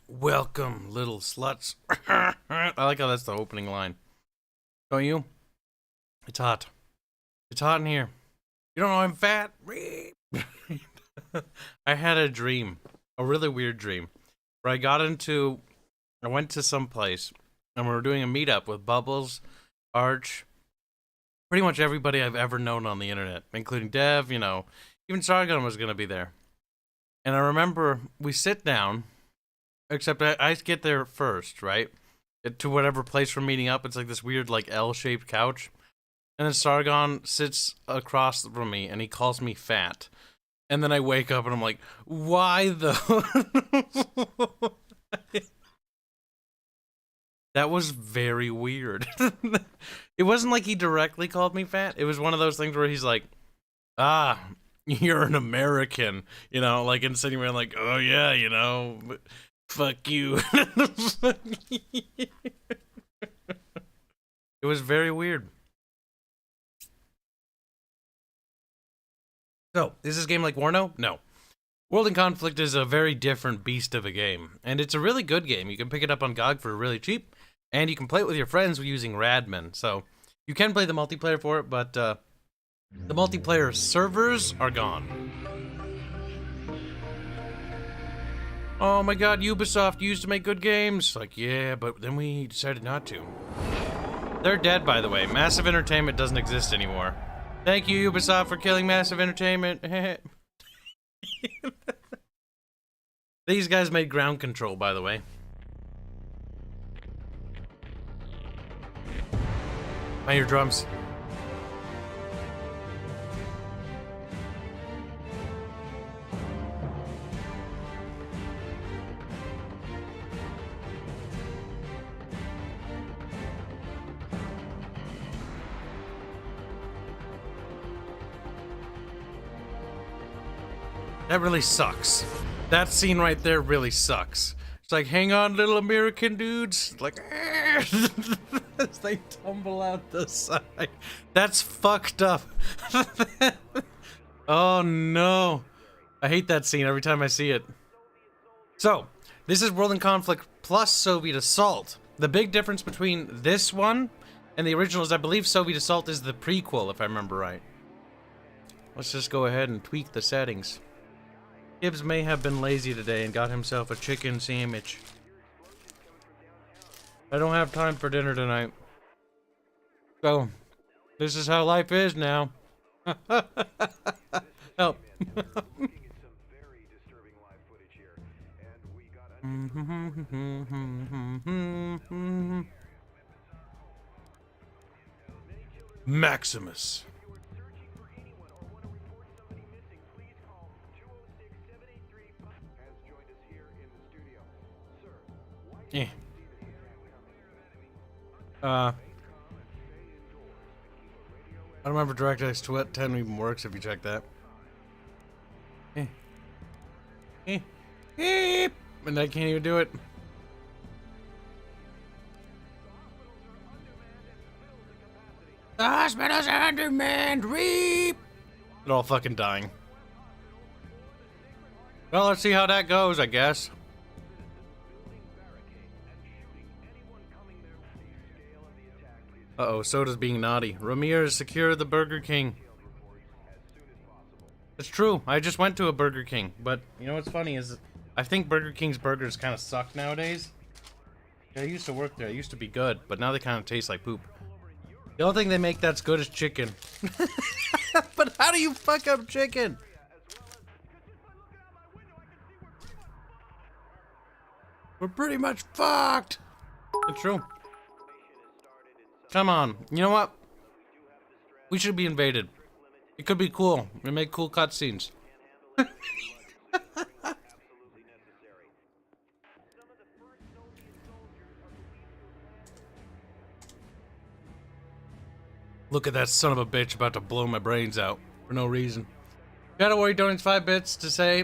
Welcome, little sluts. I like how that's the opening line. Don't you? It's hot. It's hot in here. You don't know I'm fat? I had a dream. A really weird dream. Where I went to some place, and we were doing a meetup with Bubbles, Arch, pretty much everybody I've ever known on the internet, including Dev, even Sargon was going to be there. And I remember we sit down, except I get there first, right? To whatever place we're meeting up. It's like this weird, like, L-shaped couch. And then Sargon sits across from me, and he calls me fat. And then I wake up, and I'm like, why the... That was very weird. It wasn't like he directly called me fat. It was one of those things where he's like, you're an American. Like insinuating like, oh yeah, fuck you. It was very weird. So, is this game like Warno? No. World in Conflict is a very different beast of a game, and it's a really good game. You can pick it up on GOG for really cheap, and you can play it with your friends using Radman. So, you can play the multiplayer for it, but the multiplayer servers are gone. Oh my god, Ubisoft used to make good games. Like, yeah, but then we decided not to. They're dead, by the way. Massive Entertainment doesn't exist anymore. Thank you, Ubisoft, for killing Massive Entertainment. These guys made Ground Control, by the way. Play your drums. That really sucks. That scene right there really sucks. It's like, hang on, little American dudes. Like, as they tumble out the side. That's fucked up. Oh no. I hate that scene every time I see it. So, this is World in Conflict plus Soviet Assault. The big difference between this one and the original is I believe Soviet Assault is the prequel, if I remember right. Let's just go ahead and tweak the settings. Kibs may have been lazy today and got himself a chicken sandwich. I don't have time for dinner tonight. So, this is how life is now. Help. Maximus. Yeah. I don't remember DirectX 10 even works if you check that. And I can't even do it. The hospital's undermanned. Reap. They're all fucking dying. Well, let's see how that goes, I guess. Uh-oh, Soda's being naughty. Ramir, secure the Burger King. It's true, I just went to a Burger King, but you know what's funny is I think Burger King's burgers kind of suck nowadays. I used to work there, it used to be good, but now they kind of taste like poop. The only thing they make that's good is chicken. But how do you fuck up chicken? We're pretty much fucked. It's true. Come on, you know what? We should be invaded. It could be cool. We make cool cutscenes. Look at that son of a bitch about to blow my brains out for no reason. Gotta worry donates 5 bits to say,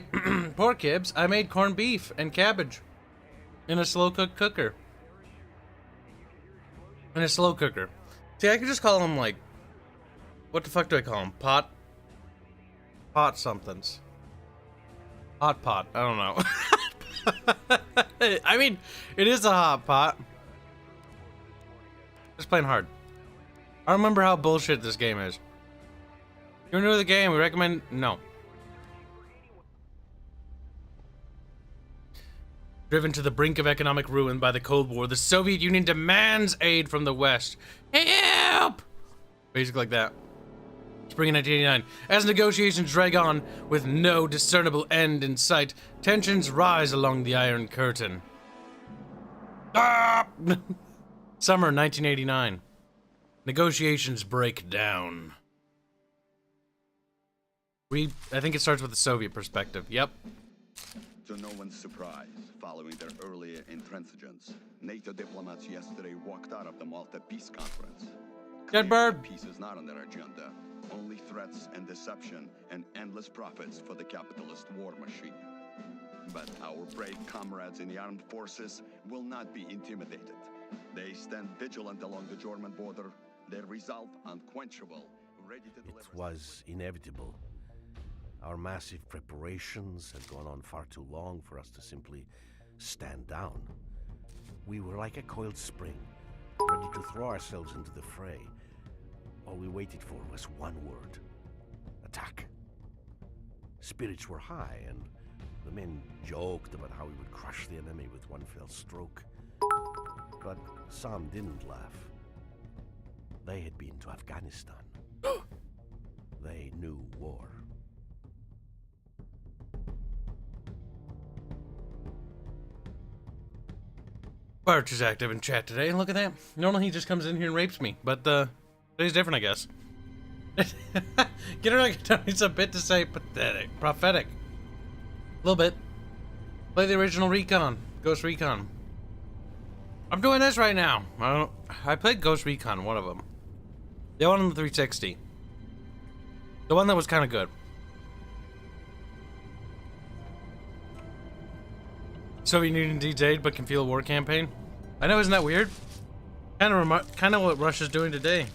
poor Kibs, I made corned beef and cabbage in a slow-cooked cooker. In a slow cooker. See, I could just call them, like... What the fuck do I call them? Pot somethings. Hot pot. I don't know. I mean, it is a hot pot. Just playing hard. I remember how bullshit this game is. If you're new to the game, we recommend... No. Driven to the brink of economic ruin by the Cold War, the Soviet Union demands aid from the West. Help! Basically like that. Spring of 1989. As negotiations drag on with no discernible end in sight, tensions rise along the Iron Curtain. Ah! Summer 1989. Negotiations break down. I think it starts with the Soviet perspective. Yep. To no one's surprise, following their earlier intransigence, NATO diplomats yesterday walked out of the Malta Peace Conference. Dead bird. Peace is not on their agenda. Only threats and deception and endless profits for the capitalist war machine. But our brave comrades in the armed forces will not be intimidated. They stand vigilant along the German border, their resolve unquenchable, ready to deliver... It was inevitable. Our massive preparations had gone on far too long for us to simply stand down. We were like a coiled spring, ready to throw ourselves into the fray. All we waited for was one word: attack. Spirits were high, and the men joked about how we would crush the enemy with one fell stroke. But some didn't laugh. They had been to Afghanistan. They knew war. Barch is active in chat today, and look at that. Normally he just comes in here and rapes me, but today's different, I guess. Get her, it's a bit to say pathetic, prophetic. A little bit. Play the original Recon, Ghost Recon. I'm doing this right now. I played Ghost Recon, one of them. The one on the 360. The one that was kind of good. Soviet Union needs aid, but can feel a war campaign. I know, isn't that weird? Kind of what Russia's doing today.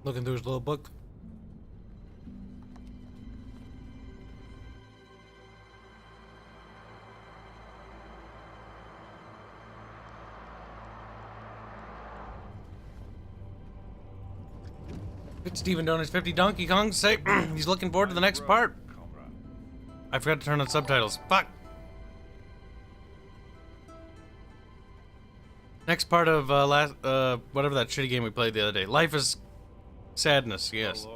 Looking through his little book. It's Steven Donner's 50 Donkey Kong say he's looking forward to the next part. I forgot to turn on subtitles. Fuck. Next part of whatever that shitty game we played the other day. Life is Sadness, yes.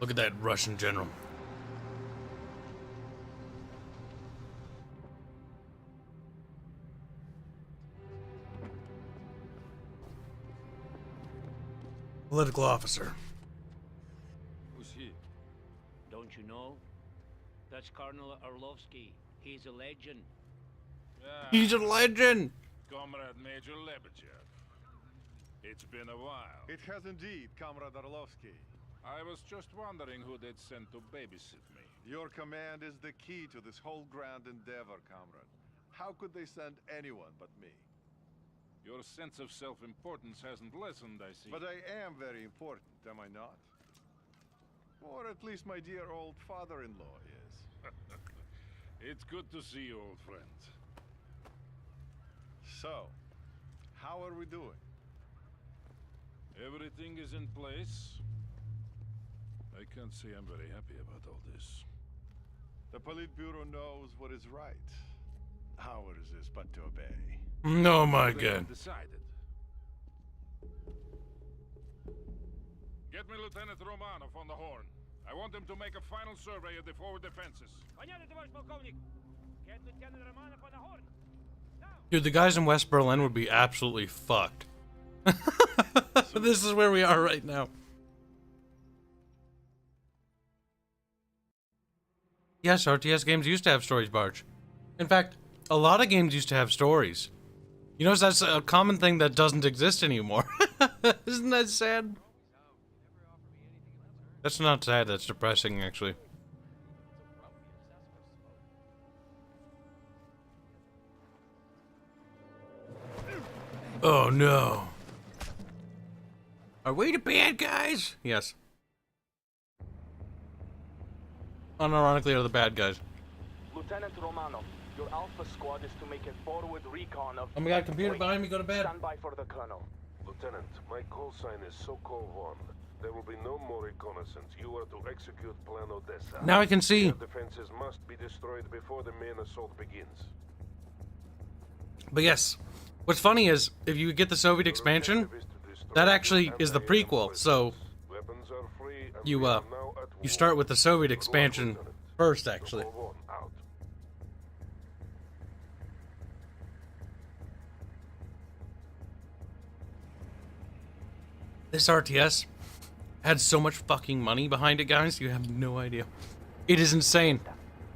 Look at that Russian general. Political officer. Who's he? Don't you know? That's Colonel Orlovsky. He's a legend. He's a legend! Comrade Major Lebedev. It's been a while. It has indeed, Comrade Orlovsky. I was just wondering who they'd send to babysit me. Your command is the key to this whole grand endeavor, Comrade. How could they send anyone but me? Your sense of self-importance hasn't lessened, I see. But I am very important, am I not? Or at least my dear old father-in-law is. It's good to see you, old friend. So, how are we doing? Everything is in place. I can't say I'm very happy about all this. The Politburo knows what is right. Ours is but to obey. Oh my god. Decided. Get me Lieutenant Romanov on the horn. I want him to make a final survey of the forward defenses. Dude, the guys in West Berlin would be absolutely fucked. This is where we are right now. Yes, RTS games used to have stories, Barge. In fact, a lot of games used to have stories. You notice that's a common thing that doesn't exist anymore. Isn't that sad? That's not sad, that's depressing, actually. Oh no. Are we the bad guys? Yes. Unironically, are the bad guys. Lieutenant Romanov, your Alpha squad is to make a forward recon of... Oh my god, computer behind me, go to bed. Stand by for the Colonel. Lieutenant, my call sign is Sokol 1. There will be no more reconnaissance. You are to execute Plan Odessa. Now I can see. Air defenses must be destroyed before the main assault begins. But yes, what's funny is, if you get the Soviet expansion, that actually is the prequel, so you start with the Soviet expansion first, actually. This RTS had so much fucking money behind it, guys, you have no idea. It is insane.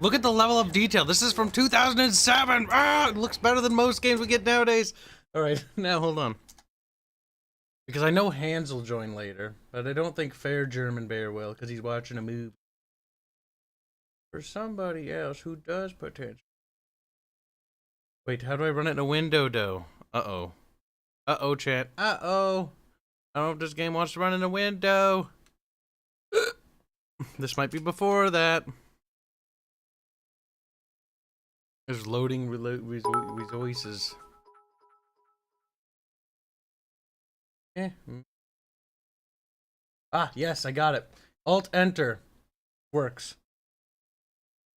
Look at the level of detail. This is from 2007. Ah, it looks better than most games we get nowadays. All right, now hold on. Because I know Hanse will join later, but I don't think Fair German Bear will, because he's watching a movie. For somebody else who does potential. Wait, how do I run it in a window, though? Uh-oh. Uh-oh, chat. Uh-oh. I don't know if this game wants to run in a window. This might be before that. There's loading resources. Eh. Ah, yes, I got it. Alt-Enter. Works.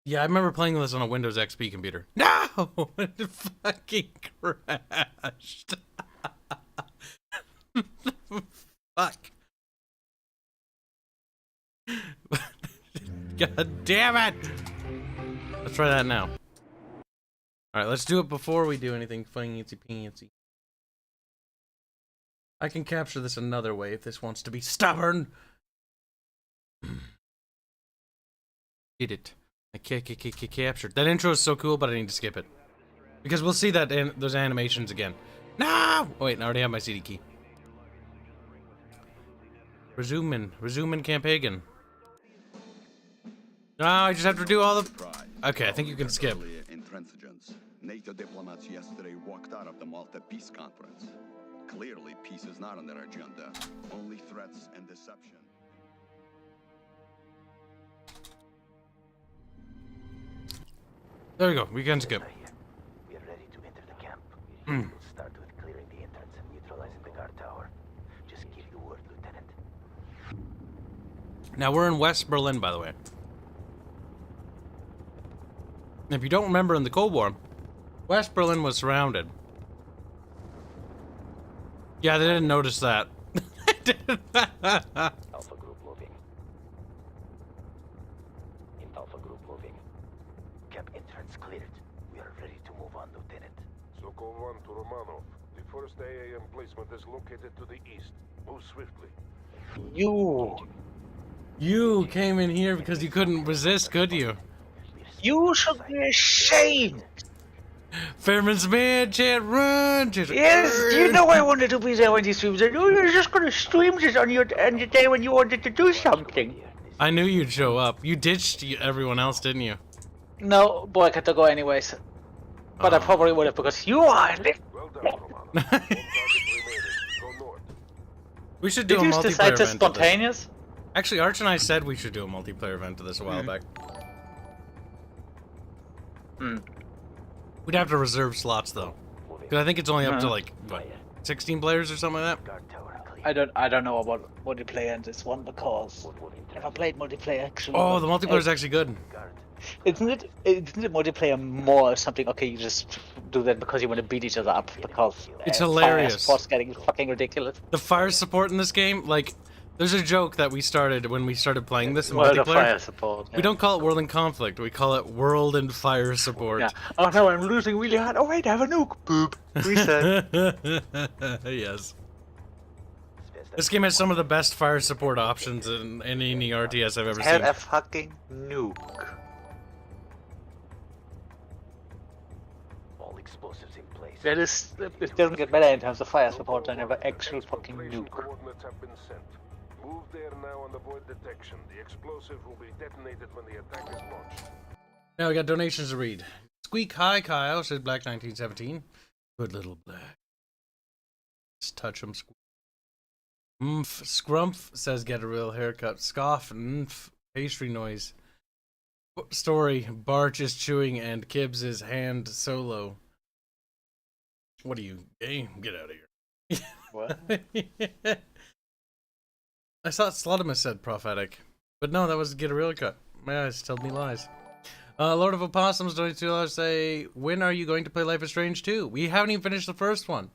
Yeah, I remember playing this on a Windows XP computer. No! It fucking crashed. Fuck. God damn it! Let's try that now. Alright, let's do it before we do anything fancy-pantsy. I can capture this another way if this wants to be stubborn. Did it. I captured. That intro is so cool, but I need to skip it. Because we'll see that those animations again. No! Oh, wait, I already have my CD key. Resume campaign. No, I just have to do all the... Okay, I think you can skip. Intransigence. NATO diplomats yesterday walked out of the Malta Peace Conference. Clearly, peace is not on their agenda. Only threats and deception. There we go. We can skip. We are ready to enter the camp. We'll start with clearing the entrance and neutralizing the guard tower. Just give the word, Lieutenant. Now we're in West Berlin, by the way. If you don't remember, in the Cold War, West Berlin was surrounded. Yeah, they didn't notice that. Alpha group moving. In Alpha group moving. Camp entrance cleared. We are ready to move on, Lieutenant. Sokol 1 to Romanov. The first AAM placement is located to the east. Move swiftly. You came in here because you couldn't resist, could you? You should be ashamed. Fairman's man, chat, run! Chat, Yes, you know I wanted to be there when you streamed it. You were just gonna stream this on your day when you wanted to do something. I knew you'd show up. You ditched everyone else, didn't you? No, boy, I had to go anyways. But I probably would have because you are. Well done, Romanov. One target remaining. Go north. We should do Did a you multiplayer decide to event. spontaneous? Actually, Arch and I said we should do a multiplayer event to this a while back. We'd have to reserve slots though, because I think it's only up to like what, 16 players or something like that. Guard tower clear. I don't know about multiplayer in this one because I never played multiplayer actually. Oh, the multiplayer is actually good. Isn't it multiplayer more something? Okay, you just do that because you want to beat each other up because It's fire hilarious. support's getting fucking ridiculous. The fire support in this game, like, there's a joke that we started when we started playing this in Well, the multiplayer. fire support. We don't call it World in Conflict. We call it World and Fire Support. Yeah. Oh no, I'm losing really hard. Oh wait, I have a nuke. Boop. Reset. Yes. This game has some of the best fire support options in any RTS I've ever Have seen. a fucking nuke. All explosives in place. That is, it doesn't get better in terms of fire support than an actual fucking Operation nuke. coordinates have been sent. Move there now and avoid detection. The explosive will be detonated when the attack is launched. Now we got donations to read. Squeak Hi Kyle says Black 1917. Good little black. Just touch him. Scrumph says get a real haircut. Scoff. Pastry noise. Story. Barch is chewing and Kibs is hand solo. What are you, gay? Get out of here. What? I thought Slutimus said prophetic. But no, that was get a real cut. My eyes told me lies. Lord of Opossums, $22 say, when are you going to play Life is Strange 2? We haven't even finished the first one.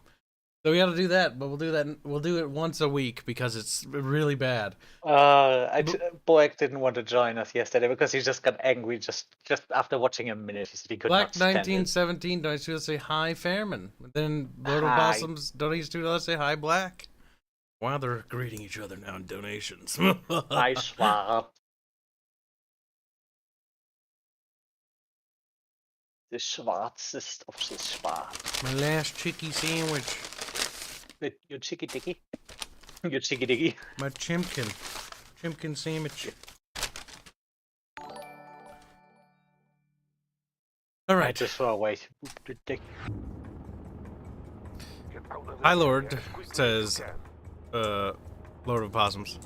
So we gotta do that, but we'll do it once a week because it's really bad. Boek didn't want to join us yesterday because he just got angry just after watching a minute. He said he could Black not stand 1917 $22 say hi Fairman. Then Lord of Hi. Opossums, $22 say hi Black. Wow, they're greeting each other now in donations. I swap. The schwarzest of the schwarz. My last chicky sandwich. With your chicky dicky. Your chicky dicky. My chimkin. Chimkin sandwich. Alright. Just throw away. Hi Lord, says Lord of Opossums.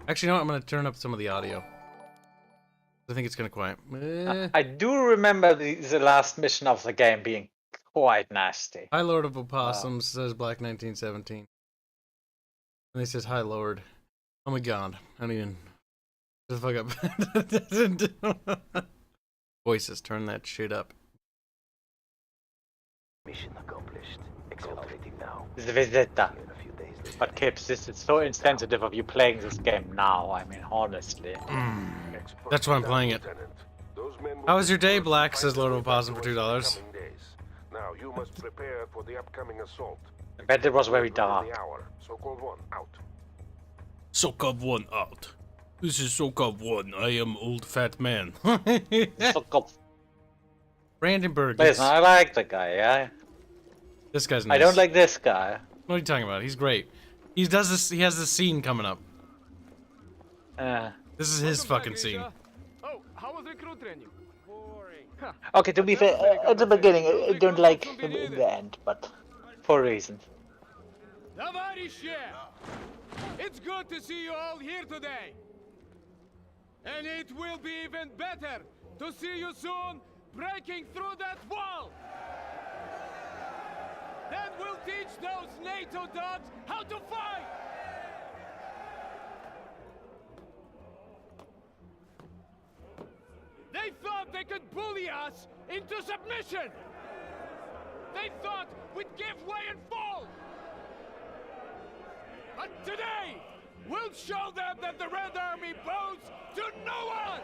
Actually, you know what? I'm gonna turn up some of the audio. I think it's kind of quiet. I do remember the last mission of the game being quite nasty. Hi, Lord of Opossums, says Black 1917. And he says, hi, Lord. Oh my god. I don't even... Just fuck up. Voices, turn that shit up. Mission accomplished. Accelerating now. Zvezda. But Kibs, this is so insensitive of you playing this game now. I mean, honestly. That's why I'm playing it. How was your day, Black? Says Lord of Opossum for $2. Now you must prepare for the upcoming assault. I bet it was very dark. So-called one out. So-called one out. This is so-called one. I am old fat man. Brandenburg. Listen, I like the guy, yeah? This guy's nice. I don't like this guy. What are you talking about? He's great. He does this. He has this scene coming up. This is his fucking scene. Oh, how was recruit training? Boring. Okay, to be fair, at the beginning, I don't like him in the end, but for reasons. It's good to see you all here today. And it will be even better to see you soon breaking through that wall. Then we'll teach those NATO dogs how to fight! They thought they could bully us into submission! They thought we'd give way and fall! But today, we'll show them that the Red Army bows to no one!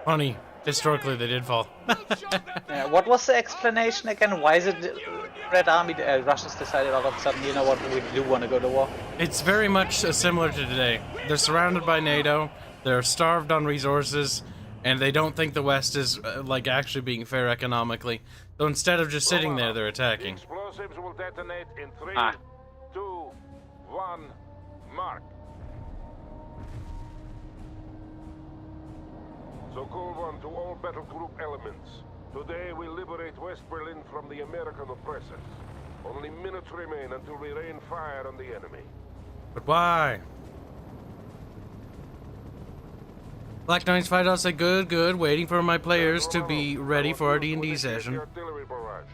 Funny. Historically, they did fall. What was the explanation again? Why is it Red Army, Russians decided all of a sudden, you know what, we do want to go to war? It's very much similar to today. They're surrounded by NATO, they're starved on resources, and they don't think the West is, like, actually being fair economically. So instead of just sitting there, they're attacking. Explosives will detonate in 3, 2, 1, mark. So call one to all battle group elements. Today we liberate West Berlin from the American oppressors. Only minutes remain until we rain fire on the enemy. But why? Black Knight's $5 say good, waiting for my players to be ready for our D&D session. Artillery barrage.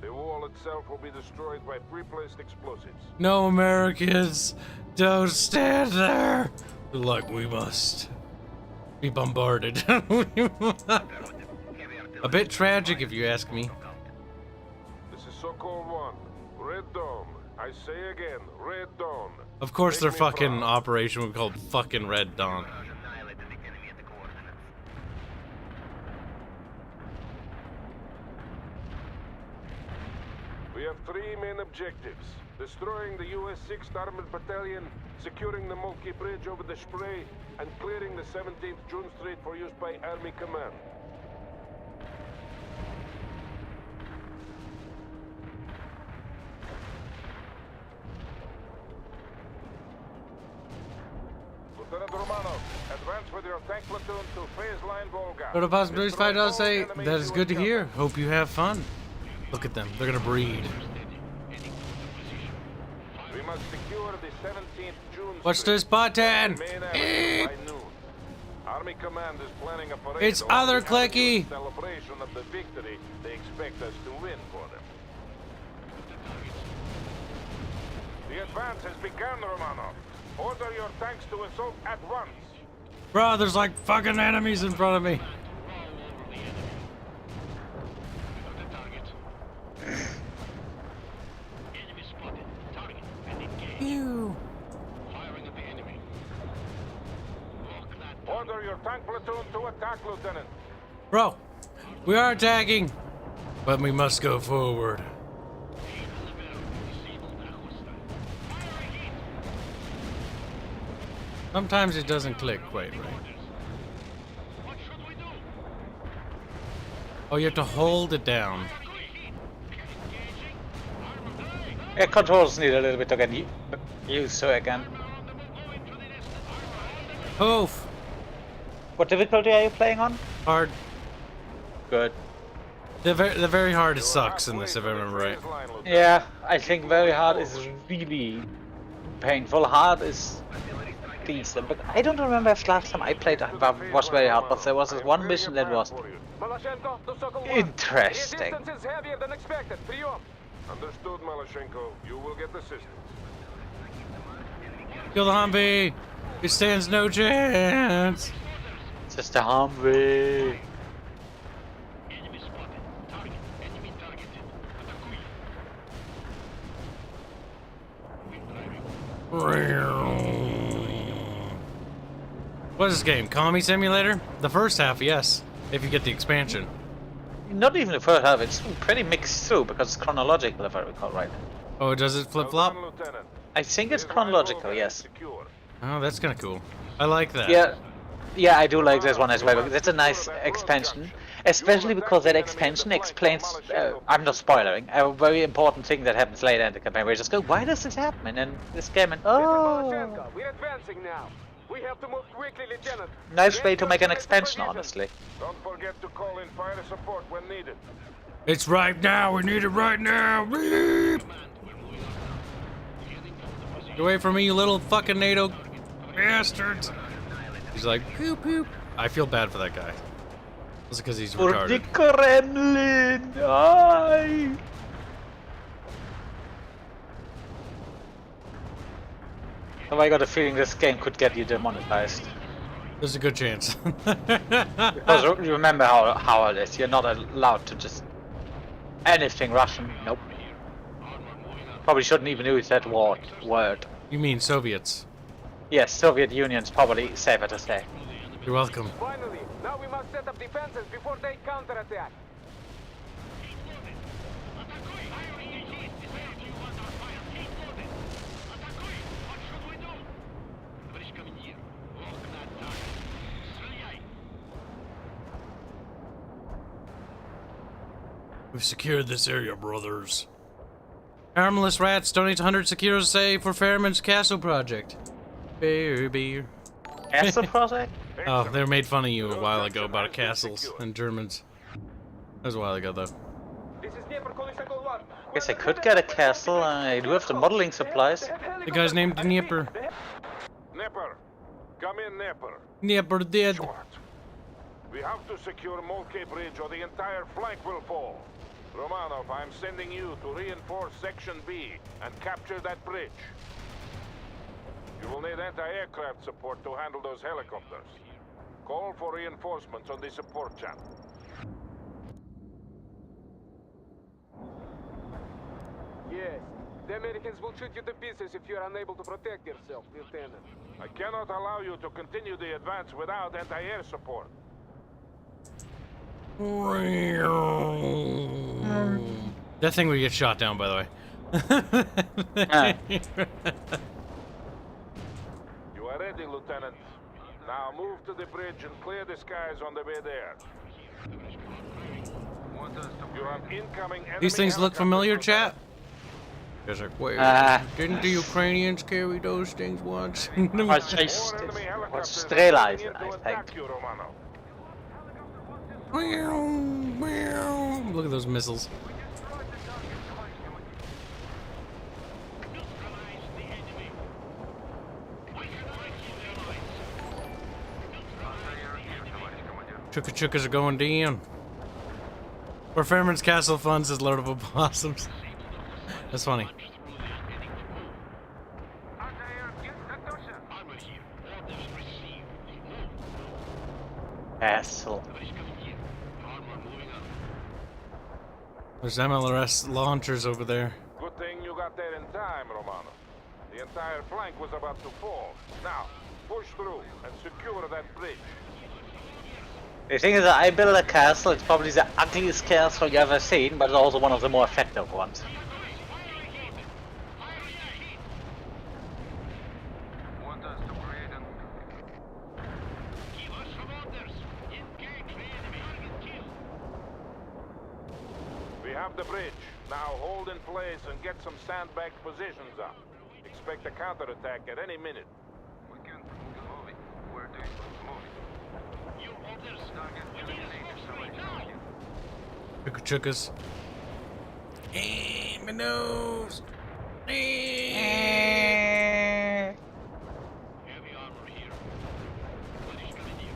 The wall itself will be destroyed by pre-placed explosives. No, Americans, don't stand there like we must be bombarded. A bit tragic, if you ask me. This is so-called one. Redone. I say again, Redone. Of course, their fucking operation would be called fucking Red Dawn. We have 3 main objectives. Destroying the U.S. 6th Armored Battalion, securing the Moltke Bridge over the Spree, and clearing the 17th June Street for use by Army Command. Lieutenant Romano, advance with your tank platoon to phase line Volga. But a possibility $5 say, that is good to hear. Hope you have fun. Look at them. They're gonna breed. We must secure the 17th June. What's this button? Army Command is planning a parade. It's other clicky. Celebration of the victory they expect us to win for them. The advance has begun, Romanov. Order your tanks to assault at once. Bro, there's like fucking enemies in front of me. Ew. Order your tank platoon to attack, Lieutenant. Bro, we are attacking, but we must go forward. Sometimes it doesn't click quite right. Oh, you have to hold it down. Yeah, controls need a little bit to get used to again. Poof. What difficulty are you playing on? Hard. Good. The very hard sucks in this, if I remember right. Yeah, I think very hard is really painful. Hard is decent, but I don't remember if last time I played was very hard, but there was this one mission that was interesting. Understood, Malashenko. You will get assistance. Kill the Humvee! It stands no chance! It's just a Humvee! What is this game? Commie Simulator? The first half, yes. If you get the expansion. Not even the first half, it's pretty mixed through because it's chronological if I recall right. Oh, does it flip-flop? I think it's chronological, yes. Oh, that's kind of cool. I like that. Yeah, I do like this one as well because it's a nice expansion. Especially because that expansion explains, I'm not spoiling, a very important thing that happens later in the campaign where you just go, why does this happen? And then this game and oh! We're advancing now. We have to move quickly, Lieutenant. Nice way to make an expansion, honestly. Don't forget to call in fire support when needed. It's right now. We need it right now. Beep. Get away from me, you little fucking NATO bastards. He's like, poop, poop. I feel bad for that guy. It's because he's For retarded. the Kremlin! Aye! So I got a feeling this game could get you demonetized. There's a good chance. Because remember how it is. You're not allowed to just anything Russian. Nope. Probably shouldn't even use that word. You mean Soviets? Yes, Soviet Union's probably safer to say. You're welcome. Finally, now we must set up defenses before they counterattack. We've secured this area, brothers. Harmless rats donate 100 Securos say for Fairman's Castle project. Baby. Castle project? Oh, they made fun of you a while ago about castles and Germans. That was a while ago, though. Guess I could get a castle. I do have the modeling supplies. The guy's named Dnieper. Dnieper, come in, Dnieper. Dnieper dead. We have to secure Molke Bridge or the entire flank will fall. Romanov, I'm sending you to reinforce Section B and capture that bridge. You will need anti-aircraft support to handle those helicopters. Call for reinforcements on the support channel. Yes, the Americans will shoot you to pieces if you're unable to protect yourself, Lieutenant. I cannot allow you to continue the advance without anti-air support. That thing would get shot down, by the way. You are ready, Lieutenant. Now move to the bridge and clear the skies on the way there. You have incoming enemy. These things look familiar, chat? You guys are like, wait, didn't the Ukrainians carry those things once? Strela, I think. Look at those missiles. Chukka chukkas are going down. For Fairman's Castle Funds is loadable possums. That's funny. Castle. There's MLRS launchers over there. Good thing you got there in time, Romano. The entire flank was about to fall. Now, push through and secure that bridge. The thing is that I built a castle, it's probably the ugliest castle you've ever seen, but it's also one of the more effective ones. We have the bridge. Now hold in place and get some sandbagged positions up. Expect a counterattack at any minute. We can move it. We're doing moving. Your orders. Target eliminated. Chukka chukkas. Hey, my nose. Heavy armor here. Polish grenadier.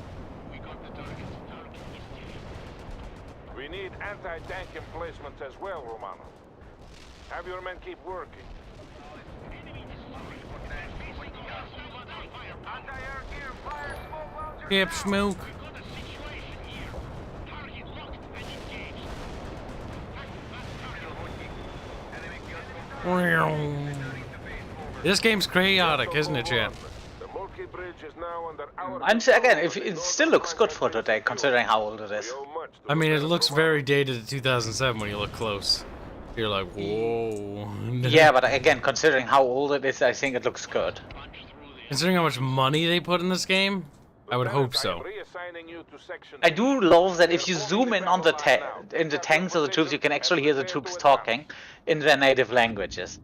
We got the target. Target is taken. We need anti-tank emplacements as well, Romano. Have your men keep working. Yep, smoke. This game's chaotic, isn't it, chat? The Mulkey Bridge is now under our I'm saying again, if it still looks good for today, considering how old it is. I mean, it looks very dated to 2007 when you look close. You're like, whoa. Yeah, but again, considering how old it is, I think it looks good. Considering how much money they put in this game, I would hope so. I do love that if you zoom in on the tanks or the troops, you can actually hear the troops talking in their native languages.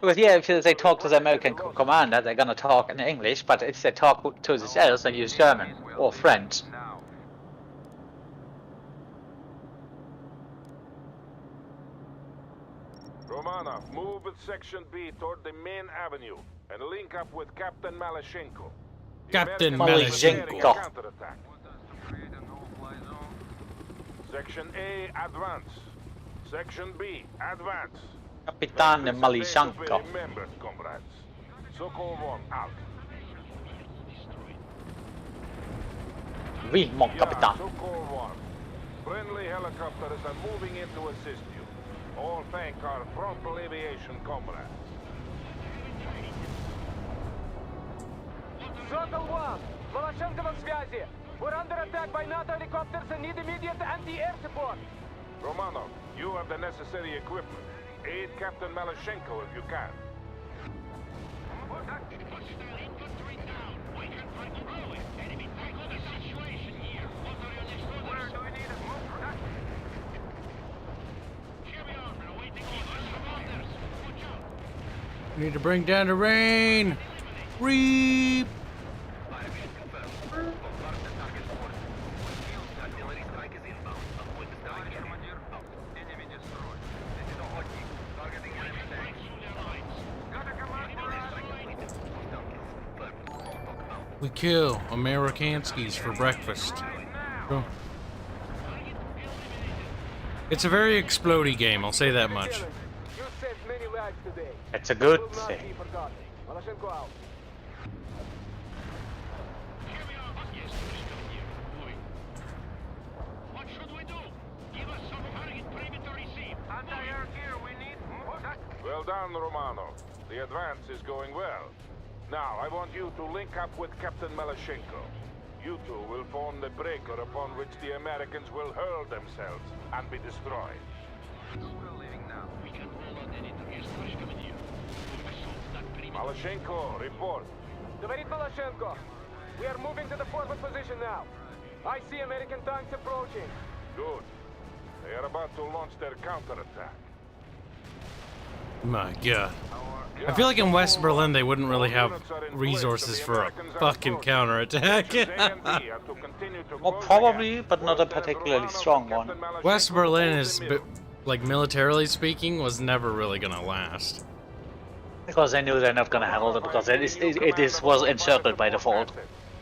Because yeah, if they talk to the American commander, they're gonna talk in English, but if they talk to the else, they use German or French. Romanov, move with Section B toward the main avenue and link up with Captain Malashenko. Captain Malashenko. Section A, advance. Section B, advance. Capitane Malashenko. Remember, comrades. Sokol 1 out. Oui, mon capitaine. Sokol 1. Friendly helicopters are moving in to assist you. All thank our frontal aviation comrades. Sokol 1, Malashenko в связи. We're under attack by NATO helicopters and need immediate anti-air support. Romanov, you have the necessary equipment. Aid Captain Malashenko if you can. We need to bring down the rain. Reap. We kill Amerikanskis for breakfast. Oh. It's a very explodey game, I'll say that much. It's a good thing. What should we do? Give us some target private to receive. Anti-air gear, we need. Well done, Romano. The advance is going well. Now, I want you to link up with Captain Malashenko. You two will form the breaker upon which the Americans will hurl themselves and be destroyed. We're leaving now. We can hold on any targets, Commander. Malashenko, report. Говорит Malashenko. We are moving to the forward position now. I see American tanks approaching. Good. They are about to launch their counterattack. My god. I feel like in West Berlin they wouldn't really have resources for a fucking counterattack. Well, probably, but not a particularly strong one. West Berlin is, like, militarily speaking, was never really gonna last. Because they knew they're not gonna hold it, because it was encircled by default.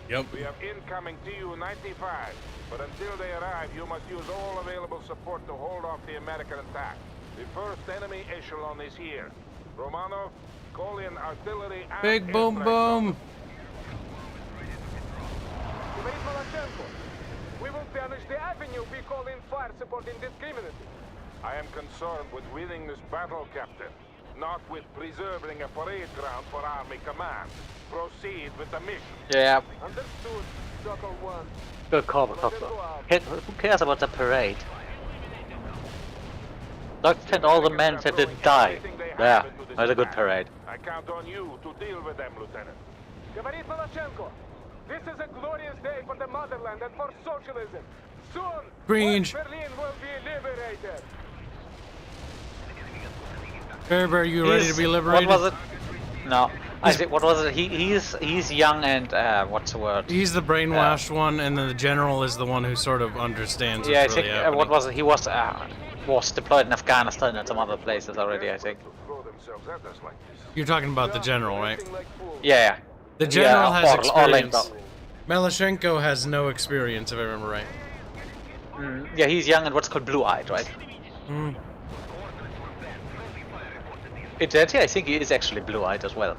Yep. We have incoming Tu-95, but until they arrive, you must use all available support to hold off the American attack. The first enemy echelon is here. Romanov, call in artillery and Big boom airstrike boom. We will banish the avenue. We call in fire support indiscriminately. I am concerned with winning this battle, Captain, not with preserving a parade ground for Army command. Proceed with the mission. Yeah. Understood, Circle 1. Good call, Copter. Who cares about the parade? Send all the men that didn't die. Yeah, that's a good parade. I count on you to deal with them, Lieutenant. Говорит Малашенко, this is a glorious day for the motherland and for socialism. Soon, Cringe. West Berlin will be liberated. Bear, you ready to be liberated? What was it? No. I think, what was it? He's young and what's the word? He's the brainwashed one, and then the general is the one who sort of understands. Yeah, I what's think really happening. what was it? He was deployed in Afghanistan and some other places already. I think. You're talking about the general, right? Yeah. The general has experience. Orlando. Melashenko has no experience, if I remember right. Yeah, he's young and what's called blue-eyed, right? I think he is actually blue-eyed as well.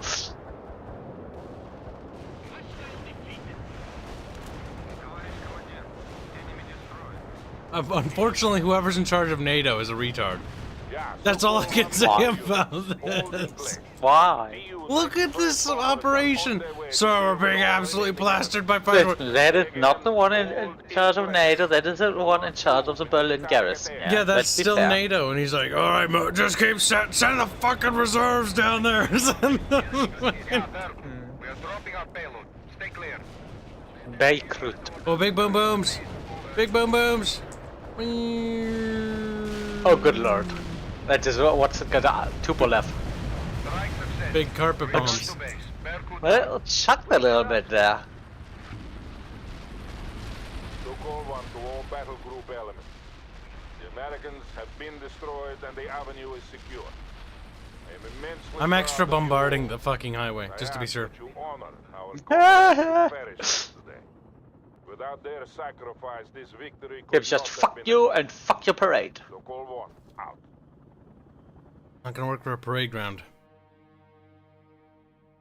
Unfortunately, whoever's in charge of NATO is a retard. That's all I can say about this. Why? Look at this operation! So we're being absolutely plastered by fireworks. That is not the one in charge of NATO, that is the one in charge of the Berlin garrison. Yeah, that's still fair. NATO, and he's like, alright, just keep send the fucking reserves down there. We are dropping our payload. Stay clear. Beirut. Oh, big boom booms! Big boom booms! Oh, good lord. That is what's it got? Tupo left. Big carpet bombs. Well, chucked a little bit there. So call one to all battle group elements. The Americans have been destroyed and the avenue is secure. I am immensely I'm extra proud of you bombarding all. the fucking highway, just to be I ask sure. that you honor our comrades who perished today. Without their sacrifice, this victory could Kibs, just not have fuck been you achieved. and fuck your parade. So call one. Out. Not gonna work for a parade ground.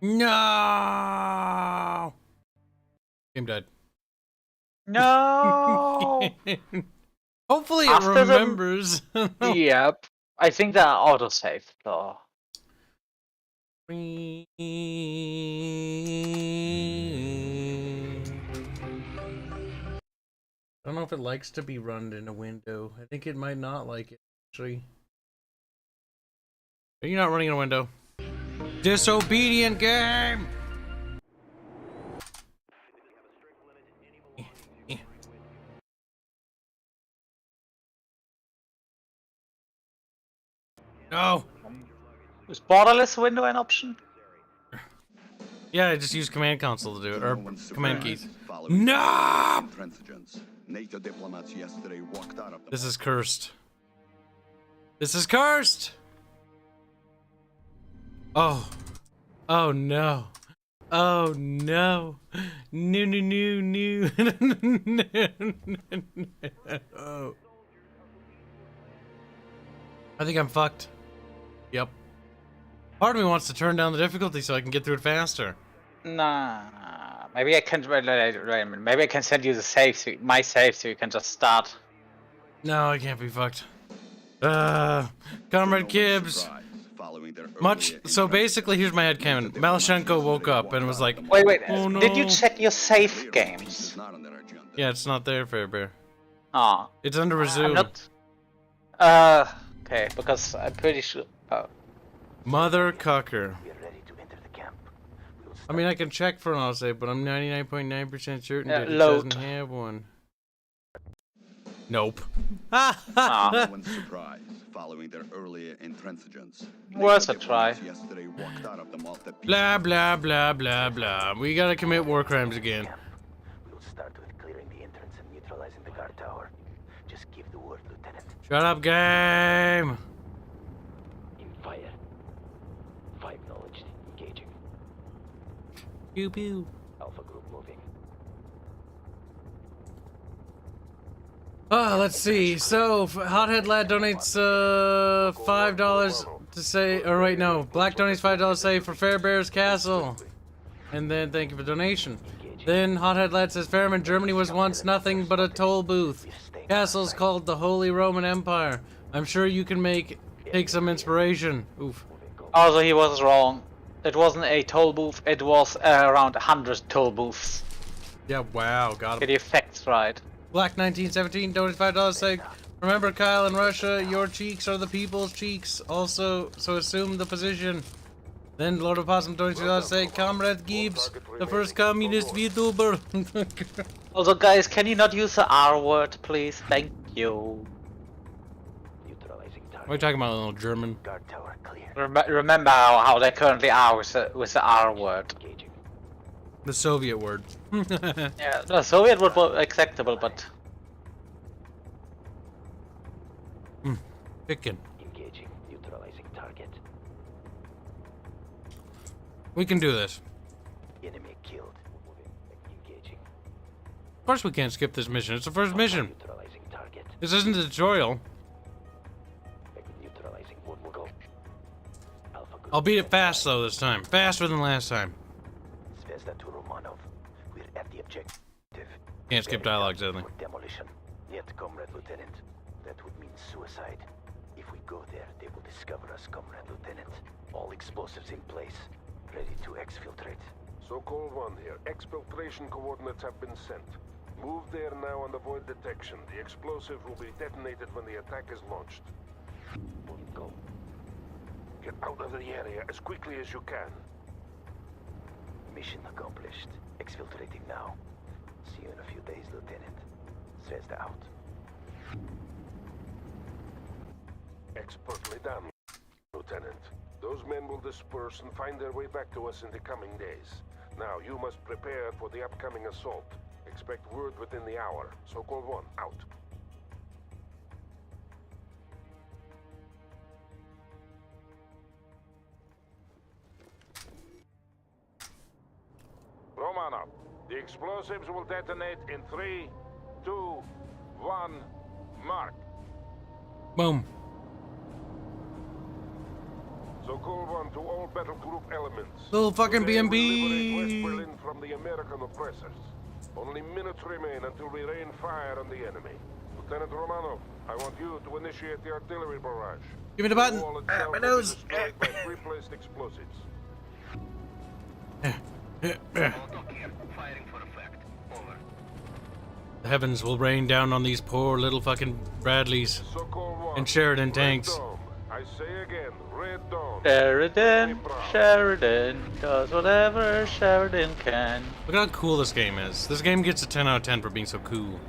No! Game died. No! Hopefully it After the- remembers. Yep. I think they're autosave, though. I don't know if it likes to be run in a window. I think it might not like it, actually. Are you not running in a window? Disobedient game! No! Is borderless window an option? Yeah, I just use command console to do it, or No one's command surprised keys. following No! intransigence. NATO diplomats yesterday walked out of the This is cursed. This is cursed! Oh. Oh no. Oh no. No, no, no, no. No. I think I'm fucked. Yep. Part of me wants to turn down the difficulty so I can get through it faster. Nah. Maybe I can. Wait a minute. Maybe I can send you the save, my save, so you can just start. No, I can't be fucked. Comrade Kibs. So basically, here's my headcanon. Malshenko woke up and was like, Wait. Oh, no. Did you check your save games? Yeah, it's not there, Fairbear. Ah. It's under resume. I'm not. Okay, because I'm pretty sure. Oh. Mother cucker. We are ready to enter the camp. We will I mean, I can check for an autosave, but I'm 99.9% certain Yeah, that it load. doesn't have one. Nope. No one's surprised following their earlier intransigence. Worth a NATO try. diplomats yesterday walked out of the Malta peace Blah, blah, blah, blah, blah. We gotta commit war crimes again. We will start with clearing the entrance and neutralizing the guard tower. Just give the word, Lieutenant. Shut up, game! In fire. 5 knowledge. Engaging. Pew pew. Alpha group moving. Let's see. So, Hothead Lad donates $5 to say, or wait, no. Black donates $5 to say for Fairbear's Castle. And then thank you for donation. Then Hothead Lad says, Fairman, Germany was once nothing but a toll booth. Castle's called the Holy Roman Empire. I'm sure you can take some inspiration. Oof. Also, he was wrong. It wasn't a toll booth, it was around 100 toll booths. Yeah, wow, got Get him. the facts right. Black 1917 donates $5 saying, remember Kyle in Russia, your cheeks are the people's cheeks. Also, so assume the position. Then Lord of Possum donates $2 saying, Comrade Kibs, the first communist VTuber. Also, guys, can you not use the R word, please? Thank you. Neutralizing What are you target. talking about, little German? Guard tower clear. Remember how they currently are with the R word. Engaging. The Soviet word. Yeah, the Soviet would be acceptable, but Pickin'. Engaging. Neutralizing target. We can do this. Enemy killed. Engaging. Of course we can't skip this mission. It's the first mission. Neutralizing target. This isn't a tutorial. Neutralizing. We'll go. Alpha group. I'll beat it fast though this time. Faster than last time. Zvezda to Romanov. We're at the objective. Can't skip dialogue, sadly. For demolition. Yet, Comrade Lieutenant, that would mean suicide. If we go there, they will discover us, Comrade Lieutenant. All explosives in place, ready to exfiltrate. So-called one here. Exfiltration coordinates have been sent. Move there now and avoid detection. The explosive will be detonated when the attack is launched. We'll go. Get out of the area as quickly as you can. Mission accomplished. Exfiltrating now. See you in a few days, Lieutenant. Zvezda out. Expertly done, Lieutenant. Those men will disperse and find their way back to us in the coming days. Now, you must prepare for the upcoming assault. Expect word within the hour. So-called one, out. Romanov, the explosives will detonate in 3, 2, 1, mark. Boom. So call one to all battle group elements. Little fucking Today BMB. we liberate West Berlin from the American oppressors. Only minutes remain until we rain fire on the enemy. Lieutenant Romanov, I want you to initiate the artillery barrage. Give me the button. The wall Ah, itself my will be nose. destroyed by pre-placed explosives. The heavens will rain down on these poor little fucking Bradleys So call one. and Sheridan tanks. Redone. I say again, Redone. Sheridan does whatever Sheridan can. Look how cool this game is. This game gets a 10 out of 10 for being so cool.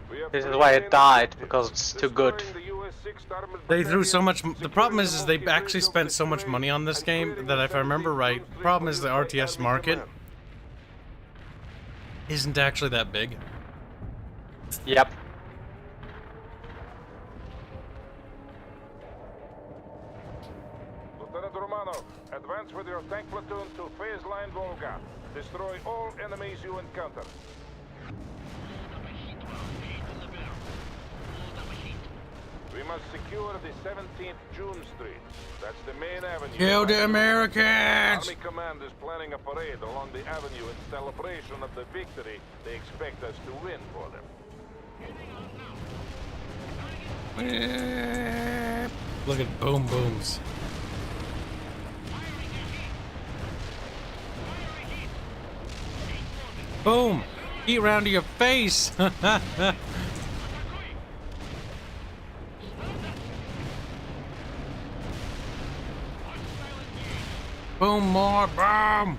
We have This is three why main it died, objectives. because it's too good. Destroying the US 6th Armored They threw so Battalion, much. The problem is they securing the actually spent so much money on this game that if I remember right, the problem is the RTS market isn't actually that big. Yep. Lieutenant Romanov, advance with your tank platoon to phase line Volga. Destroy all enemies you encounter. We must secure the 17th June Street. That's the main avenue. Kill the Americans! Army Command is planning a parade along the avenue in celebration of the victory they expect us to win for them. Look at boom booms. Boom! Heat round to your face! Boom more, boom!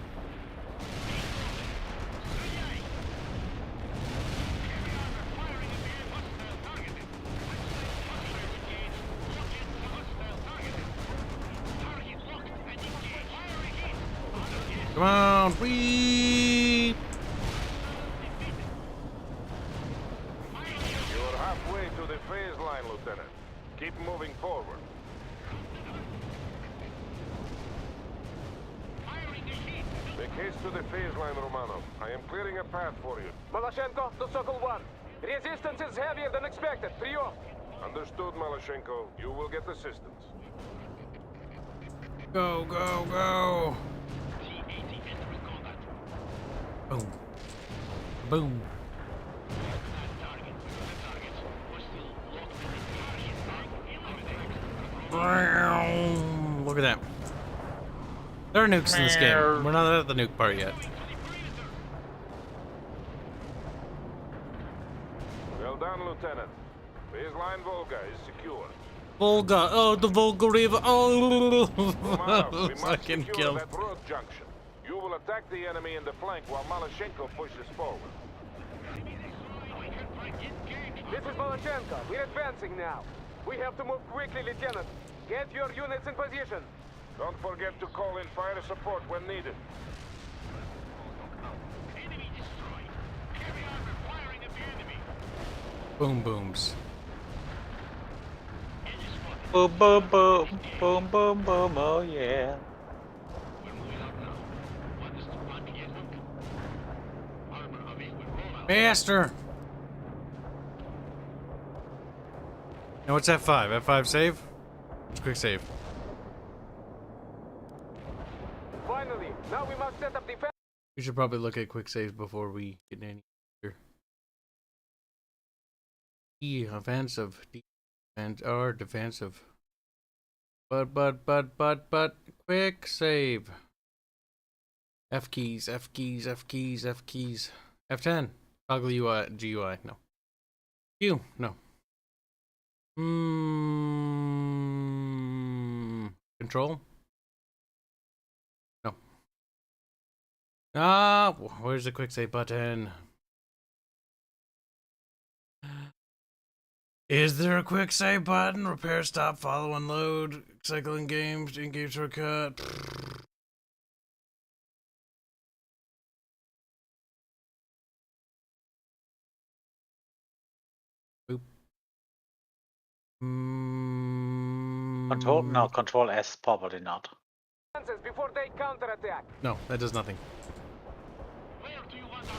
Come on, weep! You're halfway to the phase line, Lieutenant. Keep moving forward. Make Case to the phase line, Romanov. I am clearing a path for you. Maloshenko to Sokol 1. Resistance is heavier than expected. Прием. Understood, Maloshenko. You will get assistance. Go, go, go! Boom. Boom. Look at that. There are nukes in this game. We're not at the nuke part yet. Well done, Lieutenant. Baseline Volga is secure. Volga. Oh, the Volga River. Oh, Romanov, we must fucking secure killed. that road junction. You will attack the enemy in the flank while Maloshenko pushes forward. This is Maloshenko. We're advancing now. We have to move quickly, Lieutenant. Get your units in position. Don't forget to call in fire support when needed. Enemy destroyed. Heavy armor firing at the enemy. Boom booms. Boom, boom, boom, boom, boom, boom, oh yeah. Master! Now what's F5? F5 save? It's quick save. Finally, now we must set up defense. We should probably look at quick saves before we get any here. E, offensive. Defense, or defensive. But, quick save. F keys, F keys, F keys, F keys. F10. Toggle UI, GUI, no. Q, no. Control? No. Ah, where's the quick save button? Is there a quick save button? Repair, stop, follow, unload, cycling games, in-game shortcut. Boop. Control? No, Control S, probably not. Before they counterattack. No, that does nothing. Where do you want our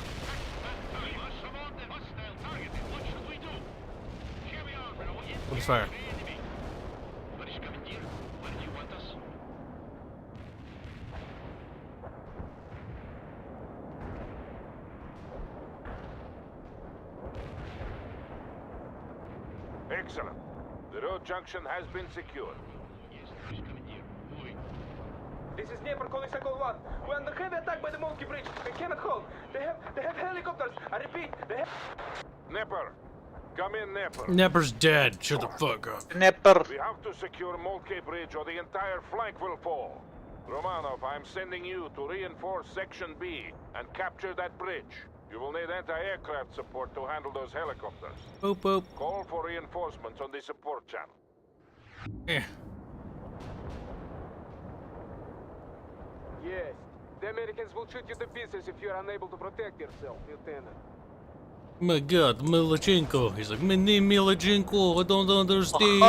Surround the hostile target. What should we do? Heavy armor. Please fire. Tоварищ командир, where do you want us? Excellent. The road junction has been secured. Yes, товарищ командир. Moving. This is Dnieper calling Sokol 1. We're under heavy attack by the Monkey Bridge. We cannot hold. They have helicopters. I repeat, they have... Nepper. Come in, Nepper. Nepper's dead. Shut the fuck up. Nepper. We have to secure Molke Bridge or the entire flank will fall. Romanov, I'm sending you to reinforce Section B and capture that bridge. You will need anti-aircraft support to handle those helicopters. Boop, boop. Call for reinforcements on the support channel. Eh. Yes. The Americans will shoot you to pieces if you're unable to protect yourself, Lieutenant. My god, Milochenko. He's like, my name Milochenko. I don't understand.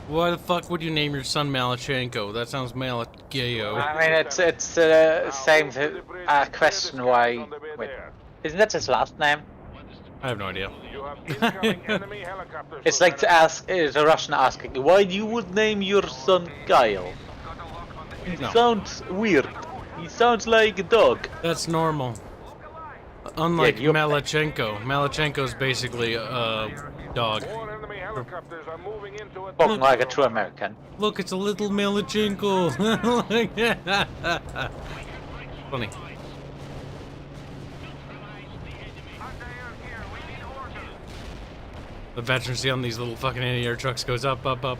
Why the fuck would you name your son Malachenko? That sounds Malagayo. I mean, it's same question why. Wait, isn't that his last name? I have no idea. You have incoming enemy helicopters. It's like to ask the Russian asking, why you would name your son Kyle? He sounds weird. He sounds like a dog. That's normal. Unlike Yeah, Malachenko. Malachenko's basically a dog. More enemy helicopters are moving into a Spoken like a true American. Look, it's a little Malachenko. Funny. The veterancy on these little fucking anti-air trucks goes up, up, up.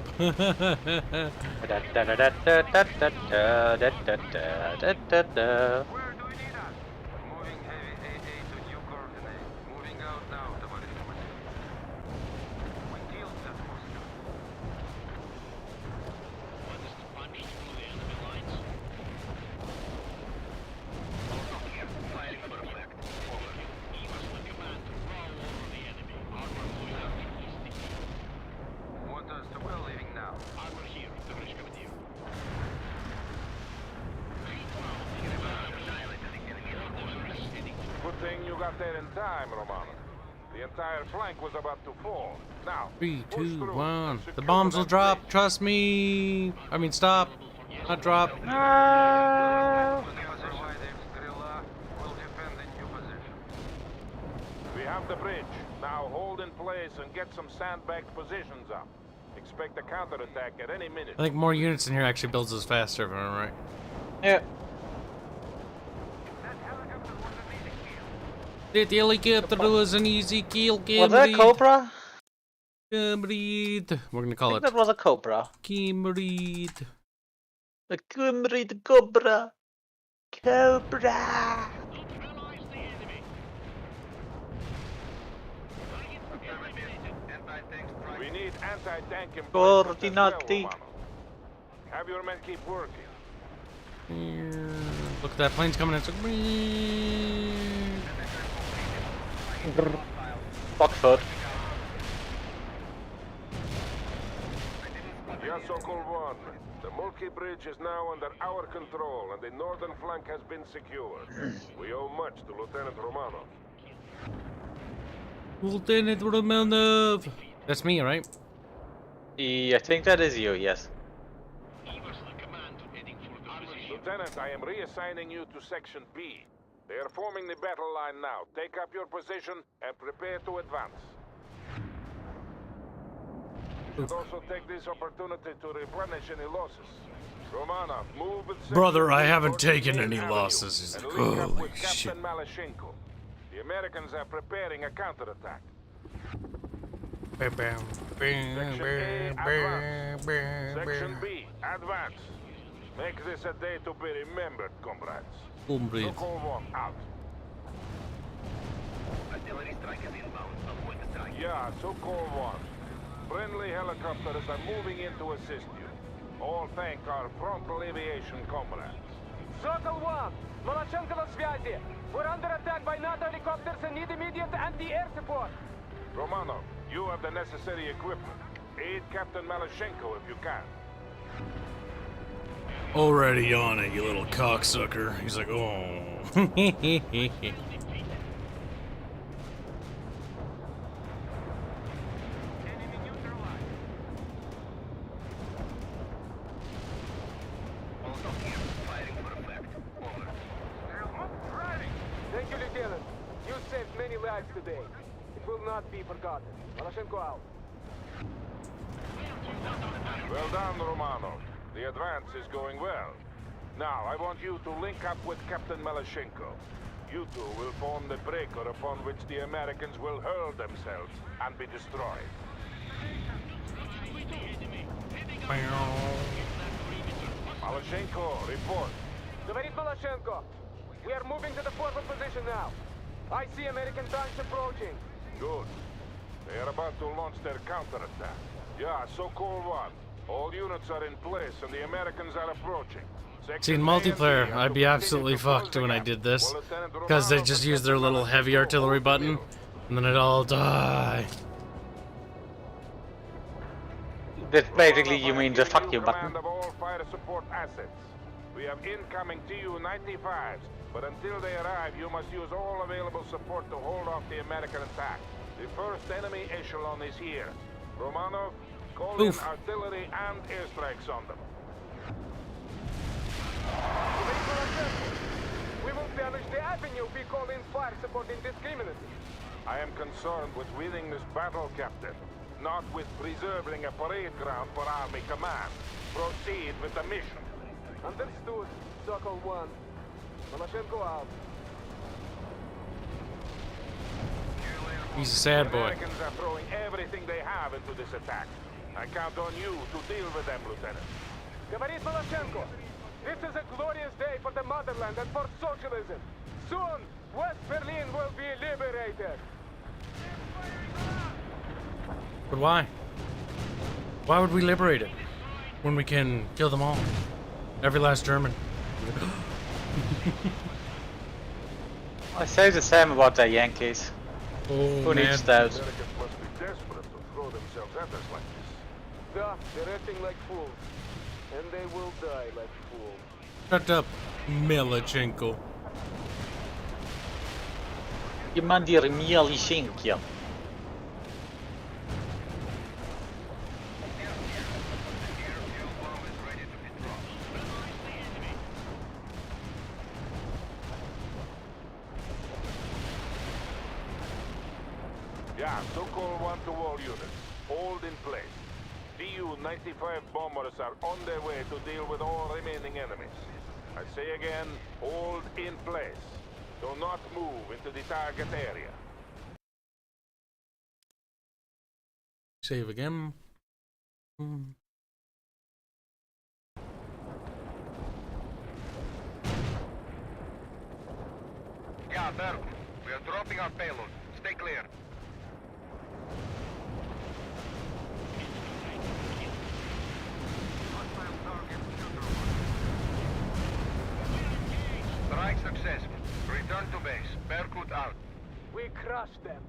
thing you got there in time, Romano. The entire flank was about to fall. Now, 3, push 2, through 1. and The secure bombs will that drop. bridge. Trust me. I mean, stop. Not drop. No. We have the bridge. Now hold in place and get some sandbagged positions up. Expect a counterattack at any minute. I think more units in here actually builds us faster, if I'm right. Yeah. That helicopter was an easy kill. Was that a Cobra? Kimrid. We're gonna call I it think that was a Cobra. Kimrid. The Kimri, the Cobra. Cobra. We need anti-tank emplacements as well, Coordinati. Romano. Have your men keep working. Look, that plane's coming in. So... Buckfoot. Yes, Sokol 1. The Mulki Bridge is now under our control, and the northern flank has been secured. We owe much to Lieutenant Romanov. Lieutenant Romanov. That's me, right? Yeah, I think that is you, yes. Lieutenant, I am reassigning you to Section B. They are forming the battle line now. Take up your position and prepare to advance. You should also take this opportunity to replenish any losses. Romanov, move with Section Brother, I B haven't towards taken the main any avenue losses. He's and like, link up holy with shit. Captain Malashenko. The Americans are preparing a counterattack. Bam, bam, bam, bam, bam, bam, Section bam. B, advance. Make this a day to be remembered, comrades. Comrades. Sokol 1, out. Yeah, Sokol 1. Friendly helicopters are moving in to assist you. All thank our frontal aviation comrades. Sokol 1! Malachenko на связи! We're under attack by NATO helicopters and need immediate anti-air support! Romanov, you have the necessary equipment. Aid Captain Malashenko if you can. Already on it, you little cocksucker. He's like, oh. Thank you, Lieutenant. You saved many lives today. It will not be forgotten. Malachenko out. Well done, Romanov. The advance is going well. Now, I want you to link up with Captain Malashenko. You two will form the breaker upon which the Americans will hurl themselves and be destroyed. Malashenko, report. Говорит Malachenko. We are moving to the forward position now. I see American tanks approaching. Good. They are about to launch their counterattack. Yeah, Sokol 1. All units are in place and the Americans are approaching. See, in multiplayer, I'd be absolutely fucked when I did this. Because they just use their little heavy artillery button, and then it'd all die. That basically you mean the fuck you button. Command of all fire support assets. We have incoming Tu-95s, but until they arrive, you must use all available support to hold off the American attack. The first enemy echelon is here. Romanov, call in artillery and airstrikes on them. We will damage the avenue if we call in fire support indiscriminately. I am concerned with winning this battle, Captain, not with preserving a parade ground for Army Command. Proceed with the mission. Understood, Sokol 1. Malachenko out. He's a sad The boy. Americans are throwing everything they have into this attack. I count on you to deal with them, Lieutenant. Говорит Malachenko. This is a glorious day for the motherland and for socialism. Soon, West Berlin will be liberated. But why? Why would we liberate it when we can kill them all? Every last German. I say the same about the Yankees. Oh, Who man. needs that? Americans must be desperate to throw themselves at us like this. Duh, they're acting like fools. And they will die like fools. Shut up, Milachenko. Командир Миалищенки. Yeah, so-called 1 to all units. Hold in place. Tu-95 bombers are on their way to deal with all remaining enemies. I say again, hold in place. Do not move into the target area. Save again. Yeah, there. We are dropping our payload. Stay clear. Strike successful. Return to base. Berkut out. We crushed them.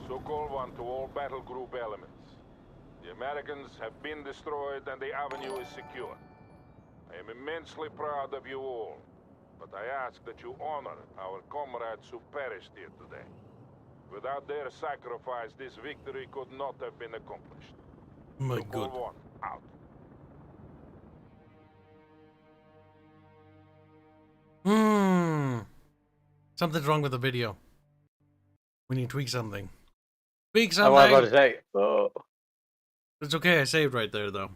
So-called 1 to all battle group elements. The Americans have been destroyed and the avenue is secure. I am immensely proud of you all, but I ask that you honor our comrades who perished here today. Without their sacrifice, this victory could not have been accomplished. My So-called God. 1, out. Something's wrong with the video. We need to tweak something. Tweak I was about to something! say, oh. It's okay, I saved right there, though.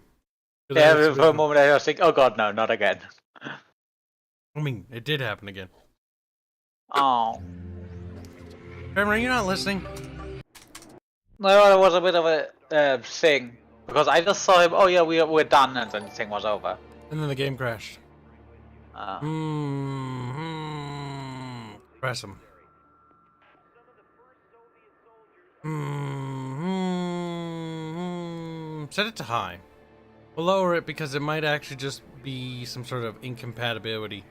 Yeah, for a moment I was thinking, oh god, no, not again. I mean, it did happen again. Oh. Trevor, are you not listening? No, it was a bit of a thing. Because I just saw him, oh yeah, we're done, and then the thing was over. And then the game crashed. Press him. Set it to high. We'll lower it because it might actually just be some sort of incompatibility.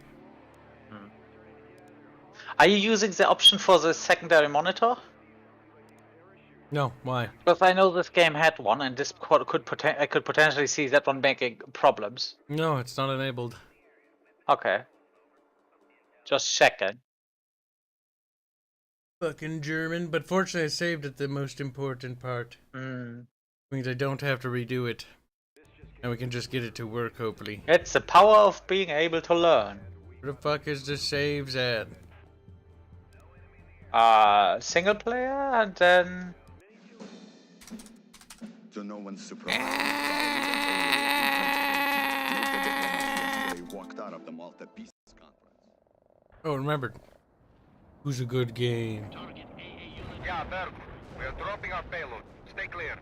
Are you using the option for the secondary monitor? No, why? Because I know this game had one, and this I could potentially see that one making problems. No, it's not enabled. Okay. Just checking. Fucking German, but fortunately I saved it the most important part. Means I don't have to redo it. And we can just get it to work, hopefully. It's the power of being able to learn. Where the fuck is the saves at? Single player, and then... To no one's surprise, they walked out of the Malta Peace Conference. Oh, remembered. Who's a good game? Yeah, there. We are dropping our payload. Stay clear.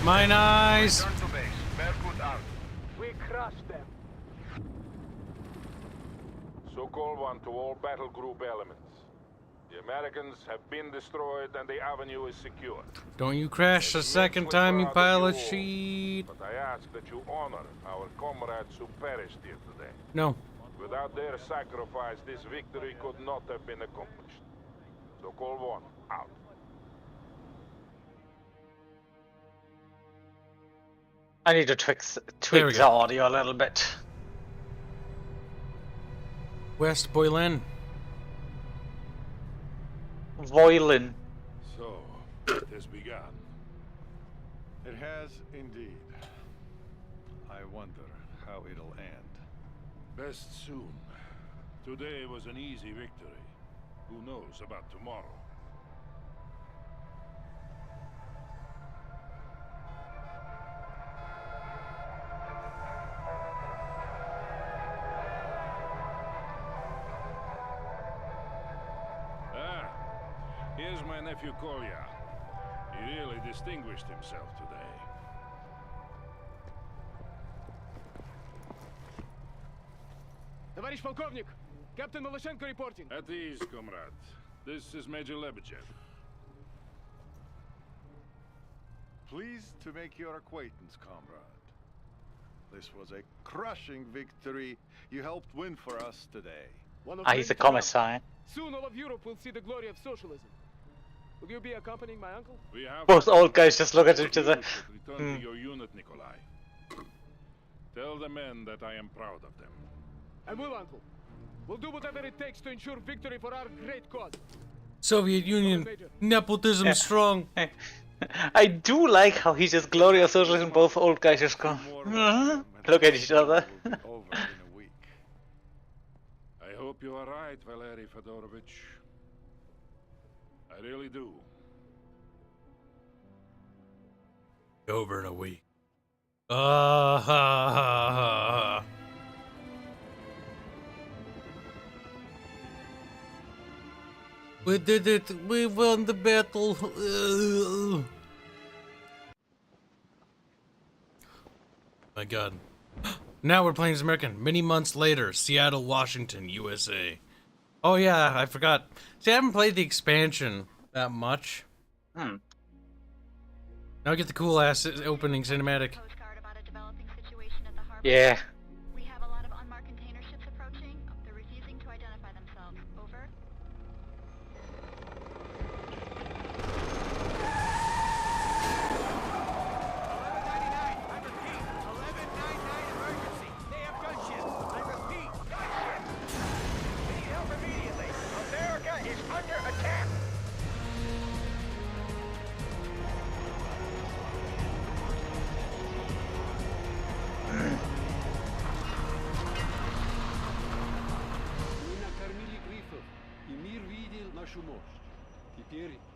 Mine eyes! Return to base. Berkut out. We crushed them. So-called 1 to all battle group elements. The Americans have been destroyed and the avenue is secure. Don't you crash the second time, you pile of shit! But I ask that you honor our comrades who perished here today. No. Without their sacrifice, this victory could not have been accomplished. So-called 1, out. I need to tweak the audio a little bit. West Boylan. Violin. So, it has begun. It has indeed. I wonder how it'll end. Best soon. Today was an easy victory. Who knows about tomorrow? Here's my nephew Kolya. He really distinguished himself today. Товарищ полковник, Captain Malyshenko reporting. At ease, comrade. This is Major Lebedev. Pleased to make your acquaintance, comrade. This was a crushing victory you helped win for us today. He's a commissar. Soon all of Europe will see the glory of socialism. Will you be accompanying my uncle? We have Both old guys just look at each other. Return to your unit, Nikolai. Tell the men that I am proud of them. I will, uncle. We'll do whatever it takes to ensure victory for our great cause. Soviet Union, nepotism strong. I do like how he just glorious socialism. Both old guys just go. Look at each other. Over in a week. I hope you are right, Valery Fedorovich. I really do. Over in a week. We did it. We won the battle. My God. Now we're playing as American. Many months later, Seattle, Washington, USA. Oh yeah, I forgot. See, I haven't played the expansion that much. Now I get the cool ass opening cinematic. Yeah. We have a lot of unmarked container ships approaching. They're refusing to identify themselves. Over.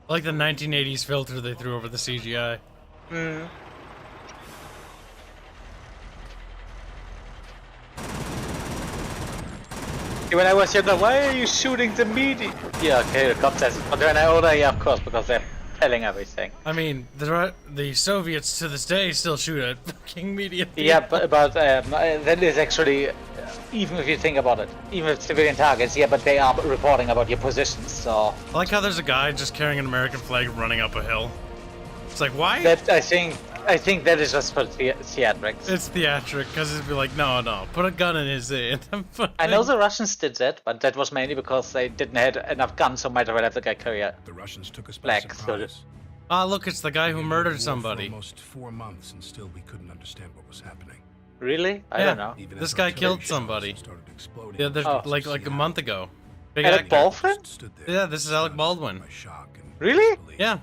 I like the 1980s filter they threw over the CGI. When I was younger, why are you shooting the media? Yeah, okay, the cop says it. But when I older, yeah, of course, because they're telling everything. I mean, the Soviets to this day still shoot at fucking media. Yeah, but that is actually, even if you think about it, even if civilian targets, yeah, but they are reporting about your positions, so... I like how there's a guy just carrying an American flag running up a hill. It's like, why? That, I think that is just for theatrics. It's theatric, because it'd be like, no, put a gun in his hand. I know the Russians did that, but that was mainly because they didn't have enough guns, so might as well have the guy carry a The Russians took us by flag. surprise. Ah, look, it's the guy who murdered somebody. For almost 4 months, and still we couldn't understand what was happening. Really? I don't know. Even This as guy artillery killed shells somebody. started exploding Yeah, on there's the like streets a of month Seattle. ago. Big Alec actor. Baldwin? Stood there, Yeah, this is Alec Baldwin. by shock and Really? disbelief. Yeah.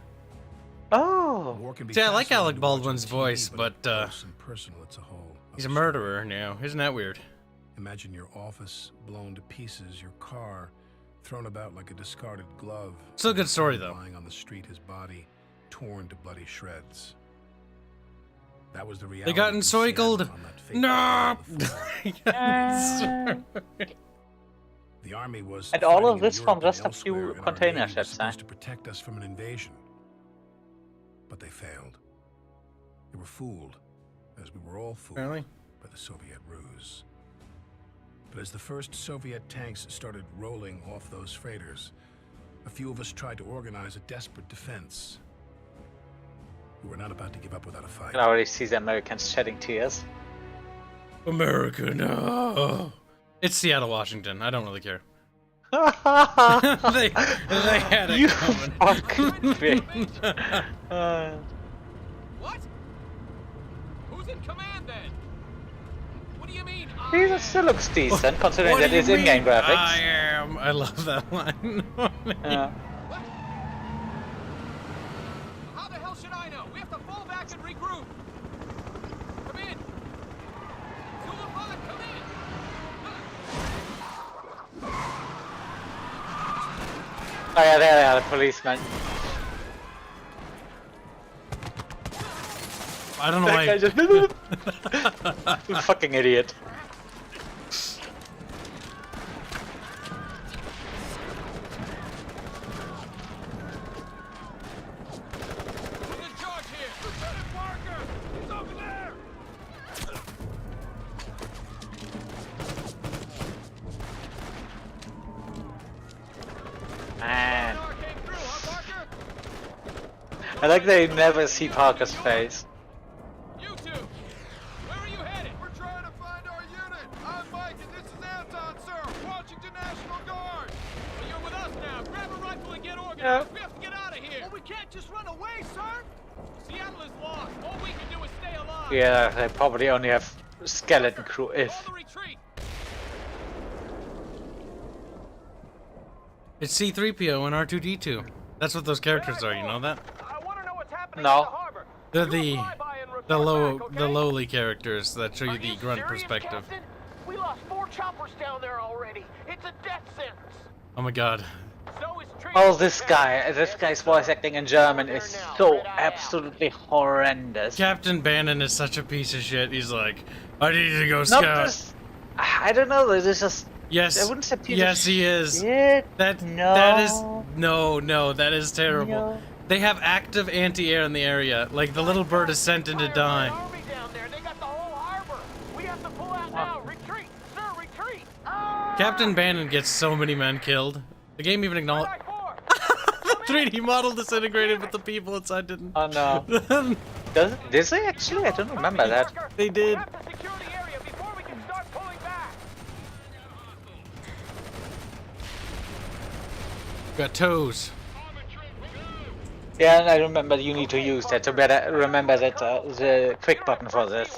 Oh. War can be See, I like fascinating Alec to watch on Baldwin's TV, voice, up but close and personal, it's a whole he's a other murderer story. now. Isn't that weird? Imagine your office blown to pieces, your car thrown about like a discarded glove. Still a good story, though. Lying on the street, his body torn to bloody shreds. That was the reality. They got in Seattle encircled. on that fateful No. day of the fall. The army was And all of fighting in this from Europe and just a few elsewhere, and our container Navy was ships, supposed to protect us from an invasion. But they failed. They were fooled, as we were all fooled, Apparently. by the Soviet ruse. But as the first Soviet tanks started rolling off those freighters, a few of us tried to organize a desperate defense. We were not about to give up without a fight. I can already see the Americans shedding tears. America, no. It's Seattle, Washington. I don't really care. they had it You coming. fucking bitch. What? Who's in command then? What do you mean? He still looks decent, considering What that do you his in-game mean, graphics. I am. I love that line. Yeah. How the hell should I know? We have to fall back and regroup. Come in. Zulu 5, come in. Oh yeah, there they are, the policemen. I don't know That why. guy just... You fucking idiot. Who's in charge here? Lieutenant Parker! He's over there! Man. Star came through, huh, Parker? I like they never see Parker's face. You two! Where are you headed? We're trying to find our unit. I'm Mike, and this is Anton, sir. Washington National Guard. Well, you're with us now. Grab a rifle and get organized. Yeah. We have to get out of here. Well, we Yeah, they probably only have skeleton crew if. It's C-3PO and R2-D2. That's what those characters are. You know that? No. They're the lowly characters that show you the grunt perspective. We lost 4 choppers down there already. It's a death sentence. Oh my god. Oh, this guy's voice acting in German is so absolutely horrendous. Captain Bannon is such a piece of shit. He's like, I need to go Not scout. just, I don't know. This is Yes. I wouldn't say piece yes, of he is. shit. That is no. That is terrible. No. They have active anti-air in the area. Like the little bird is sent in to die. Captain Bannon gets so many men killed. The game even acknowledged. The 3D model disintegrated, but the people inside didn't. Oh no. Did they actually? I don't remember that. They did. Got toes. Yeah, and I remember you need to use that to better remember that the quick button for this.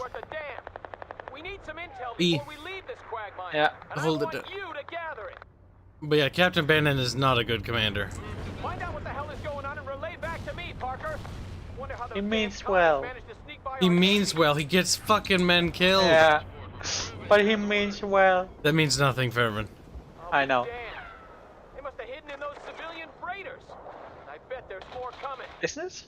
E. Yeah. Hold it down. But yeah, Captain Bannon is not a good commander. Find out what the hell is going on and relay back to me, Parker. Wonder how He means well. He means well. He gets fucking men killed. Yeah. But he means well. That means nothing, Fairman. I know. They must have hidden in those civilian freighters. I bet there's more coming. Isn't it?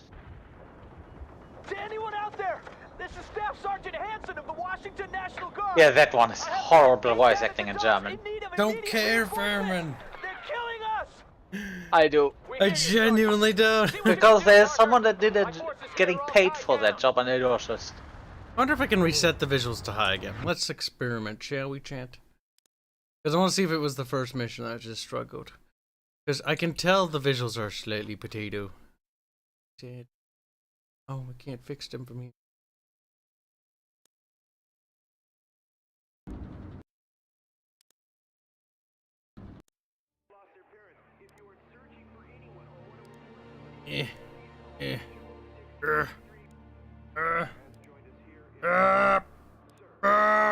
To anyone out there, this is Staff Sergeant Hanse of the Washington National Guard. Yeah, that one is horrible voice acting in German. Don't care, Fairman. They're killing us. I do. I genuinely don't. Because there's someone that did it getting paid for that job, and it was just. I wonder if I can reset the visuals to high again. Let's experiment, shall we, chat? Because I want to see if it was the first mission that I just struggled. Because I can tell the visuals are slightly potato. Oh, I can't fix them from here.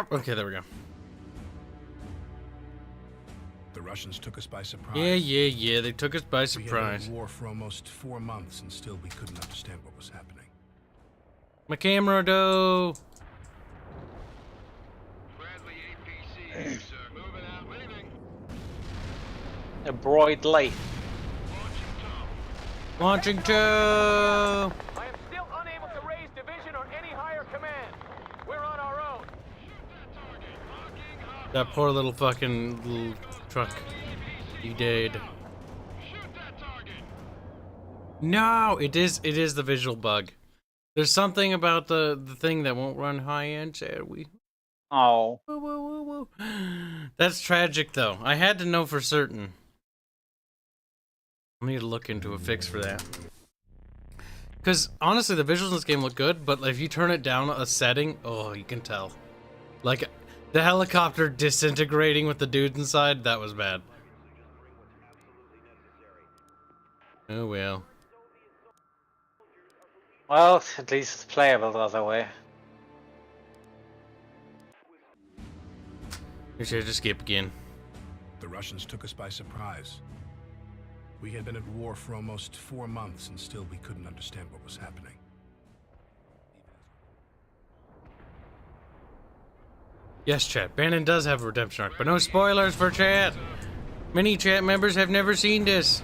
Okay, there we go. The Russians took us by surprise. Yeah, they took us by surprise. We had been at war for almost 4 months, and still we couldn't understand what was happening. My camera, though. A broad light. Launching to. I am still unable to raise division or any higher command. We're on our own. That poor little fucking little truck. He died. No, it is the visual bug. There's something about the thing that won't run high end, shall we? Oh. Whoa, whoa, whoa, whoa. That's tragic, though. I had to know for certain. I need to look into a fix for that. Because, honestly, the visuals in this game look good, but if you turn it down a setting, oh, you can tell. Like, the helicopter disintegrating with the dudes inside, that was bad. Oh, well. Well, at least it's playable the other way. You should just skip again. The Russians took us by surprise. We had been at war for almost 4 months, and still we couldn't understand what was happening. Yes, chat. Bannon does have a redemption arc, but no spoilers for chat. Many chat members have never seen this.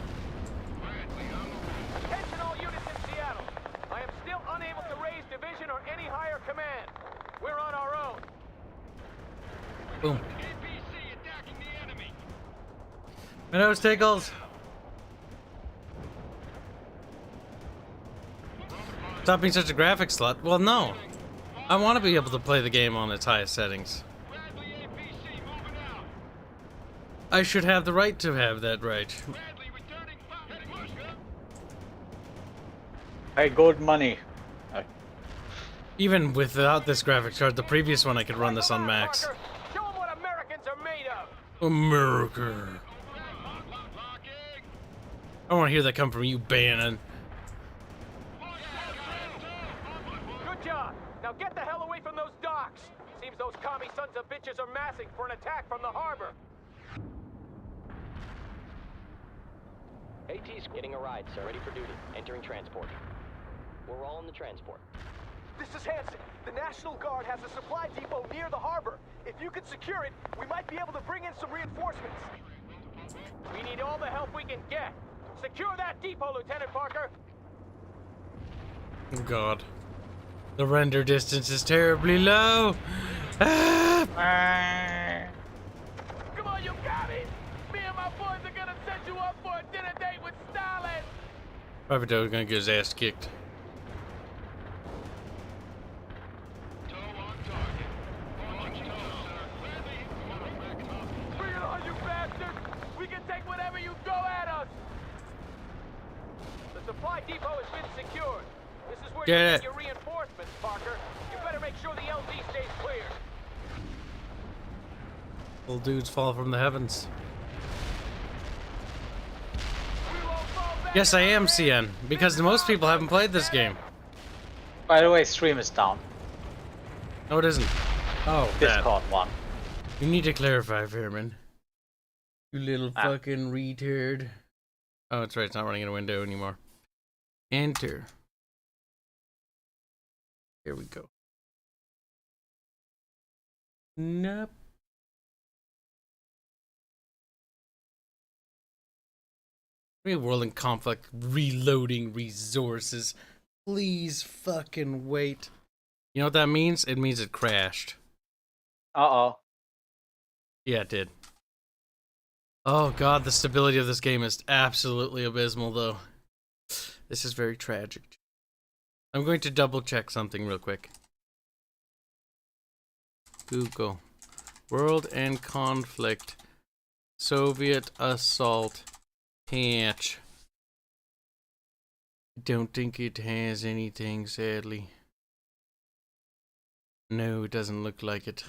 Attention all units in Seattle. I am still unable to raise division or any higher command. We're on our own. Boom. My nose tickles. Stop being such a graphics slut. Well, no. I want to be able to play the game on its highest settings. I should have the right to have that right. Hey, good money. Even without this graphics card, the previous one I could run this on max. Show them what Americans are made of. America. I want to hear that come from you, Bannon. Good job. Now get the hell away from those docks! Seems those commie sons of bitches are massing for an attack from the harbor. AT's getting a ride, sir. Ready for duty. Entering transport. We're all in the transport. This is Hanse. The National Guard has a supply depot near the harbor. If you could secure it, we might be able to bring in some reinforcements. We need all the help we can get. Secure that depot, Lieutenant Parker. Oh God. The render distance is terribly low. Ah! Come on, you got it! Me and my boys are gonna set you up for a dinner date with Stalin! Private Doe's gonna get his ass kicked. Bring it on, you bastards! We can take whatever you throw at us! The supply depot has been secured. This is where you get your reinforcements, Parker. You better make sure the LZ stays clear. Little dudes fall from the heavens. Yes, I am CN, because most people haven't played this game. By the way, stream is down. No, it isn't. Oh, Discord one. You need to clarify, Fairman. You little fucking retard. Oh, that's right. It's not running in a window anymore. Enter. Here we go. Nope. Real world in conflict. Reloading resources. Please fucking wait. You know what that means? It means it crashed. Uh-oh. Yeah, it did. Oh God, the stability of this game is absolutely abysmal, though. This is very tragic. I'm going to double check something real quick. Google. World and conflict. Soviet assault patch. I don't think it has anything, sadly. No, it doesn't look like it.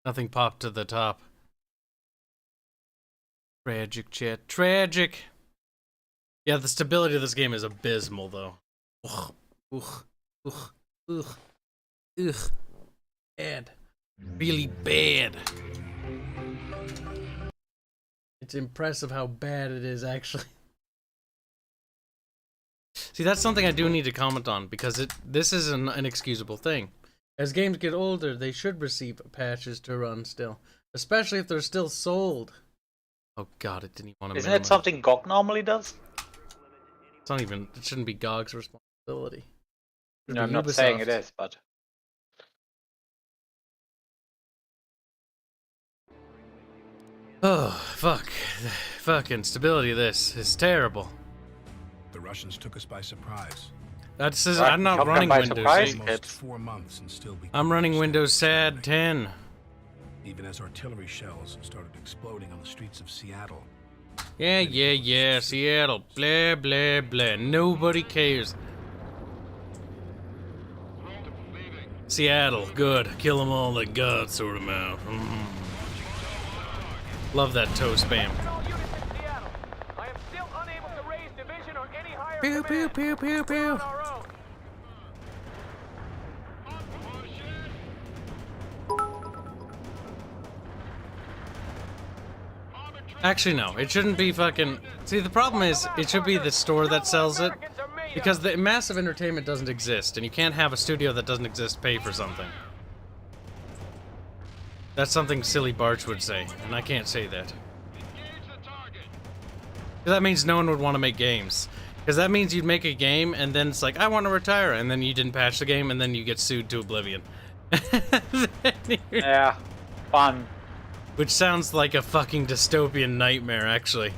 Nothing popped to the top. Tragic, chat. Tragic! Yeah, the stability of this game is abysmal, though. Ugh. Ugh. Ugh. Ugh. Ugh. Bad. Really bad. It's impressive how bad it is, actually. See, that's something I do need to comment on, because this is an inexcusable thing. As games get older, they should receive patches to run still. Especially if they're still sold. Oh God, it didn't even want to. Isn't that something GOG normally does? It's not even. It shouldn't be GOG's responsibility. No, I'm not saying it is, but. Oh fuck! Fucking stability of this is terrible. The Russians took us by surprise. That's just, I'm not running Windows 8. 4 months and still I'm running Windows SAD 10. Even as artillery shells started exploding on the streets of Seattle. Yeah, Seattle. Blah, blah, blah. Nobody cares. Seattle, good. Kill them all that God sort of mouth. Love that toe spam. Pew, pew, pew, pew, pew. Actually, no. It shouldn't be fucking... See, the problem is, it should be the store that sells it. Because the massive entertainment doesn't exist, and you can't have a studio that doesn't exist pay for something. That's something Silly Barch would say, and I can't say that. That means no one would want to make games. Because that means you'd make a game, and then it's like, I want to retire, and then you didn't patch the game, and then you get sued to oblivion. Yeah, fun. Which sounds like a fucking dystopian nightmare, actually.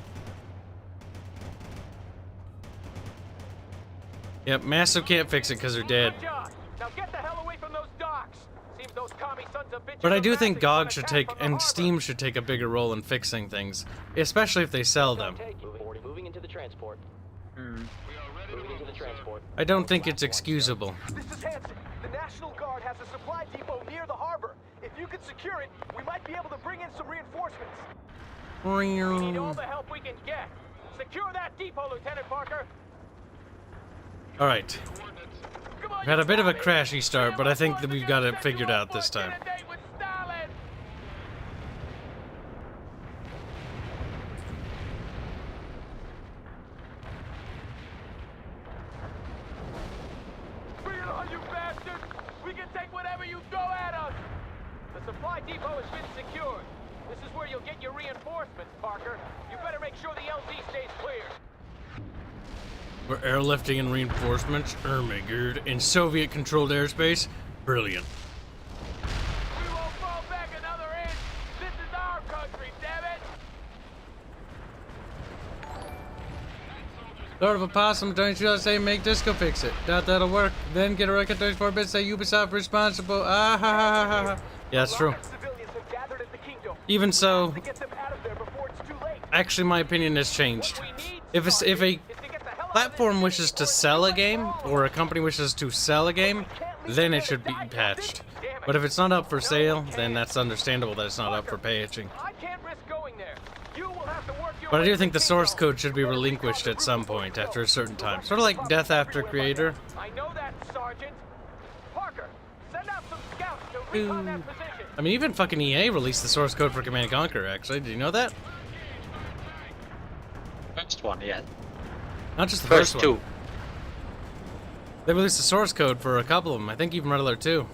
Yep, Massive can't fix it because they're dead. But I do think GOG should take, and Steam should take a bigger role in fixing things. Especially if they sell them. Moving into the transport. Moving into the transport. I don't think it's excusable. This is Hanse. The National Guard has a supply depot near the harbor. If you could secure it, we might be able to bring in some reinforcements. We need all the help we can get. Secure that depot, Lieutenant Parker. Alright. Come on, We've had a bit of a crashy start, but I think that we've got it figured out this time. Bring it on, you bastards! We can take whatever you throw at us! The supply depot has been secured. This is where you'll get your reinforcements, Parker. You better make sure the LZ stays clear. We're airlifting and reinforcements. Oh my god. In Soviet-controlled airspace? Brilliant. We won't fall back another inch. This is our country, damn it! Lord of a possum, don't you say make disco fix it. Doubt that'll work. Then get a record 34 bits say Ubisoft responsible. Ah ha ha ha ha. Yeah, that's true. Even so, actually my opinion has changed. If a platform wishes to sell a game, or a company wishes to sell a game, then it should be patched. But if it's not up for sale, then that's understandable that it's not up for patching. But I do think the source code should be relinquished at some point after a certain time. Sort of like death after creator. I know that, Sergeant. Parker, send out some scouts to recon that position. I mean, even fucking EA released the source code for Command & Conquer, actually. Did you know that? First one, yeah. Not just the first one. Two. They released the source code for a couple of them. I think even Red Alert 2.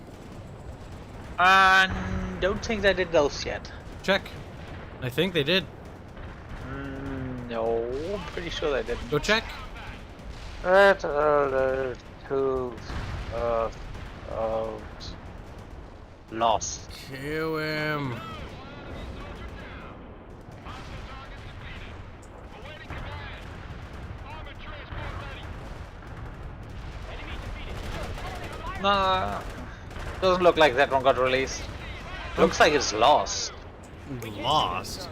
Don't think they did those yet. Check. I think they did. No, I'm pretty sure they didn't. Go check. Red Alert 2 lost. Kill him. Nah, doesn't look like that one got released. Looks like it's lost. Lost?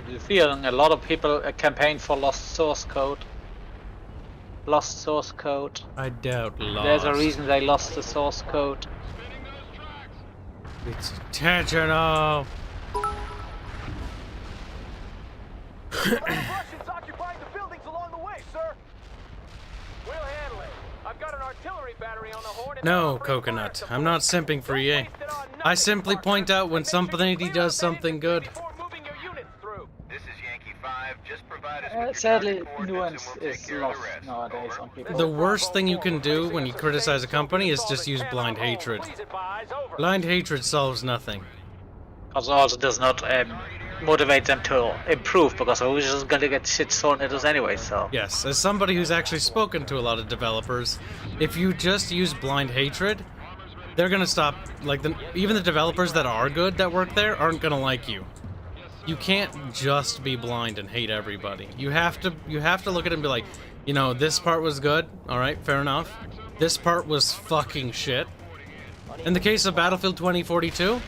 You feel a lot of people campaign for lost source code. Lost source code. I doubt lost. There's a reason they lost the source code. It's intentional. Russians occupying the buildings along the way, sir. We'll handle it. I've got an artillery battery on the horn. No, Coconut. I'm not simping for EA. I simply point out when somebody does something good. Sadly, nuance is lost nowadays on people. The worst thing you can do when you criticize a company is just use blind hatred. Blind hatred solves nothing. Because also does not motivate them to improve, because we're just gonna get shit thrown at us anyway, so. Yes, as somebody who's actually spoken to a lot of developers, if you just use blind hatred, they're gonna stop, like, even the developers that are good that work there aren't gonna like you. You can't just be blind and hate everybody. You have to look at it and be like, you know, this part was good, alright, fair enough. This part was fucking shit. In the case of Battlefield 2042,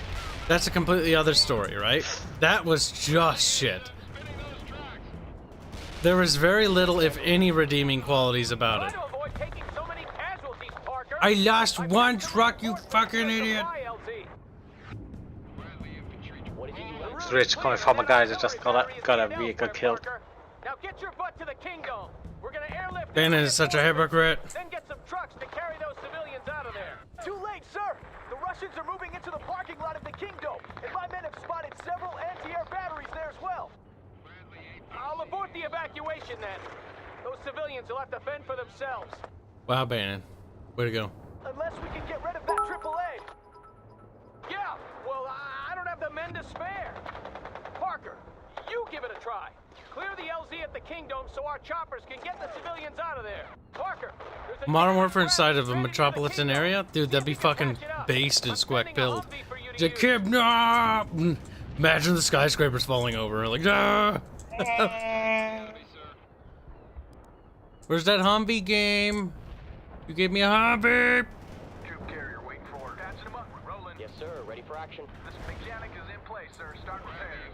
that's a completely other story, right? That was just shit. There was very little, if any, redeeming qualities about it. I lost one truck, you fucking idiot! It's rich coming from a guy that just got a vehicle killed. Now get your butt to the Kingdom. We're gonna airlift. Bannon is such a hypocrite. Then get some trucks to carry those civilians out of there. Too late, sir. The Russians are moving into the parking lot of the Kingdom, and my men have spotted several anti-air batteries there as well. I'll abort the evacuation then. Those civilians will have to fend for themselves. Wow, Bannon. Way to go. Unless we can get rid of that AAA. Yeah, well, I don't have the men to spare. Parker, you give it a try. Clear the LZ at the Kingdom so our choppers can get the civilians out of there. Parker, there's a Modern Warfare inside of a metropolitan area? Dude, that'd be fucking based and squeck pilled. The Kib, no! Imagine the skyscrapers falling over. Like, ah! Where's that Humvee game? You gave me a Humvee! Yes, sir. Ready for action. This mechanic is in place, sir. Start repairing.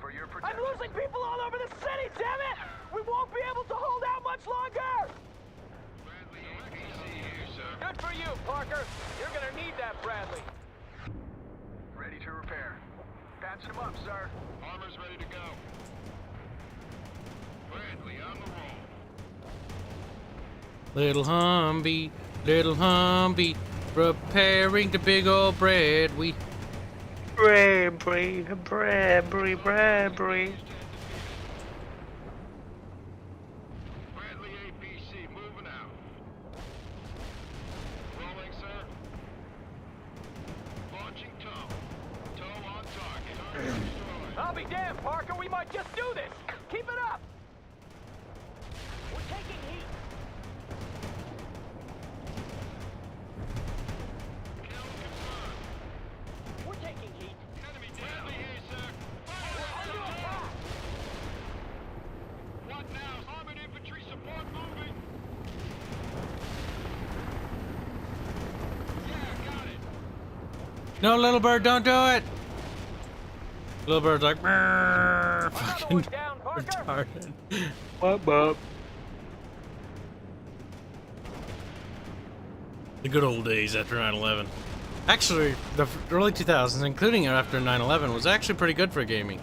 For your protection. I'm losing people all over the city, damn it! We won't be able to hold out much longer! Good for you, Parker. You're gonna need that, Bradley. Ready to repair. Patching him up, sir. Armor's ready to go. Bradley on the roll. Little Humvee, preparing the big old bread. We Bradbury. Bradley APC moving out. Rolling, sir. Launching tow. Tow on target. I'll be damned, Parker. We might just do this. Keep it up. We're taking heat. We're taking heat. Enemy Bradley here, sir. Under attack. What now? Armored infantry support moving. Yeah, got it. no, little bird, don't do it. Little bird's like, "Brrr," fucking Down, Parker. retarded. What? The good old days after 9/11. Actually, the early 2000s, including after 9/11, was actually pretty good for gaming.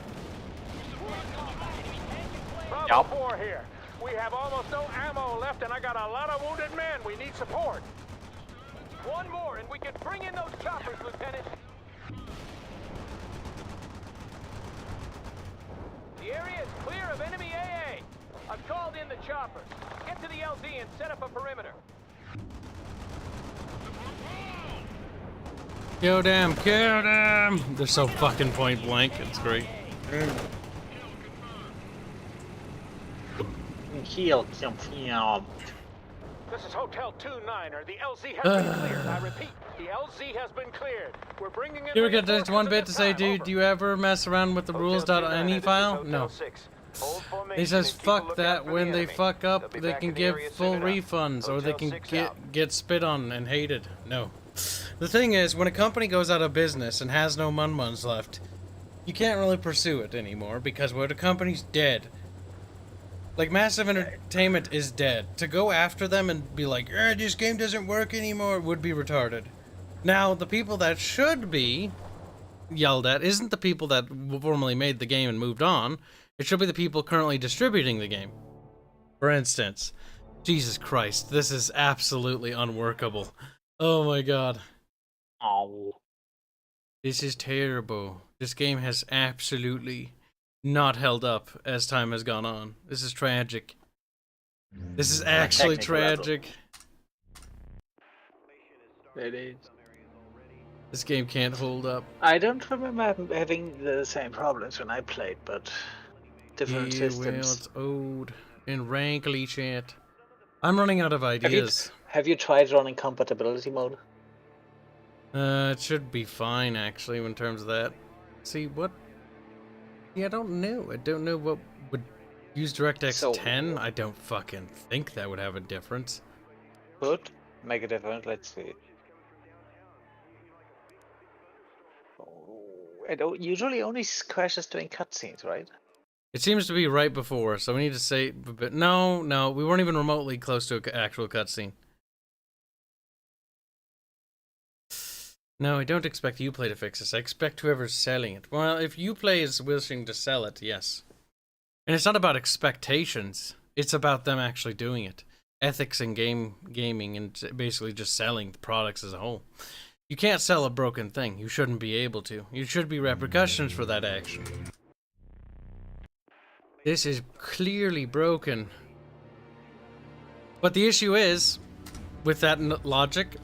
Bravo 4 here. We have almost no ammo left, and I got a lot of wounded men. We need support. One more, and we can bring in those choppers, Lieutenant. The area is clear of enemy AA. I've called in the choppers. Get to the LZ and set up a perimeter. Kill them, kill them! They're so fucking point blank, it's great. Heal. This is Hotel 2-9er. The LZ has been cleared. I repeat, the LZ has been cleared. We're bringing in... You ever get just one bit to say, dude, do you ever mess around with the rules.ini file? No. He says, fuck that. When they fuck up, they can give full refunds, or they can get spit on and hated. No. The thing is, when a company goes out of business and has no mun-muns left, you can't really pursue it anymore, because the company's dead. Like, Massive Entertainment is dead. To go after them and be like, this game doesn't work anymore, would be retarded. Now, the people that should be yelled at isn't the people that formerly made the game and moved on. It should be the people currently distributing the game. For instance, Jesus Christ, this is absolutely unworkable. Oh my god. Oh. This is terrible. This game has absolutely not held up as time has gone on. This is tragic. This is actually tragic. It is. This game can't hold up. I don't remember having the same problems when I played, but different systems. Well, it's old and rankly shit. I'm running out of ideas. Have you tried running compatibility mode? It should be fine, actually, in terms of that. See, what? Yeah, I don't know. I don't know what would use DirectX 10. I don't fucking think that would have a difference. Could make a difference. Let's see. It usually only crashes during cutscenes, right? It seems to be right before, so we need to say... But no, we weren't even remotely close to an actual cutscene. No, I don't expect Uplay to fix this. I expect whoever's selling it. Well, if Uplay is wishing to sell it, yes. And it's not about expectations. It's about them actually doing it. Ethics in gaming and basically just selling the products as a whole. You can't sell a broken thing. You shouldn't be able to. You should be repercussions for that action. This is clearly broken. But the issue is, with that logic...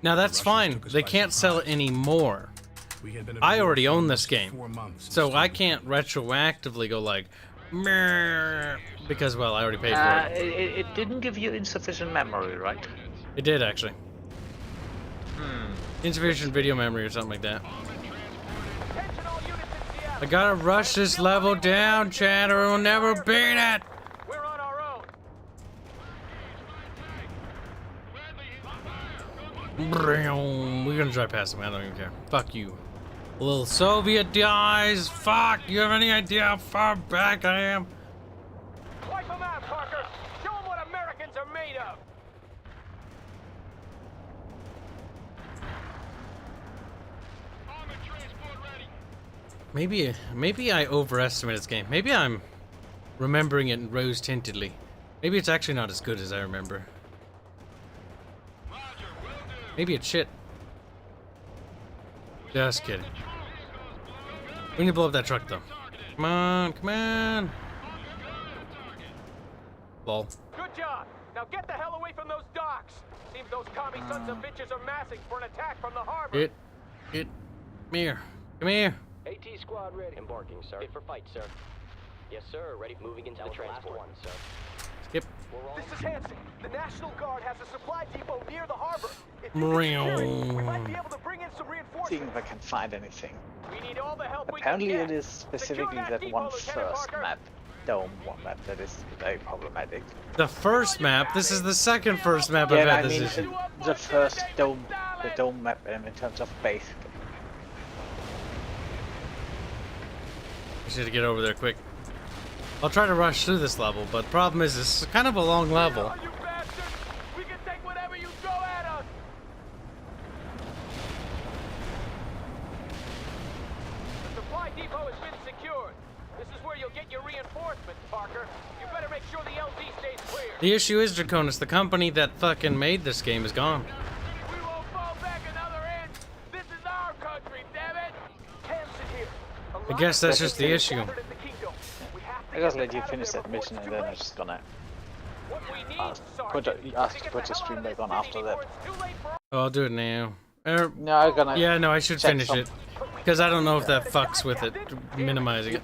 Now that's fine, they can't sell it anymore. I already own this game, so I can't retroactively go like, meh, because, well, I already paid for it. It didn't give you insufficient memory, right? It did, actually. Insufficient video memory or something like that. I gotta rush this level down, Chad, or we'll never beat it! We're on our own. We're gonna drive past him, I don't even care. Fuck you. Little Soviet dies! Fuck! You have any idea how far back I am? Wipe them out, Parker! Show them what Americans are made of! Maybe I overestimate this game. Maybe I'm remembering it rose-tintedly. Maybe it's actually not as good as I remember. Maybe it's shit. Just kidding. We need to blow up that truck, though. Come on, come on. Lol. Good job. Now get the hell away from those docks. Seems those commie sons of bitches are massing for an attack from the harbor. Come here. Come here. AT squad ready. Embarking, sir. Fit for fight, sir. Yes, sir. Ready. Moving into the transport. Last one, sir. Skip. This is Hanse. The National Guard has a supply depot near the harbor. If you we might be able to bring in some reinforcements. Seeing if I can find anything. We need all the help Apparently we can it get. is specifically that one first map. Dome one map that is very problematic. The first map? This is the second first map I've had this issue. The first dome, the dome map in terms of base. I should get over there quick. I'll try to rush through this level, but the problem is this is kind of a long level. You bastards! We can take whatever you throw at us! The supply depot has been secured. This is where you'll get your reinforcements, Parker. You better make sure the LZ stays clear. The issue is, Draconis, the company that fucking made this game is gone. We won't fall back another inch. This is our country, damn it! Hanse here. I guess that's just the issue. I just let you finish that mission and then I'm just gonna ask to put the stream back on after that. Oh, I'll do it now. No, I'm gonna. Yeah, no, I should finish it. Because I don't know if that fucks with it, minimizing it.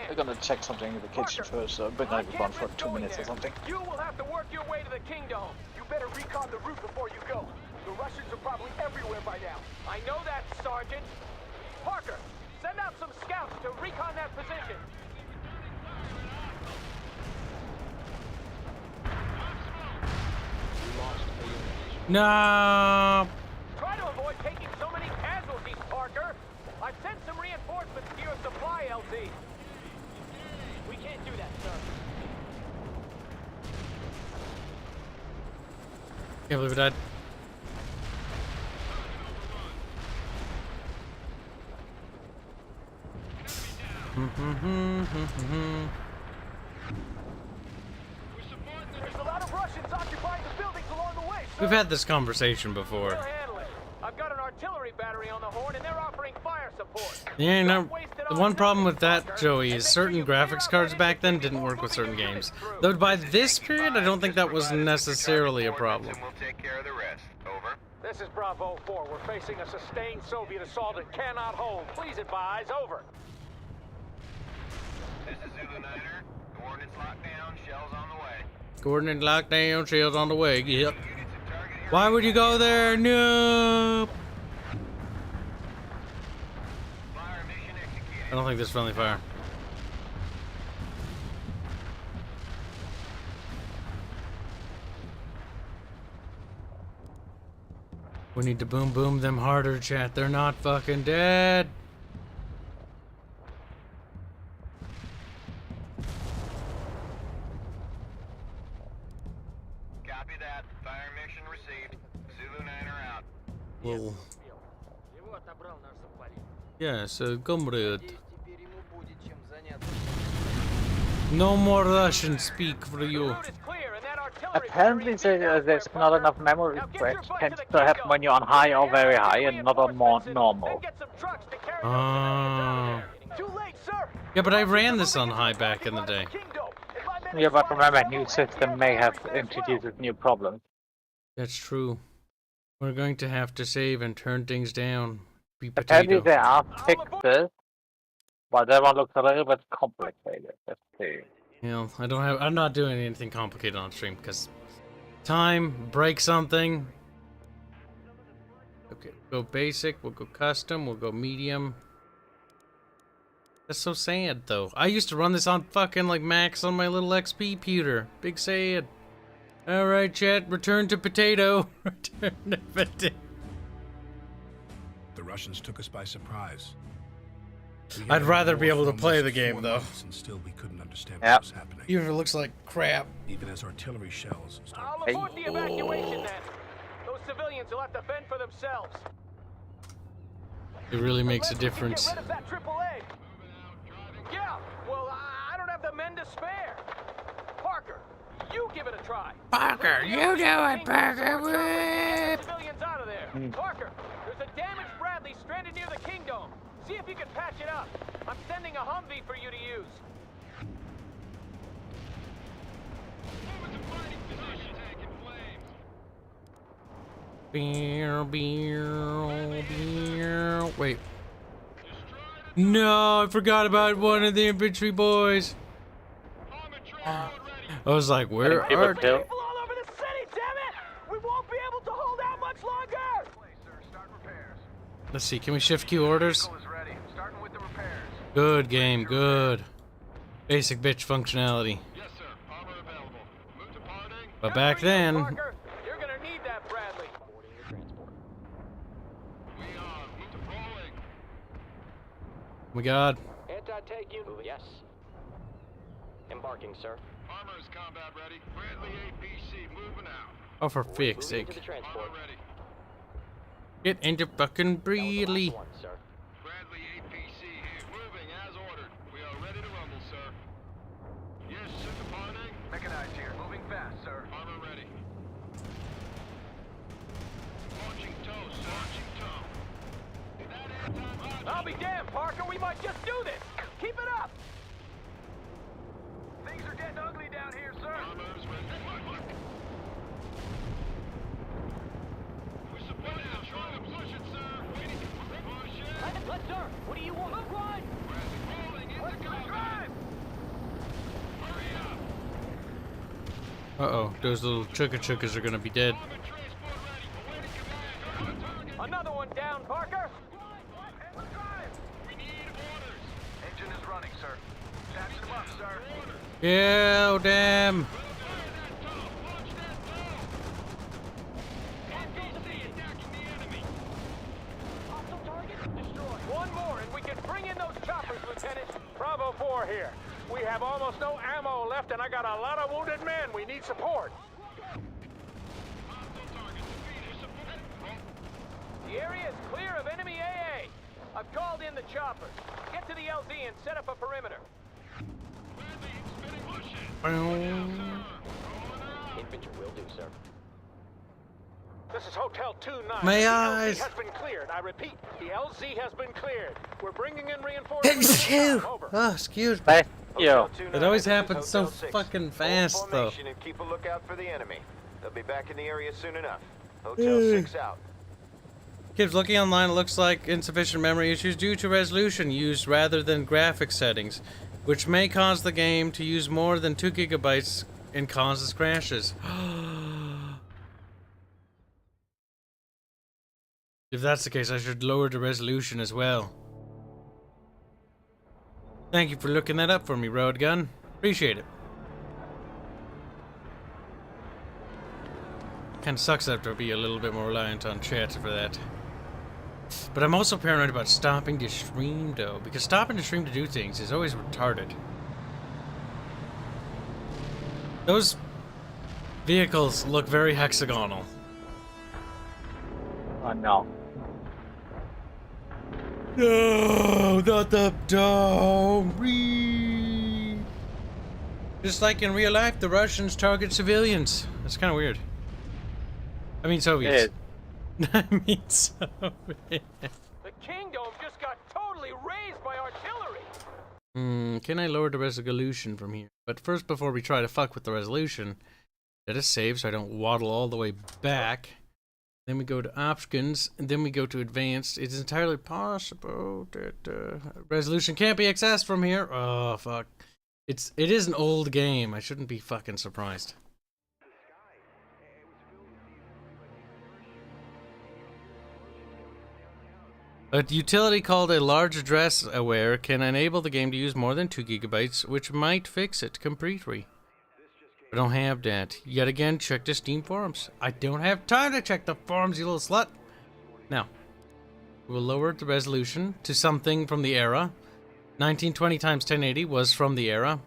We're gonna check something in the kitchen first, so we're gonna be gone for 2 minutes or something. You will have to work your way to the Kingdom. You better recon the route before you go. The Russians are probably everywhere by now. I know that, Sergeant. Parker, send out some scouts to recon that position. No. Try to avoid taking so many casualties, Parker. I've sent some reinforcements to your supply, LZ. We can't do that, sir. Can't believe it died. There's a lot of Russians occupying the buildings along the way, sir. We've had this conversation before. We'll handle it. I've got an artillery battery on the Horn, and they're offering fire support. Yeah, no. The one problem with that, Joey, is certain graphics cards back then didn't work with certain games. Though by this period, I don't think that was necessarily a problem. We'll take care of the rest. Over. This is Bravo 4. We're facing a sustained Soviet assault and cannot hold. Please advise. Over. This is Zulu Niner. Coordinates locked down. Shells on the way. Coordinate lockdown, shells on the way. Yep. Why would you go there? No. I don't think there's friendly fire. We need to boom boom them harder, chat. They're not fucking dead. Copy that. Fire mission received. Zulu Niner out. Well, yes, comrade. No more Russian speak for you. Apparently there's not enough memory breaks. Tends to happen when you're on high or very high and not on more normal. Yeah, but I ran this on high back in the day. Yeah, but remember, new system may have introduced new problems. That's true. We're going to have to save and turn things down. Be Apparently potato. there are fixes, but that one looks a little bit complicated. Let's see. You know, I'm not doing anything complicated on stream because time, break something. Okay, we'll go basic, we'll go custom, we'll go medium. That's so sad though. I used to run this on fucking like max on my little XP pewter. Big sad. Alright, chat, return to potato. Return to potato. The Russians took us by surprise. I'd rather be able to play the game though. And still we couldn't understand what was happening. Even if it looks like crap. Even as artillery shells started. I'll abort the evacuation then. Those civilians will have to fend for themselves. It really makes a difference. Get rid of that AAA. Yeah, well, I don't have the men to spare. Parker, you give it a try. Parker, you do it, Parker. Civilians Parker, there's a damaged Bradley stranded near the Kingdom. See if you can patch it up. I'm sending a Humvee for you to use. Wait. No, I forgot about one of the infantry boys. I was like, where are People all over the city, damn it! We won't be able to hold out much longer! Let's see, can we shift queue orders? Good game, good. Basic bitch functionality. Yes, sir. Armor available. Move to parting. But back then, Parker, you're gonna need that Bradley. We are. Move to rolling. oh my god. Anti-tank unit. Yes. Embarking, sir. Armor is combat ready. Bradley APC moving out. Oh, for fuck's Moving to sake. the transport. Armor ready. Get into fucking Bradley. One, sir. Bradley APC here. Moving as ordered. We are ready to rumble, sir. Yes, sir. Departing. Mechanized here. Moving fast, sir. Armor ready. Launching tow, sir. Launching tow. That anti-roger. I'll be damned, Parker. We might just do this. Keep it up. Things are getting ugly down here, sir. Armor's ready. We support it. Trying to push it, sir. Waiting to push it. Let's, sir. What do you want? Run! Bradley rolling into combat. Hurry up. Uh-oh, those little chugga-chuggas are gonna be dead. Armor transport ready. Awaiting command. Target. Another one down, Parker. We need orders. Engine is running, sir. Patch them up, sir. Yeah, damn. One more, and we can bring in those choppers, Lieutenant. Bravo 4 here. We have almost no ammo left, and I got a lot of wounded men. We need support. The area is clear of enemy AA. I've called in the choppers. Get to the LZ and set up a perimeter. Infantry will do, sir. This is Hotel 2-9. My the eyes. LZ has been cleared. I repeat, the LZ has been cleared. We're bringing in reinforcements. Over. Oh, excuse me. Bye. Yo. It always happens so fucking fast, though. And keep a lookout for the enemy. They'll be back in the area soon enough. Hotel 6 out. Kibs, looking online, it looks like insufficient memory issues due to resolution used rather than graphics settings, which may cause the game to use more than 2 gigabytes and causes crashes. If that's the case, I should lower the resolution as well. Thank you for looking that up for me, Road Gun. Appreciate it. Kinda sucks to have to be a little bit more reliant on chat for that. But I'm also paranoid about stopping the stream, though, because stopping the stream to do things is always retarded. Those vehicles look very hexagonal. Oh no. No, not the dome. Just like in real life, the Russians target civilians. That's kind of weird. I mean Soviets. I mean Soviets. The Kingdom just got totally razed by artillery. Can I lower the resolution from here? But first, before we try to fuck with the resolution, let us save so I don't waddle all the way back. Then we go to options, and then we go to advanced. It's entirely possible that resolution can't be accessed from here. Oh fuck! It is an old game. I shouldn't be fucking surprised. A utility called a large address aware can enable the game to use more than 2 gigabytes, which might fix it completely. I don't have that. Yet again, check the Steam forums. I don't have time to check the forums, you little slut. Now, we'll lower the resolution to something from the era. 1920 x 1080 was from the era.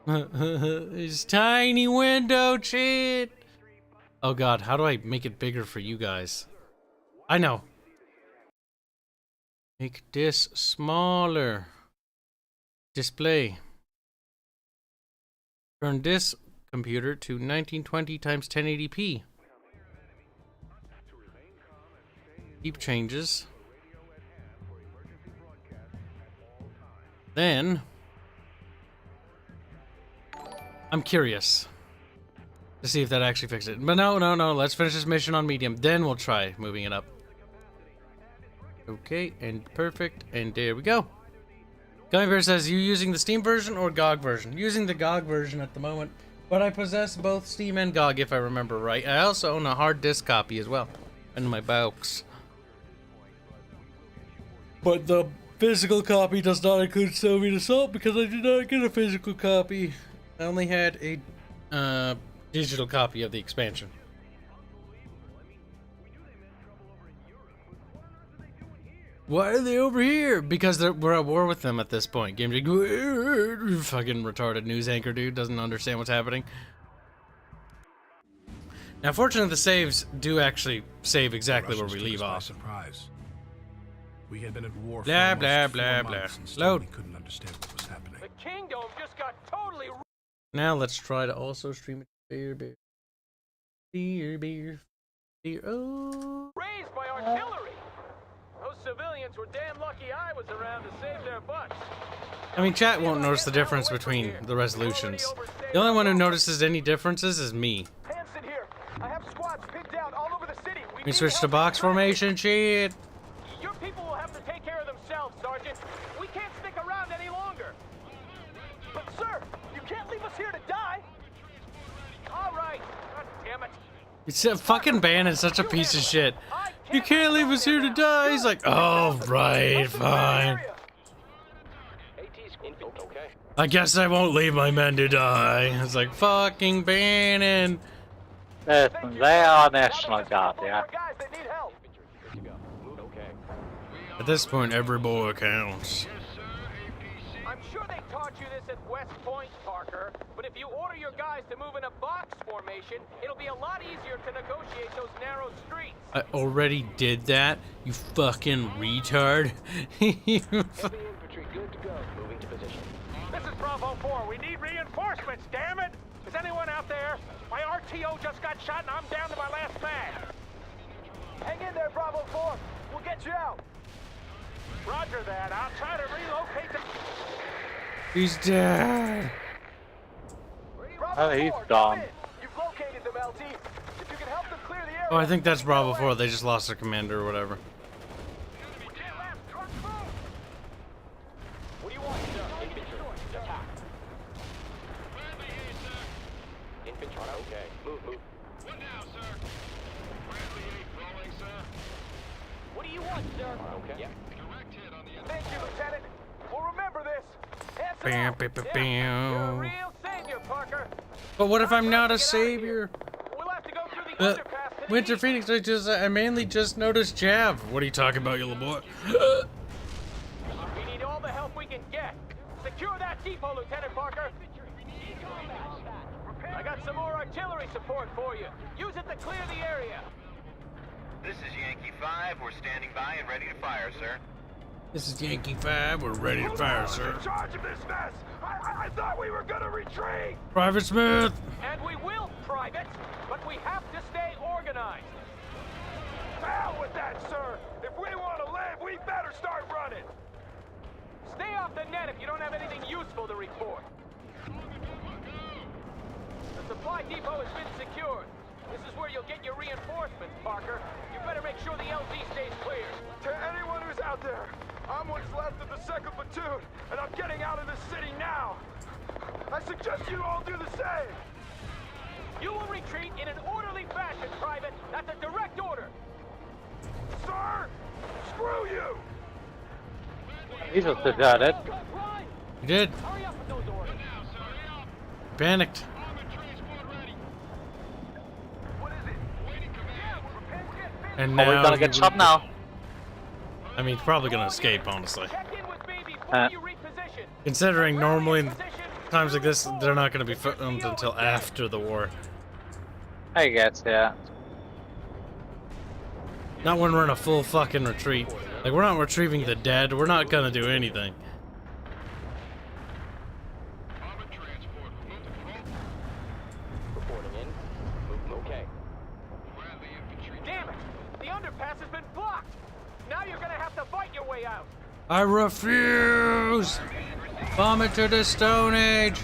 It's tiny window shit. Oh god, how do I make it bigger for you guys? I know. Make this smaller. Display. Turn this computer to 1920 x 1080p. Keep changes. Then I'm curious to see if that actually fixes it. But no. Let's finish this mission on medium. Then we'll try moving it up. Okay, and perfect. And there we go. Gummy Bear says, you using the Steam version or GOG version? Using the GOG version at the moment. But I possess both Steam and GOG if I remember right. I also own a hard disk copy as well in my box. But the physical copy does not include Soviet Assault because I did not get a physical copy. I only had a digital copy of the expansion. Why are they over here? Because we're at war with them at this point. Game fucking retarded news anchor dude doesn't understand what's happening. Now, fortunately, the saves do actually save exactly where we leave off. Surprise. We had been at war for blah, almost blah, 4 blah, blah. months and still Load. we couldn't understand what was happening. The kingdom just got totally. Now let's try to also stream it. Beer. Oh. Raised by artillery. Those civilians were damn lucky I was around to save their butts. I mean, chat won't notice the difference between the resolutions. The only one who notices any differences is me. Hanse here. I have squads pinned down all over the city. We switch to box formation, shit. Your people will have to take care of themselves, Sergeant. We can't stick around any longer. But sir, you can't leave us here to die. All right. God damn it. It's a fucking Bannon's such a piece of shit. You can't leave us here to die. He's like, oh, right, fine. I guess I won't leave my men to die. It's like, fucking Bannon. They are National Guard, yeah. At this point, every boy counts. I'm sure they taught you this at West Point, Parker, but if you order your guys to move in a box formation, it'll be a lot easier to negotiate those narrow streets. I already did that, you fucking retard. Heavy infantry good to go. Moving to position. This is Bravo 4. We need reinforcements, damn it! Is anyone out there? My RTO just got shot and I'm down to my last man. Hang in there, Bravo 4. We'll get you out. Roger that. I'll try to relocate the... He's dead. Oh, he's gone. You've located them, LT. If you can help them clear the area... Oh, I think that's Bravo 4. They just lost their commander or whatever. What do you want, sir? Infantry. Attack. Infantry. Okay. Move. What now, sir? Bradley 8 rolling, sir. What do you want, sir? Okay. Yeah. Direct hit on the enemy. Thank you, Lieutenant. We'll remember this. Bam, bam, bam, bam. You're a real savior, Parker. But what if I'm not a savior? We'll have to go through the underpass to the Winter east. Phoenix, I mainly just noticed Jav. What are you talking about, you little boy? We need all the help we can get. Secure that depot, Lieutenant Parker. I got some more artillery support for you. Use it to clear the area. This is Yankee 5. We're standing by and ready to fire, sir. This is Yankee 5. We're ready to fire, sir. In charge of this mess. I thought we were gonna retreat. Private Smith. And we will, Private, but we have to stay organized. Hell with that, sir. If we want to live, we better start running. Stay off the net if you don't have anything useful to report. The supply depot has been secured. This is where you'll get your reinforcements, Parker. You better make sure the LZ stays clear. To anyone who's out there, I'm what's left of the 2nd Platoon, and I'm getting out of this city now. I suggest you all do the same. You will retreat in an orderly fashion, Private. That's a direct order. Sir, screw you. He just got it. You did. Hurry up with those orders. Panicked. And Oh, we're now gonna get shot now. I mean, probably gonna escape, honestly. Check in with me before you reposition. Considering normally in times like this, they're not gonna be filmed until after the war. I guess, yeah. Not when we're in a full fucking retreat. Like, we're not retrieving the dead. We're not gonna do anything. Reporting in. Okay. Damn it! The underpass has been blocked. Now you're gonna have to fight your way out. I refuse! Vomit to the Stone Age!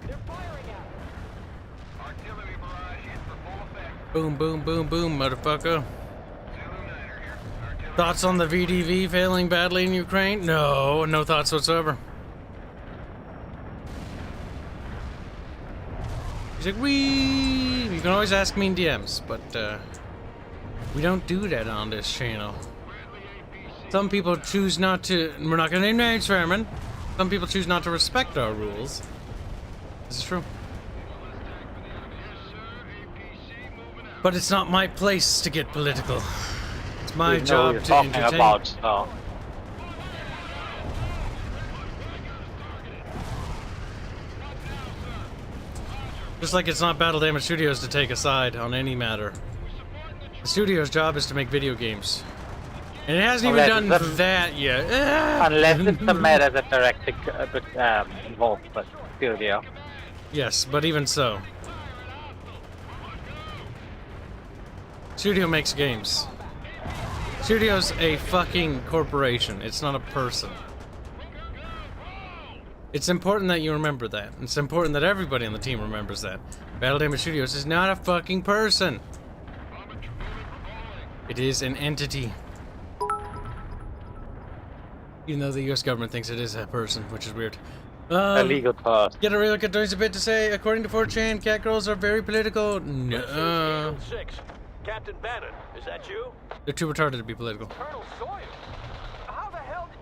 They're firing out. Artillery barrage in for full effect. Boom, boom, boom, boom, motherfucker. Thoughts on the VDV failing badly in Ukraine? No, no thoughts whatsoever. He's like, wee! You can always ask me in DMs, but we don't do that on this channel. Some people choose not to. We're not gonna name names, Fairman. Some people choose not to respect our rules. This is true. But it's not my place to get political. It's my job to entertain. About, oh. Just like it's not Battle Damage Studios to take a side on any matter. The studio's job is to make video games. And it hasn't even done that yet. Unless it's the matter that directly involved the studio. Yes, but even so. Studio makes games. Studio's a fucking corporation. It's not a person. It's important that you remember that. It's important that everybody on the team remembers that. Battle Damage Studios is not a fucking person. It is an entity. Even though the US government thinks it is a person, which is weird. A legal part. Get a real good a bit to say. According to 4chan, cat girls are very political. No. 6. Captain Bannon, is that you? They're too retarded to be political. Colonel Sawyer? How the hell did...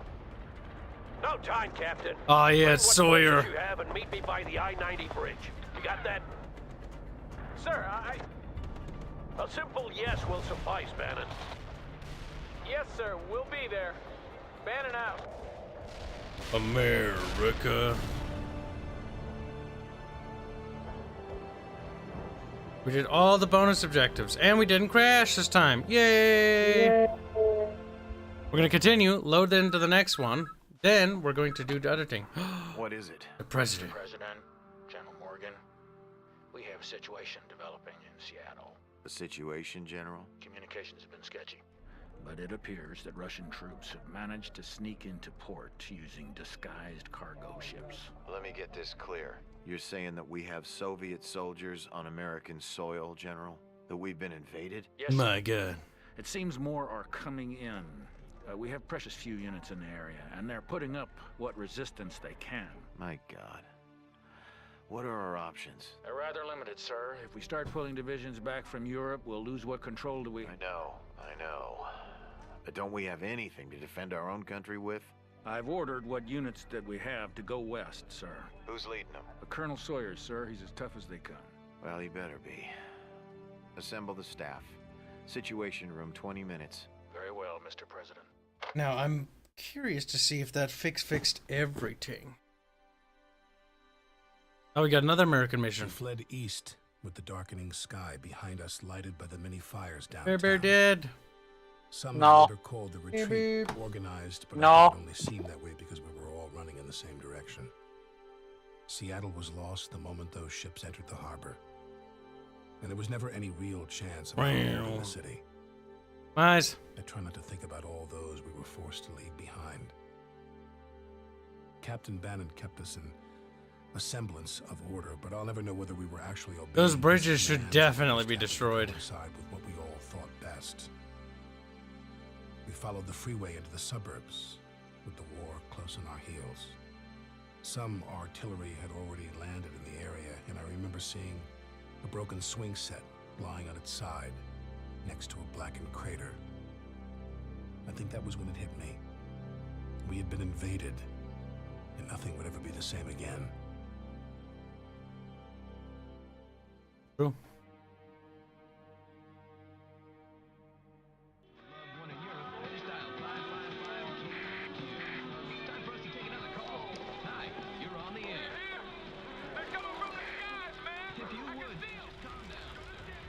No time, Captain. Oh yeah, it's Sawyer. You have and meet me by the I-90 bridge. You got that? Sir, A simple yes will suffice, Bannon. Yes, sir. We'll be there. Bannon out. America. We did all the bonus objectives, and we didn't crash this time. Yay! We're gonna continue, load into the next one. Then we're going to do the editing. What is it? The president. President, General Morgan, we have a situation developing in Seattle. The situation, General? Communications have been sketchy, but it appears that Russian troops have managed to sneak into port using disguised cargo ships. Let me get this clear. You're saying that we have Soviet soldiers on American soil, General? That we've been invaded? Yes. My God. It seems more are coming in. We have precious few units in the area, and they're putting up what resistance they can. My God. What are our options? They're rather limited, sir. If we start pulling divisions back from Europe, we'll lose what control do we... I know. But don't we have anything to defend our own country with? I've ordered what units that we have to go west, sir. Who's leading them? Colonel Sawyer, sir. He's as tough as they come. Well, he better be. Assemble the staff. Situation room, 20 minutes. Very well, Mr. President. Now, I'm curious to see if that fixed everything. Oh, we got another American mission. We fled east with the darkening sky behind us lighted by the many fires downtown. Bear Bear dead. Some later called the retreat organized, but it only seemed that way because we were all running in the same direction. Seattle was lost the moment those ships entered the harbor. And there was never any real chance of holding the city. Nice. I try not to think about all those we were forced to leave behind. Captain Bannon kept us in a semblance of order, but I'll never know whether we were actually obeying. Those bridges should definitely be destroyed. Side with what we all thought best. We followed the freeway into the suburbs, with the war close on our heels. Some artillery had already landed in the area, and I remember seeing a broken swing set lying on its side, next to a blackened crater. I think that was when it hit me. We had been invaded, and nothing would ever be the same again. True.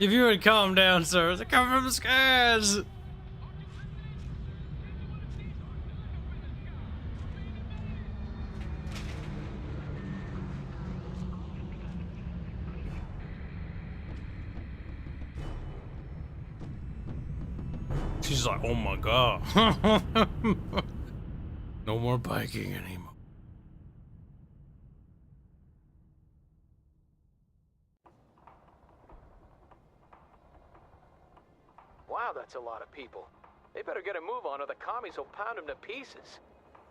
If you would calm down, sir. They're coming from the skies. She's like, oh my god. No more biking anymore. Wow, that's a lot of people. They better get a move on or the commies will pound them to pieces.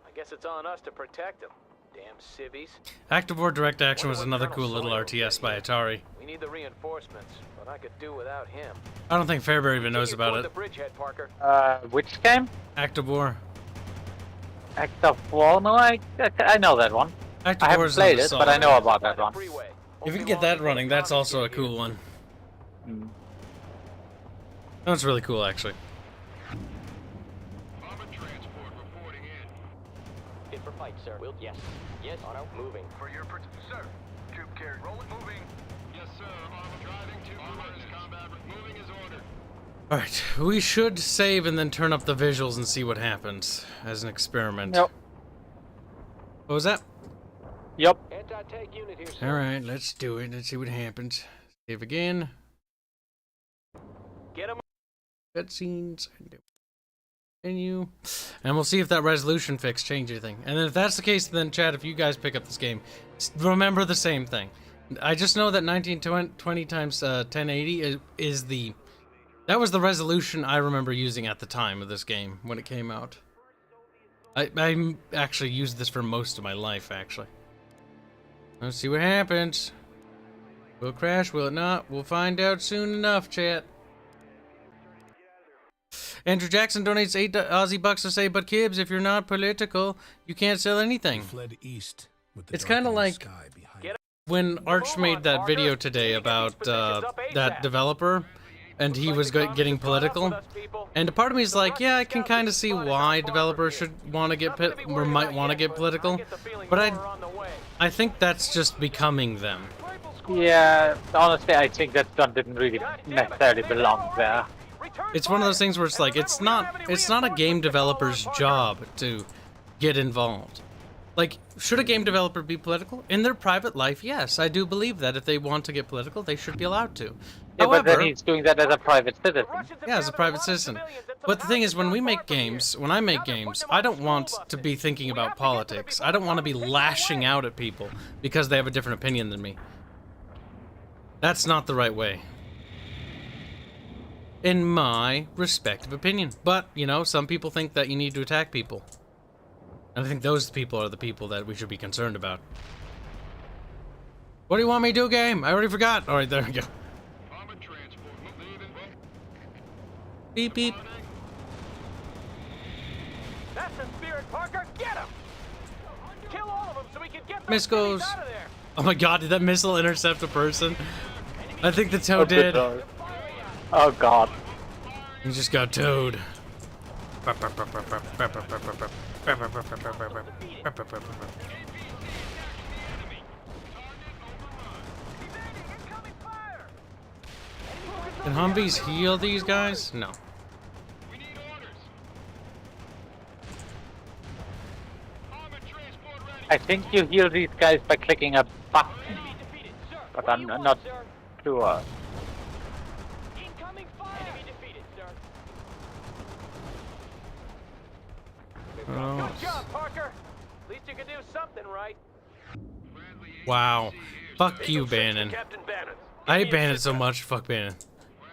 I guess it's on us to protect them. Damn civvies. Active War Direct Action was another cool little RTS by Atari. We need the reinforcements, but I could do without him. I don't think Fairbury even knows about it. The bridgehead, Parker. Which game? Active War. Active War? No, I know that one. Active I haven't played it, but I know about that one. If you can get that running, that's also a cool one. That's really cool, actually. Fit for fight, sir. Yes. Yes. Auto moving. For your sir. Troop carrier. Roll it moving. Yes, sir. I'm driving to orders. Combat moving is ordered. Alright, we should save and then turn up the visuals and see what happens as an experiment. Yep. What was that? Yep. Anti-tank unit here, sir. Alright, let's do it. Let's see what happens. Save again. Get him. Cutscenes. Menu. And we'll see if that resolution fix changes anything. And if that's the case, then chat, if you guys pick up this game, remember the same thing. I just know that 1920 times 1080 is the... That was the resolution I remember using at the time of this game, when it came out. I actually used this for most of my life, actually. Let's see what happens. Will it crash? Will it not? We'll find out soon enough, chat. Andrew Jackson donates 8 Aussie bucks to say, but Kibs, if you're not political, you can't sell anything. Fled east with the it's kind of like when Arch made that video today about that developer, and he was getting political. And a part of me is like, yeah, I can kind of see why developers should want to get or might want to get political, but I think that's just becoming them. Yeah, honestly, I think that one didn't really necessarily belong there. It's one of those things where it's like it's not a game developer's job to get involved. Like, should a game developer be political? In their private life, yes, I do believe that if they want to get political, they should be allowed to. Yeah, However, but then he's doing that as a private citizen. Yeah, as a private citizen. But the thing is, when I make games, I don't want to be thinking about politics. I don't want to be lashing out at people because they have a different opinion than me. That's not the right way. In my respective opinion. But, you know, some people think that you need to attack people. And I think those people are the people that we should be concerned about. What do you want me to do, game? I already forgot. Alright, there we go. Beep, beep. That's the spirit, Parker. Get him! Kill all of them so we can get Miss goes. out of there. Oh my god, did that missile intercept a person? I think the toad did. Oh god. He just got towed. Can Humvees heal these guys? No. I think you heal these guys by clicking a button, but I'm not sure. Oh. Good job, Parker. At least you can do something right. Wow. Fuck you, Bannon. I hate Bannon so much. Fuck Bannon.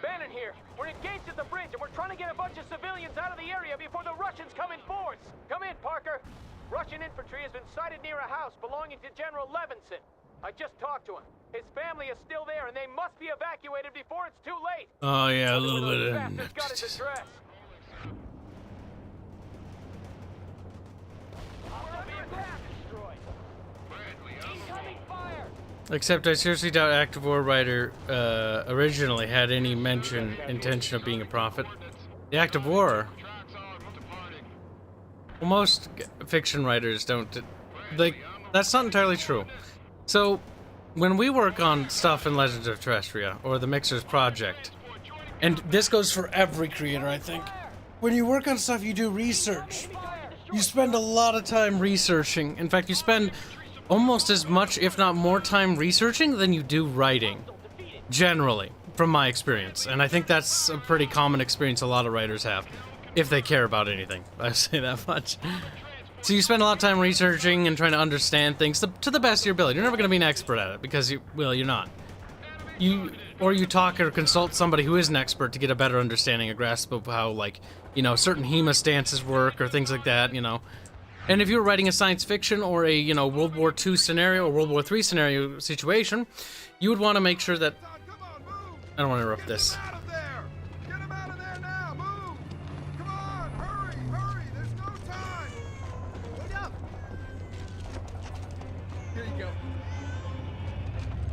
Bannon here. We're engaged at the bridge and we're trying to get a bunch of civilians out of the area before the Russians come in force. Come in, Parker. Russian infantry has been sighted near a house belonging to General Levinson. I just talked to him. His family is still there and they must be evacuated before it's too late. Oh yeah, a little bit of... Got his address. Except I seriously doubt Active War writer originally had any intention of being a prophet. The Active War... Well, most fiction writers don't... Like, that's not entirely true. So, when we work on stuff in Legends of Terrestria, or the Mixers Project, and this goes for every creator, I think, when you work on stuff, you do research. You spend a lot of time researching. In fact, you spend almost as much, if not more time researching than you do writing. Generally, from my experience. And I think that's a pretty common experience a lot of writers have. If they care about anything, I say that much. So you spend a lot of time researching and trying to understand things to the best of your ability. You're never going to be an expert at it because you're not. You talk or consult somebody who is an expert to get a better understanding, a grasp of how, like, you know, certain HEMA stances work or things like that, you know. And if you were writing a science fiction or a, you know, World War II scenario or World War III scenario situation, you would want to make sure that... I don't want to interrupt this.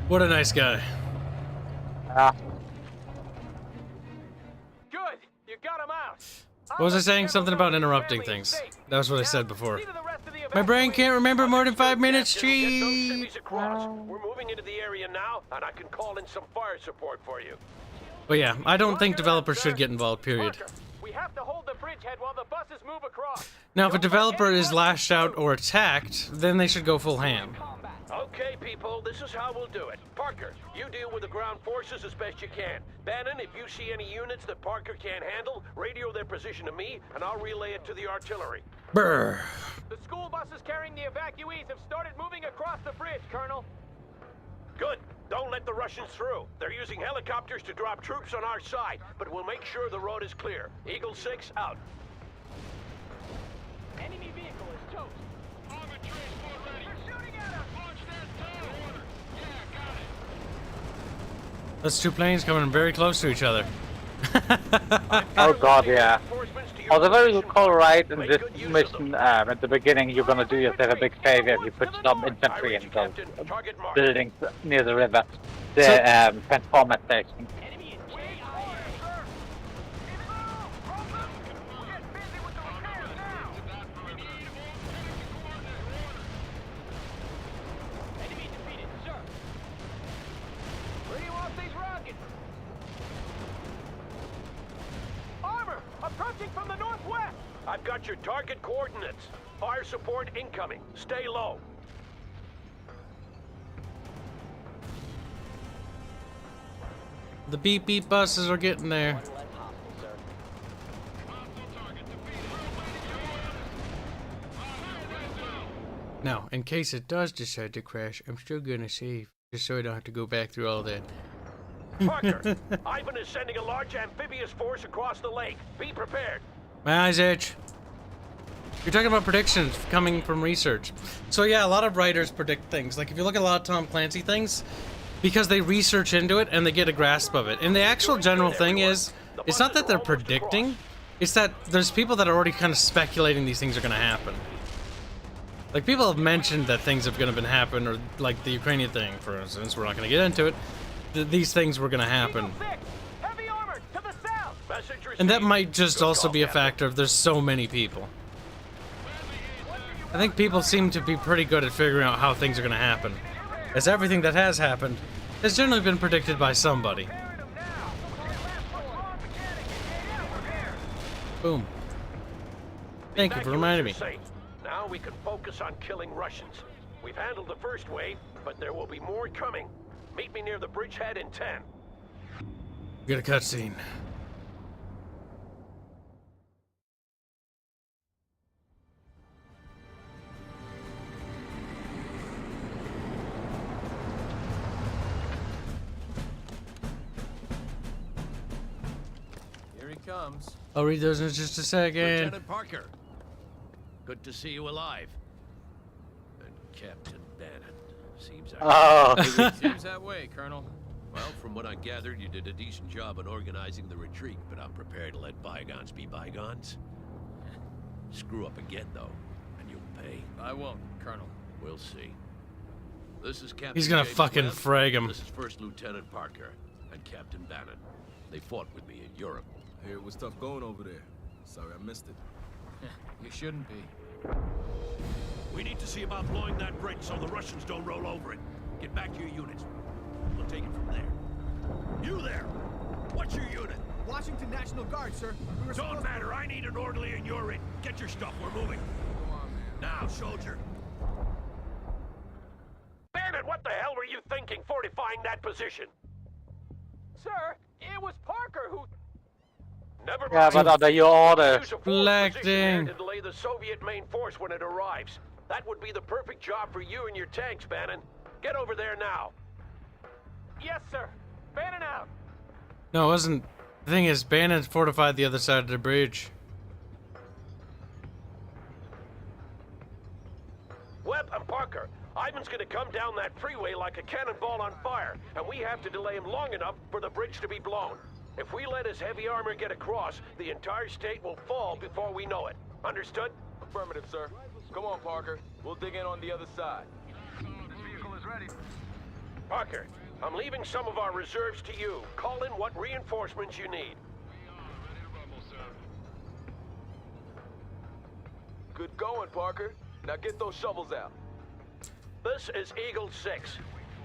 What a nice guy. Good, you got him out. What was I saying? Something about interrupting things. That was what I said before. My brain can't remember more than 5 minutes, cheese. We're moving into the area now, and I can call in some fire support for you. But yeah, I don't think developers should get involved, period. We have to hold the bridgehead while the buses move across. Now, if a developer is lashed out or attacked, then they should go full ham. Okay, people, this is how we'll do it. Parker, you deal with the ground forces as best you can. Bannon, if you see any units that Parker can't handle, radio their position to me, and I'll relay it to the artillery. Brr. The school buses carrying the evacuees have started moving across the bridge, Colonel. Good. Don't let the Russians through. They're using helicopters to drop troops on our side, but we'll make sure the road is clear. Eagle 6, out. Enemy vehicle is toast. Armored transport ready. They're shooting at us. Launch that tow. Order. Yeah, got it. That's two planes coming very close to each other. Oh god, yeah. Oh, the very good call, right? In this mission, at the beginning, you're gonna do yourself a big favor if you put some infantry in those buildings near the river, the transformer station. Approaching from the northwest! I've got your target coordinates. Fire support incoming. Stay low. The beep beep buses are getting there. Now, in case it does decide to crash, I'm still gonna save, just so I don't have to go back through all that. Parker, Ivan is sending a large amphibious force across the lake. Be prepared. My eyes itch. You're talking about predictions coming from research. So yeah, a lot of writers predict things. Like if you look at a lot of Tom Clancy things, because they research into it and they get a grasp of it. And the actual general thing is, it's not that they're predicting, it's that there's people that are already kind of speculating these things are going to happen. Like people have mentioned that things have going to happen, or like the Ukrainian thing, for instance. We're not going to get into it. These things were going to happen. Heavy armor to the south. And that might just also be a factor of there's so many people. I think people seem to be pretty good at figuring out how things are going to happen, as everything that has happened has generally been predicted by somebody. Boom. Thank you for reminding me. Now we can focus on killing Russians. We've handled the first wave, but there will be more coming. Meet me near the bridgehead in 10. Get a cutscene. Here he comes. I'll read those in just a second. Lieutenant Parker. Good to see you alive. And Captain Bannon. Seems that way, Colonel. Well, from what I gathered, you did a decent job on organizing the retreat, but I'm prepared to let bygones be bygones. Screw up again, though, and you'll pay. I won't, Colonel. We'll see. This is Captain He's gonna James fucking Webb. frag him. This is First Lieutenant Parker and Captain Bannon. They fought with me in Europe. I hear it was tough going over there. Sorry I missed it. You shouldn't be. We need to see about blowing that bridge so the Russians don't roll over it. Get back to your units. We'll take it from there. You there! What's your unit? Washington National Guard, sir. Don't matter. I need an orderly and you're in. Get your stuff. We're moving. Come on, man. Now, soldier. Bannon, what the hell were you thinking fortifying that position? Sir, it was Parker who... Never Yeah, but under your order. Use a forward position Deflecting. to delay the Soviet main force when it arrives. That would be the perfect job for you and your tanks, Bannon. Get over there now. Yes, sir. Bannon out. No, it wasn't. The thing is, Bannon fortified the other side of the bridge. Webb and Parker, Ivan's gonna come down that freeway like a cannonball on fire, and we have to delay him long enough for the bridge to be blown. If we let his heavy armor get across, the entire state will fall before we know it. Understood? Affirmative, sir. Come on, Parker. We'll dig in on the other side. This vehicle is ready. Parker, I'm leaving some of our reserves to you. Call in what reinforcements you need. Good going, Parker. Now get those shovels out. This is Eagle 6.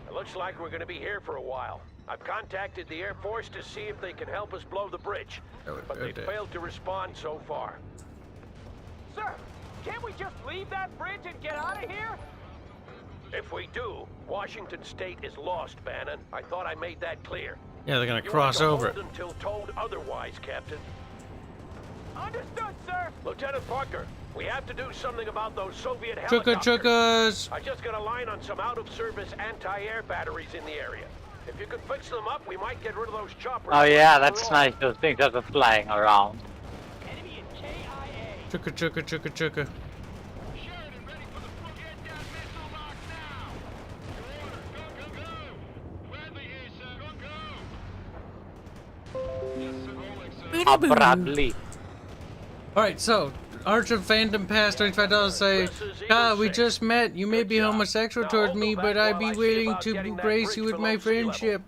It looks like we're gonna be here for a while. I've contacted the Air Force to see if they can help us blow the bridge, but they've failed to respond so far. Sir, can't we just leave that bridge and get out of here? If we do, Washington State is lost, Bannon. I thought I made that clear. Yeah, they're gonna You cross have to over hold it. until told otherwise, Captain. Understood, sir. Lieutenant Parker, we have to do something about those Soviet Chugga helicopters. chuggas! I just got a line on some out-of-service anti-air batteries in the area. If you could fix them up, we might get rid of those choppers. Oh yeah, that's nice. Those things that are flying around. Enemy in KIA. Chugga chugga chugga chugga. Bradley. Alright, so, Arch of Phantom Pass, $25 say, we just met. You may be homosexual towards me, but I'd be willing to grace you with my friendship.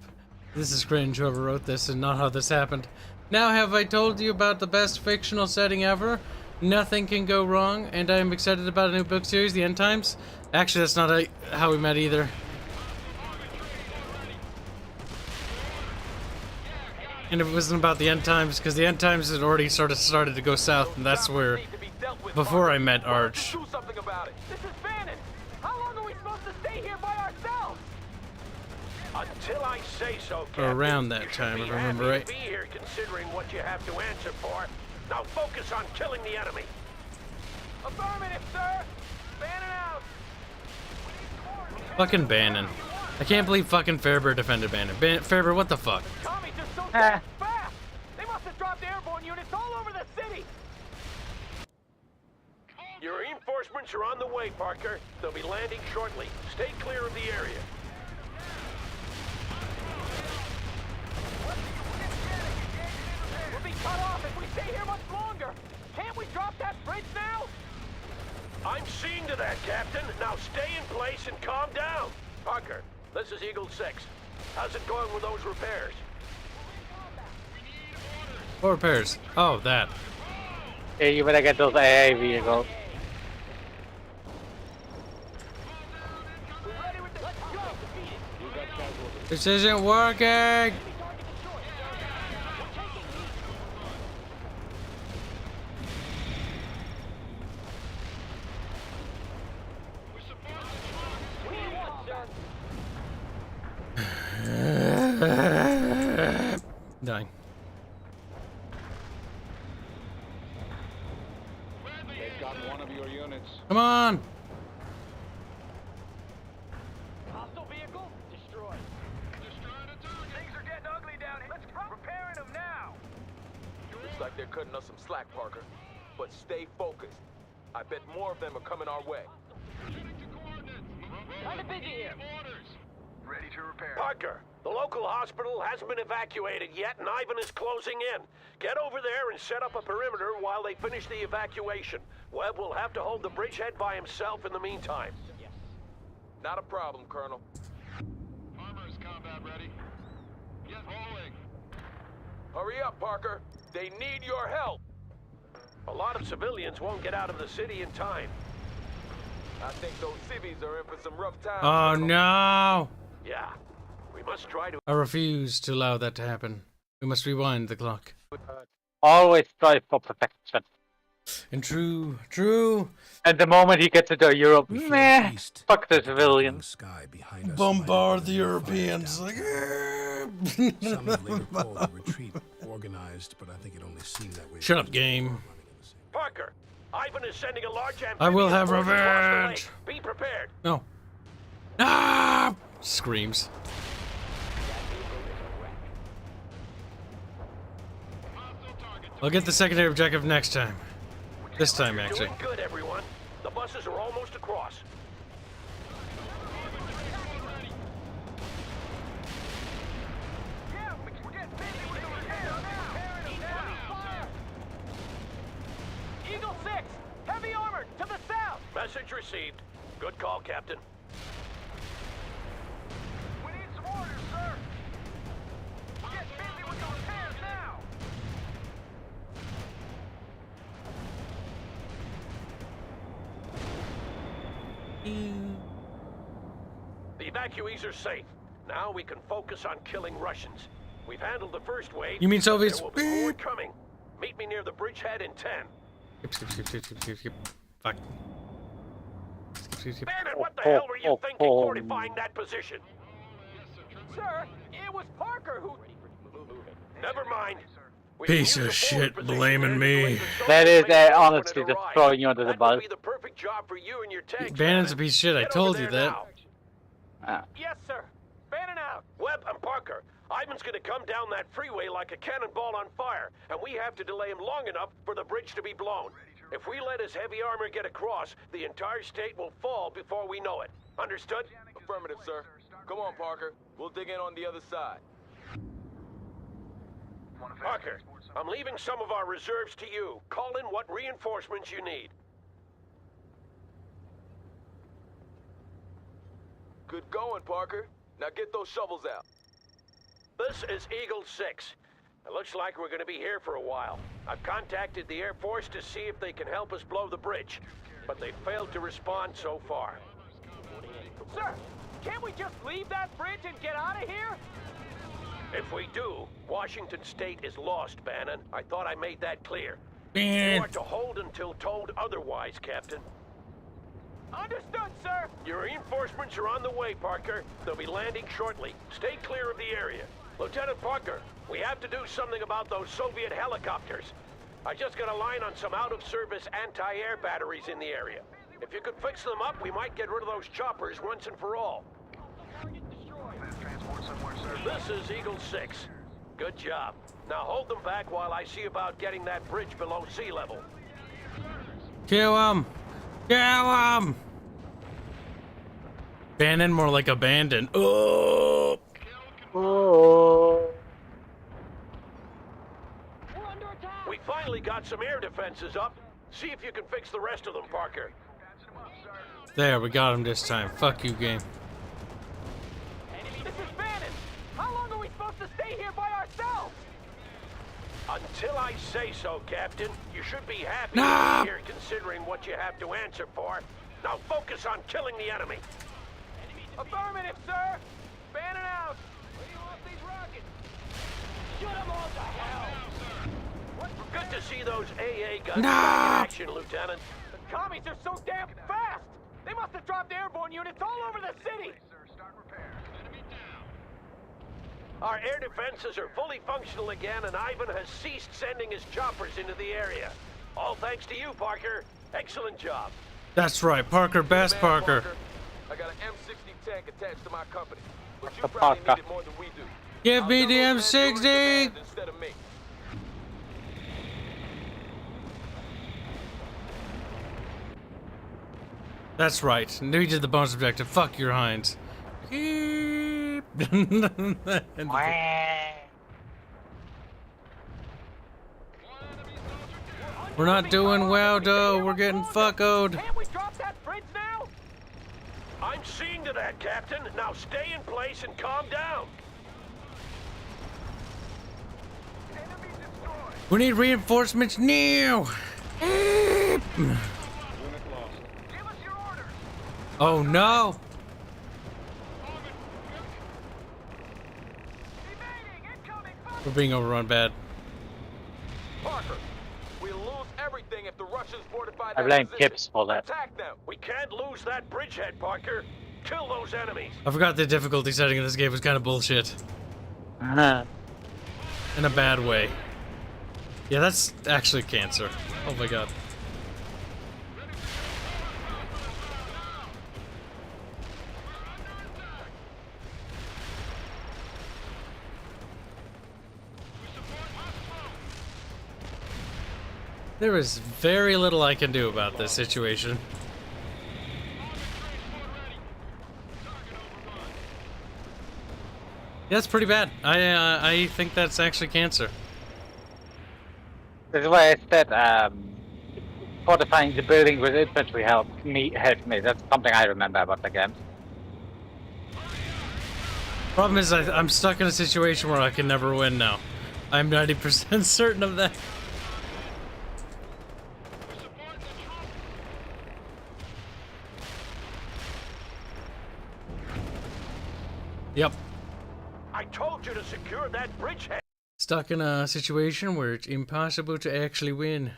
This is cringe, whoever wrote this, and not how this happened. Now have I told you about the best fictional setting ever? Nothing can go wrong, and I am excited about a new book series, The End Times. Actually, that's not how we met either. And it wasn't about the end times, because the end times had already sort of started to go south, and that's where, before I met Arch. Do something about it. This is Bannon. How long are we supposed to stay here by ourselves? Until I say so, Or Captain. around that time, if I remember right. Be here considering what you have to answer for. Now focus on killing the enemy. Affirmative, sir. Bannon out. Fucking Bannon. I can't believe fucking Fairburn defended Bannon. Fairburn, what the fuck? Tommy just so fast. They must have dropped airborne units all over the city. Your reinforcements are on the way, Parker. They'll be landing shortly. Stay clear of the area. We'll be cut off if we stay here much longer. Can't we drop that bridge now? I'm seeing to that, Captain. Now stay in place and calm down. Parker, this is Eagle 6. How's it going with those repairs? What repairs? Oh, that. Yeah, you better get those AA vehicles. This isn't working! Dying. They've got one of your units. Come on! Hostile vehicle destroyed. Things are getting ugly down here. Let's repairing them now. Looks like they're cutting us some slack, Parker. But stay focused. I bet more of them are coming our way. Kinda busy here. Ready to repair. Parker, the local hospital hasn't been evacuated yet, and Ivan is closing in. Get over there and set up a perimeter while they finish the evacuation. Webb will have to hold the bridgehead by himself in the meantime. Yes. Not a problem, Colonel. Armor is combat ready. Get rolling. Hurry up, Parker. They need your help. A lot of civilians won't get out of the city in time. I think those civvies are in for some rough times. Oh no! Yeah, we must try to... I refuse to allow that to happen. We must rewind the clock. Always strive for perfection. And true. And the moment he gets into Europe, meh, fuck the civilians. Bombard the Europeans. Like, Some later called a retreat organized, but I think it only seemed that way. Shut up, game. Parker, Ivan is sending a large amphibious I will have force across the revenge. lake. Be prepared. No. Ah! Screams. I'll get the secondary objective next time. This time, actually. Doing good, everyone. The buses are almost across. Eagle 6, heavy armor to the south. Message received. Good call, Captain. We need some orders, sir. We're getting busy with those hands now. The evacuees are safe. Now we can focus on killing Russians. We've handled the first wave. You mean Soviets? There will be more coming. Meet me near the bridgehead in 10. Skip. Fuck. Skip. Bannon, what the hell were you thinking fortifying that position? Sir, it was Parker who... Never mind. We Piece can of use the forward shit position blaming to me. isolate the That is Soviet honestly when it just arrives. throwing you under the That bus. would be the perfect job for you and your tanks. Bannon's a piece of shit, I Get told over you there that. now. Yes, sir. Bannon out. Webb and Parker, Ivan's gonna come down that freeway like a cannonball on fire, and we have to delay him long enough for the bridge to be blown. If we let his heavy armor get across, the entire state will fall before we know it. Understood? Affirmative, sir. Come on, Parker. We'll dig in on the other side. Parker, I'm leaving some of our reserves to you. Call in what reinforcements you need. Good going, Parker. Now get those shovels out. This is Eagle 6. It looks like we're going to be here for a while. I've contacted the Air Force to see if they can help us blow the bridge, but they failed to respond so far. Sir, can't we just leave that bridge and get out of here? If we do, Washington State is lost, Bannon. I thought I made that clear. Man. You are to hold until told otherwise, Captain. Understood, sir. Your reinforcements are on the way, Parker. They'll be landing shortly. Stay clear of the area. Lieutenant Parker, we have to do something about those Soviet helicopters. I just got a line on some out-of-service anti-air batteries in the area. If you could fix them up, we might get rid of those choppers once and for all. This is Eagle 6. Good job. Now hold them back while I see about getting that bridge below sea level. Kill him! Kill him! Bannon more like abandoned. Oh! We finally got some air defenses up. See if you can fix the rest of them, Parker. There, we got him this time. Fuck you, game. This is Bannon. How long are we supposed to stay here by ourselves? Until I say so, Captain. You should be happy No! to be here considering what you have to answer for. Now focus on killing the enemy. Affirmative, sir. Bannon out. Where do you want these rockets? Shoot them all to hell. Good to see those AA guns No! back in action, Lieutenant. The commies are so damn fast. They must have dropped airborne units all over the city. Our air defenses are fully functional again, and Ivan has ceased sending his choppers into the area. All thanks to you, Parker. Excellent job. That's right, Parker, best Parker. I got an M60 tank attached to my company, but you The probably Parker. need it more than we do. Give me the I'll tell those men you're in M60! command instead of me. That's right. We did the bonus objective. Fuck your Heinz. We're not doing well, though. We're getting fuckoed. Can't we drop that bridge now? I'm seeing to that, Captain. Now stay in place and calm down. We need reinforcements now. Oh no! We're being overrun bad. Parker, we'll lose everything if the Russians fortify I that blame position. Kibs for that. Attack them. We can't lose that bridgehead, Parker. Kill those enemies. I forgot the difficulty setting in this game was kind of bullshit. In a bad way. Yeah, that's actually cancer. Oh my god. There is very little I can do about this situation. Yeah, that's pretty bad. I think that's actually cancer. This is why I said fortifying the building with infantry helped me. That's something I remember about the game. Problem is, I'm stuck in a situation where I can never win now. I'm 90% certain of that. Yep. I told you to secure that bridgehead. Stuck in a situation where it's impossible to actually win.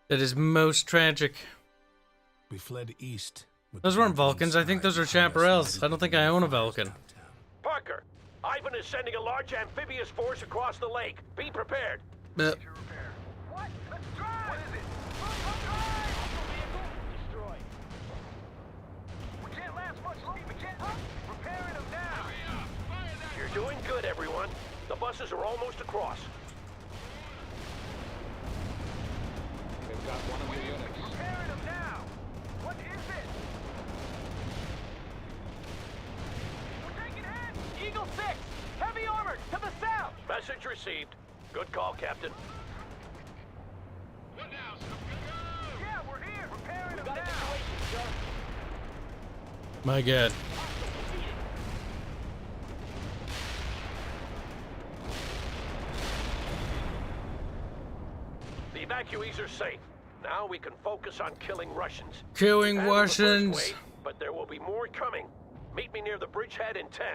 That is most tragic. We fled east. Those weren't Vulcans. I think those are chaparrals. I don't think I own a Vulcan. Parker, Ivan is sending a large amphibious force across the lake. Be prepared. What? Let's drive! What is it? Destroy. We can't last much longer. We can't. Repairing them now. You're doing good, everyone. The buses are almost across. They've got one of your units. Repairing them now. What is it? We're taking hits. Eagle 6, heavy armored to the south. Message received. Good call, Captain. What now, sir? Yeah, we're here. Repairing them now. My god. The evacuees are safe. Now we can focus on killing Russians. Killing That was the first Russians. wave, but there will be more coming. Meet me near the bridgehead in 10.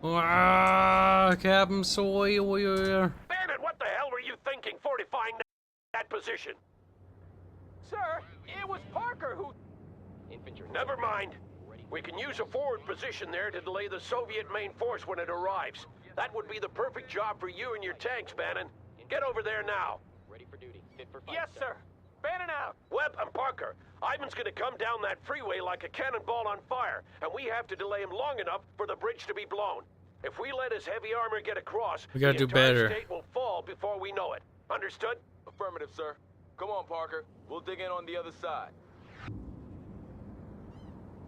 Ah, Captain Sawyer. Bannon, what the hell were you thinking fortifying that position? Sir, it was Parker who... Infantry. Never mind. We can use a forward position there to delay the Soviet main force when it arrives. That would be the perfect job for you and your tanks, Bannon. Get over there now. Ready for duty. Fit for fight. Yes, sir. Bannon out. Webb and Parker, Ivan's gonna come down that freeway like a cannonball on fire, and we have to delay him long enough for the bridge to be blown. If we let his heavy armor get across, We gotta the do entire better. state will fall before we know it. Understood? Affirmative, sir. Come on, Parker. We'll dig in on the other side.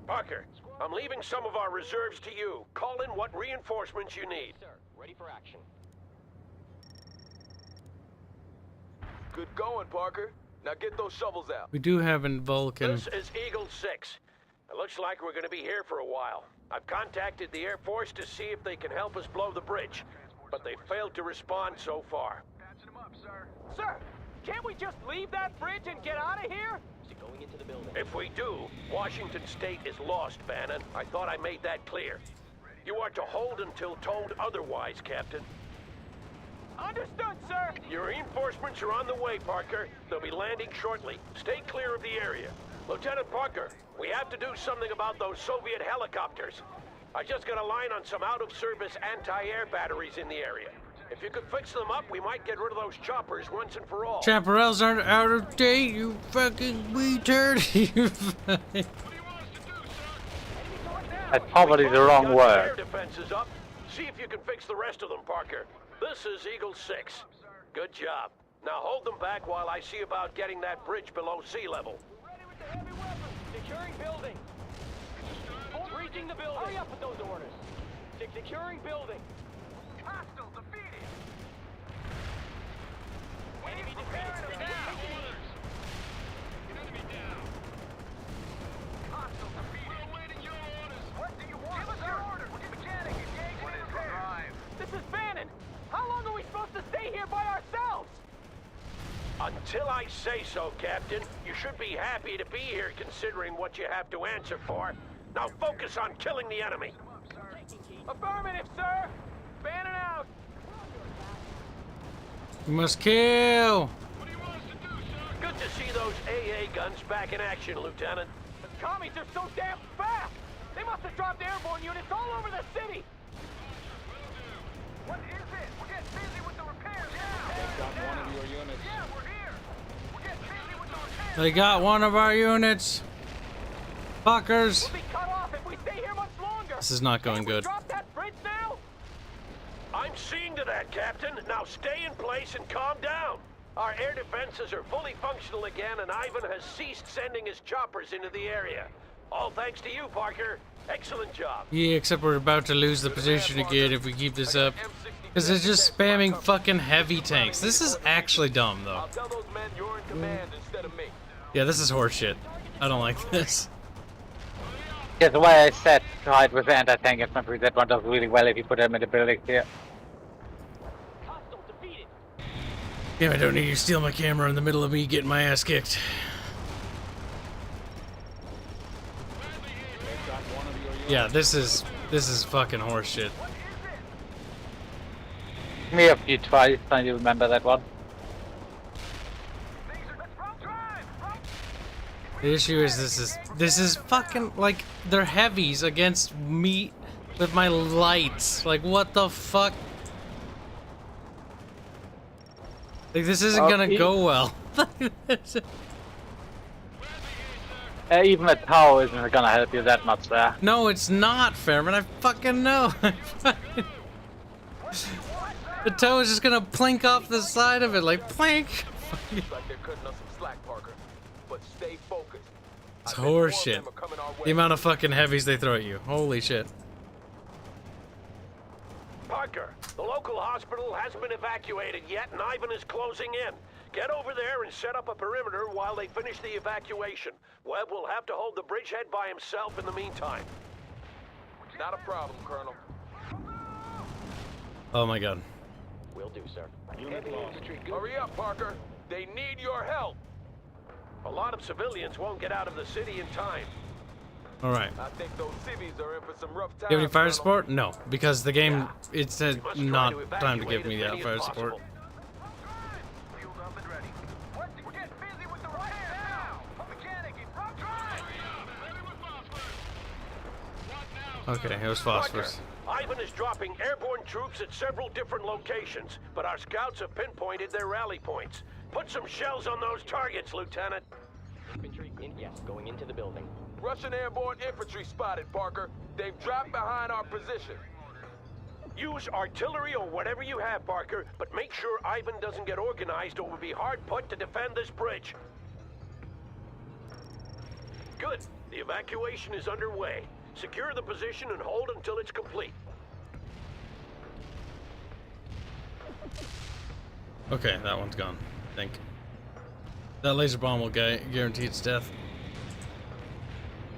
Parker, I'm leaving some of our reserves to you. Call in what reinforcements you need. Sir, ready for action. Good going, Parker. Now get those shovels out. We do have a Vulcan. This is Eagle 6. It looks like we're going to be here for a while. I've contacted the Air Force to see if they can help us blow the bridge, but they failed to respond so far. Patching them up, sir. Sir, can't we just leave that bridge and get out of here? So going into the building. If we do, Washington State is lost, Bannon. I thought I made that clear. You are to hold until told otherwise, Captain. Understood, sir. Your reinforcements are on the way, Parker. They'll be landing shortly. Stay clear of the area. Lieutenant Parker, we have to do something about those Soviet helicopters. I just got a line on some out-of-service anti-air batteries in the area. If you could fix them up, we might get rid of those choppers once and for all. Chaparrals aren't out of date, you fucking retard. That's probably the wrong Got word. air defenses up. See if you can fix the rest of them, Parker. This is Eagle 6. Good job. Now hold them back while I see about getting that bridge below sea level. Ready with the heavy weapons. Securing building. Breaching the building. Hurry up with those orders. Securing building. Hostile defeated. Enemy defeated. Now. Enemy down. Hostile defeated. We're awaiting your orders. What do you want? Give us your orders. Mechanic, engage and repair. This is Bannon. How long are we supposed to stay here by ourselves? Until I say so, Captain. You should be happy to be here considering what you have to answer for. Now focus on killing the enemy. Affirmative, sir. Bannon out. We must kill. Good to see those AA guns back in action, Lieutenant. The commies are so damn fast. They must have dropped dropped airborne units all over the city. What is it? We're getting busy with the repairs now. They got one of your units. Yeah, we're here. We're getting busy with the repairs. They got one of our units. Fuckers. We'll be cut off if we stay here much longer. This is not going good. Drop that bridge now. I'm seeing to that, Captain. Now stay in place and calm down. Our air defenses are fully functional again, and Ivan has ceased sending his choppers into the area. All thanks to you, Parker. Excellent job. Yeah, except we're about to lose the position again if we keep this up. Because they're just spamming fucking heavy tanks. This is actually dumb, though. I'll tell those men you're in command instead of me. Yeah, this is horseshit. I don't like this. Yeah, the way I said to hide with the anti-tank infantry, that one does really well if you put them in the buildings here. Damn, I don't need you to steal my camera in the middle of me getting my ass kicked. Yeah, this is fucking horseshit. Me a few twice, I do remember that one. The issue is this is fucking like they're heavies against me with my lights. Like what the fuck? Like this isn't gonna go well. Even a tower isn't gonna help you that much there. No, it's not, Fairman. I fucking know. The toe is just gonna plink off the side of it, like plank. Like they're cutting us some slack, Parker. But stay focused. It's horseshit. The amount of fucking heavies they throw at you. Holy shit. Parker, the local hospital hasn't been evacuated yet, and Ivan is closing in. Get over there and set up a perimeter while they finish the evacuation. Webb will have to hold the bridgehead by himself in the meantime. Not a problem, Colonel. Oh my god. Will do, sir. Hurry up, Parker. They need your help. A lot of civilians won't get out of the city in time. Alright. I think those civvies are in for some rough Do you have any times, fire Colonel. support? No, because the game, it said not time to give me that fire support. Okay, it was phosphorus. Ivan is dropping airborne troops at several different locations, but our scouts have pinpointed their rally points. Put some shells on those targets, Lieutenant. Infantry, yes, going into the building. Russian airborne infantry spotted, Parker. They've dropped behind our position. Use artillery or whatever you have, Parker, but make sure Ivan doesn't get organized or we'll be hard put to defend this bridge. Good. The evacuation is underway. Secure the position and hold until it's complete. Okay, that one's gone, I think. That laser bomb will guarantee its death.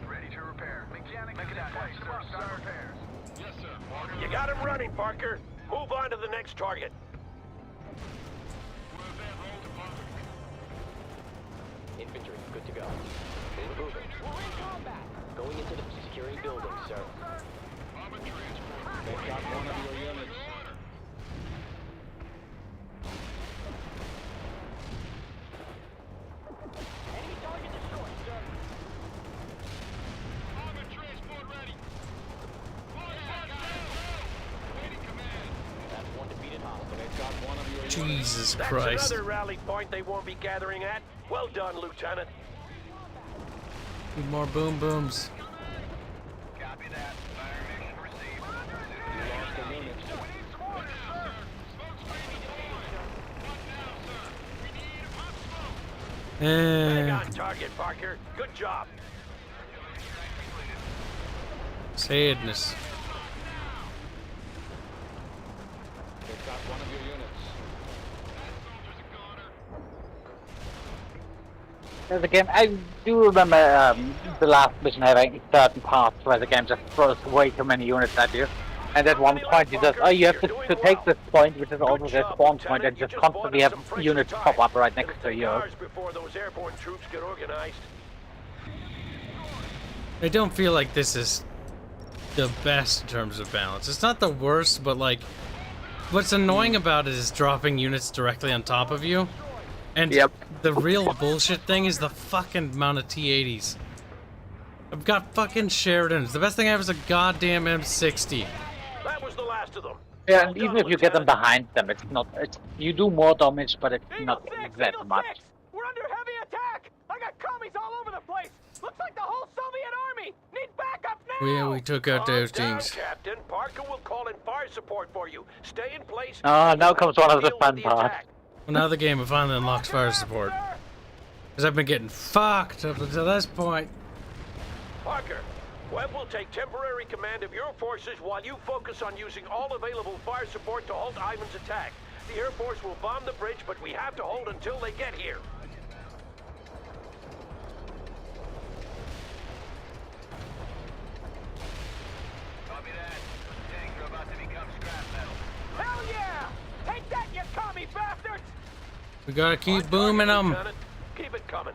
Ready to repair. Mechanic is in place, sir. Start repairs. Yes, sir. You got him running, Parker. Move on to the next target. Infantry, good to go. Moving. Going into the securing building, sir. They've got one of your units. Enemy target destroyed, sir. Armored transport ready. That's one defeated hostile. They've got one of your Jesus That's Christ. another rally point they won't be gathering at. Well done, Lieutenant. Need more boom booms. Copy that. Fire mission received. You lost the units. Bang Eh, on target, Parker. Good job. sadness. They've got one of your units. The game, I do remember the last mission having certain parts where the game just throws way too many units at you. And at one point you just, oh, you have to take this point, which is also their spawn point, and just constantly have units pop up right next to you. Before those airborne troops get organized. I don't feel like this is the best in terms of balance. It's not the worst, but like, what's annoying about it is dropping units directly on top of you. And the real bullshit thing is the fucking amount of T-80s. I've got fucking Sheridans. The best thing I have is a goddamn M60. That was the last of them. Yeah, and even if you get them behind them, it's not. You do more damage, but it's not that much. We're under heavy attack! I got commies all over the place! Looks like the whole Soviet army! Need backup now! Yeah, we took out those things. Captain. Parker will call in fire support for you. Stay in place. Oh, now comes one of the fun parts. Well, now the game finally unlocks fire support. Because I've been getting fucked up until this point. Parker, Webb will take temporary command of your forces while you focus on using all available fire support to halt Ivan's attack. The Air Force will bomb the bridge, but we have to hold until they get here. Copy that. Tanks are about to become scrap metal. Hell yeah! Take that, you commie bastards! We gotta keep booming them. Keep it coming.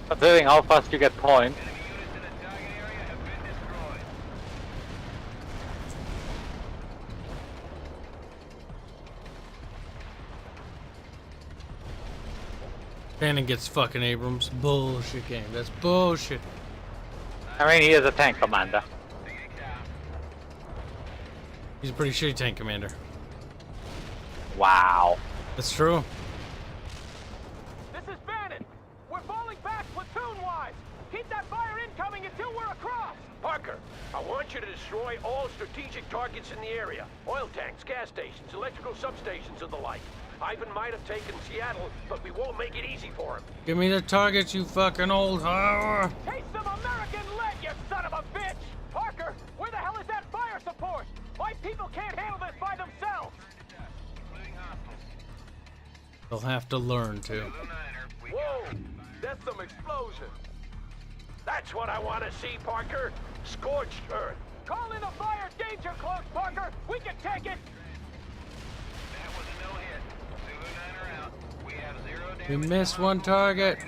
Considering how fast you get points. Bannon gets fucking Abrams. Bullshit game. That's bullshit. I mean, he is a tank commander. He's a pretty shitty tank commander. Wow. That's true. This is Bannon! We're falling back platoon-wise! Keep that fire incoming until we're across! Parker, I want you to destroy all strategic targets in the area. Oil tanks, gas stations, electrical substations, and the like. Ivan might have taken Seattle, but we won't make it easy for him. Give me the targets, you fucking old whore. Taste some American lead, you son of a bitch! Parker, where the hell is that fire support? My people can't handle this by themselves! They'll have to learn to. Whoa! That's some explosion! That's what I want to see, Parker. Scorched earth. Call in the fire danger close, Parker! We can take it! That was a no-hit. Zulu 9 are out. We have 0 damage. We missed one target.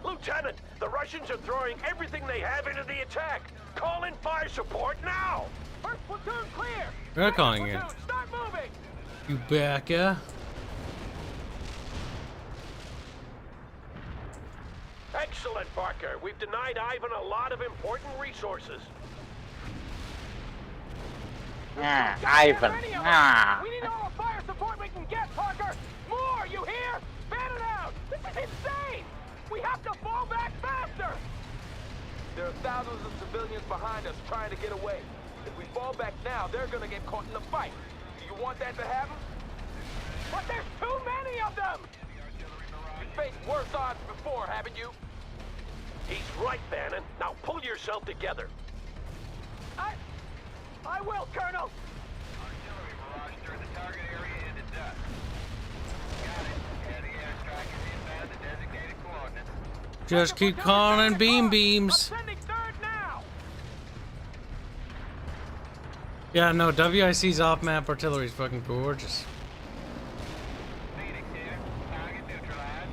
Lieutenant, the Russians are throwing everything they have into the attack. Call in fire support now. First platoon clear! We're calling it. Start moving! You backa. Excellent, Parker. We've denied Ivan a lot of important resources. Ivan. We need all the fire support we can get, Parker! More, you hear? Fan it out! This is insane! We have to fall back faster! There are thousands of civilians behind us trying to get away. If we fall back now, they're gonna get caught in the fight. Do you want that to happen? But there's too many of them! You've faced worse odds before, haven't you? He's right, Bannon. Now pull yourself together. I will, Colonel! Artillery barrage turned the target area into dust. Got it. Heavy airstrike is inbound to designated coordinates. Just keep calling in beams. I'm sending third now! Yeah, no, WIC's off-map artillery is fucking gorgeous. Phoenix here. Target neutralized.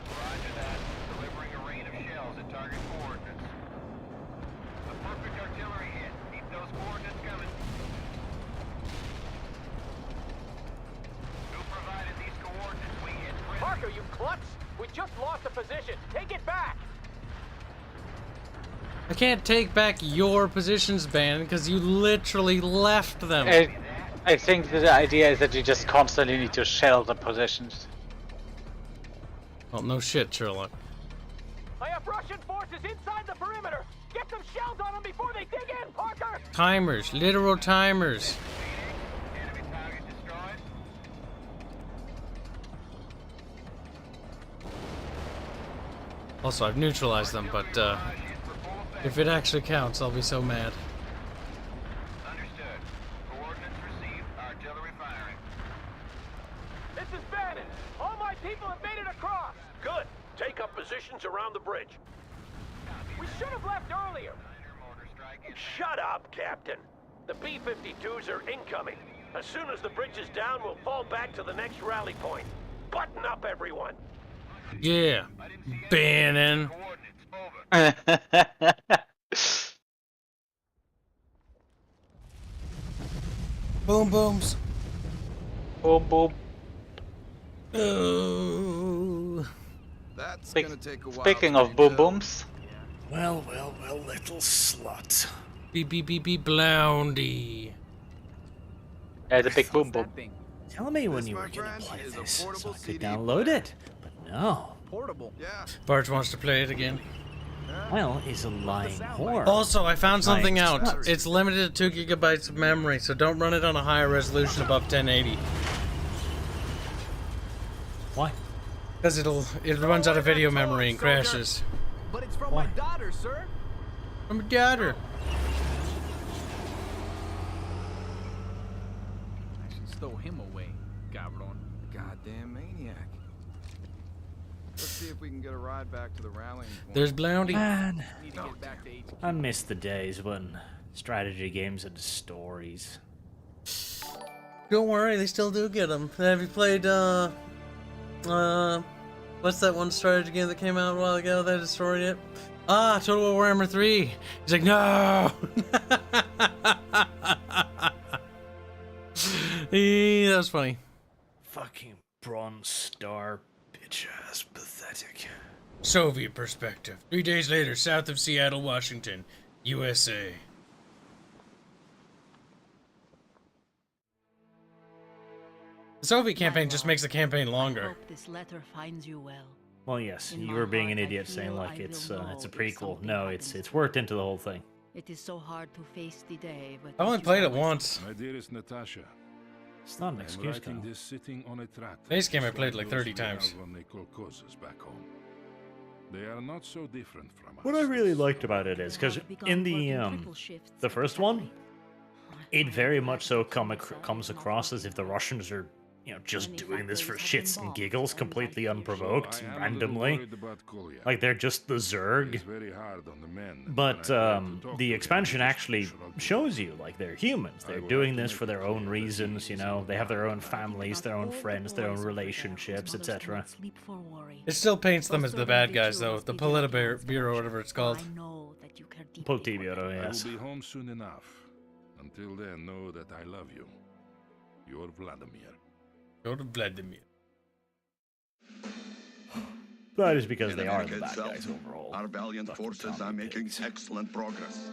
Roger that. Delivering a rain of shells at target coordinates. A perfect artillery hit. Keep those coordinates coming. Who provided these coordinates? We hit Britain. Parker, you klutz! We just lost a position. Take it back! I can't take back your positions, Bannon, because you literally left them. I think the idea is that you just constantly need to shell the positions. Well, no shit, Sherlock. I have Russian forces inside the perimeter! Get some shells on them before they dig in, Parker! Timers, literal timers. Enemy target destroyed. Also, I've neutralized them, but if it actually counts, I'll be so mad. Understood. Coordinates received. Artillery firing. This is Bannon! All my people have made it across! Good. Take up positions around the bridge. We should have left earlier! Shut up, Captain. The B-52s are incoming. As soon as the bridge is down, we'll fall back to the next rally point. Button up, everyone. Yeah, Bannon. Boom booms. Boom boom. Oh. That's gonna take a while. Speaking of boom booms. Well, little slut. Be Bloundy. The big boom boom. Tell me when you were gonna play this so I could download it, but no. Portable. Yeah. Bart wants to play it again. Well, he's a lying whore. Also, I found something Lying out. slut. It's limited to 2 gigabytes of memory, so don't run it on a higher resolution above 1080. Why? Because it runs out of video memory and crashes. But it's from my daughter, sir. From a daughter. I should stow him away, cabron. Goddamn maniac. Let's see if we can get a ride back to the rallying point. There's Bloundy. Man, Need to get back to HQ. I miss the days when strategy games had stories. Don't worry, they still do get them. Have you played, what's that one strategy game that came out a while ago that had a story in it? Ah, Total War Warhammer 3. He's like, no! That was funny. Fucking Bronze Star bitch ass pathetic. Soviet perspective. 3 days later, south of Seattle, Washington, USA. The Soviet campaign just makes the campaign longer. Hope this letter finds you well. Well, yes, In you my were being an heart, I idiot saying feel like I it's will a know if prequel. something No, it's worked into the whole thing. It is so hard to face the day, but I only you played it always- once. My dearest Natasha, It's not an I'm excuse, writing though. this sitting on a track. Base game I so played like those 30 we times. have on the Caucasus back home. They are not so different from us. What I really liked about it is because in the first one, it very much so comes across as if the Russians are, you know, just doing this for shits and giggles, completely unprovoked, I am a little randomly. worried about Kolya. Like they're just the Zerg. It's very hard on the men. But When I try to talk the to expansion them, actually shows you like they're humans. They're will doing have to this make for it their clear own that reasons. You know, they have their own families, their own friends, their own relationships, etc. It still paints them as the bad guys, though. The Politburo, whatever it's called. Politburo, I yes. will be home soon enough. Until then, know that I love you. Your Vladimir. Go to Vladimir. That is because In they are America the bad itself, guys overall. Our valiant forces are making excellent progress.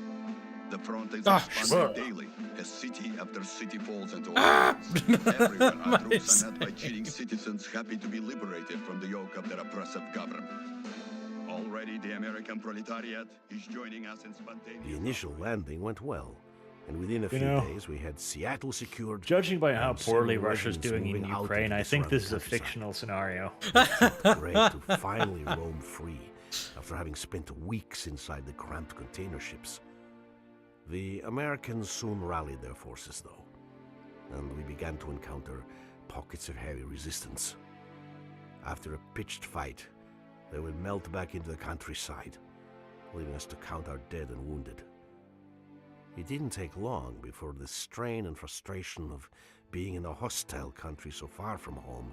The front is Ah, expanding sure. daily as city after city falls into our hands. Everyone our troops are met by cheating citizens happy to be liberated from the yoke of their oppressive government. Already the American proletariat is joining us in spontaneous... The initial landing went well, and within a few know, days we had Seattle secured. Judging by how and poorly several Russia's regiments doing in moving out Ukraine, into I the think this is a surrounding fictional scenario. countryside. Great to finally roam free after having spent weeks inside the cramped container ships. The Americans soon rallied their forces, though, and we began to encounter pockets of heavy resistance. After a pitched fight, they would melt back into the countryside, leaving us to count our dead and wounded. It didn't take long before the strain and frustration of being in a hostile country so far from home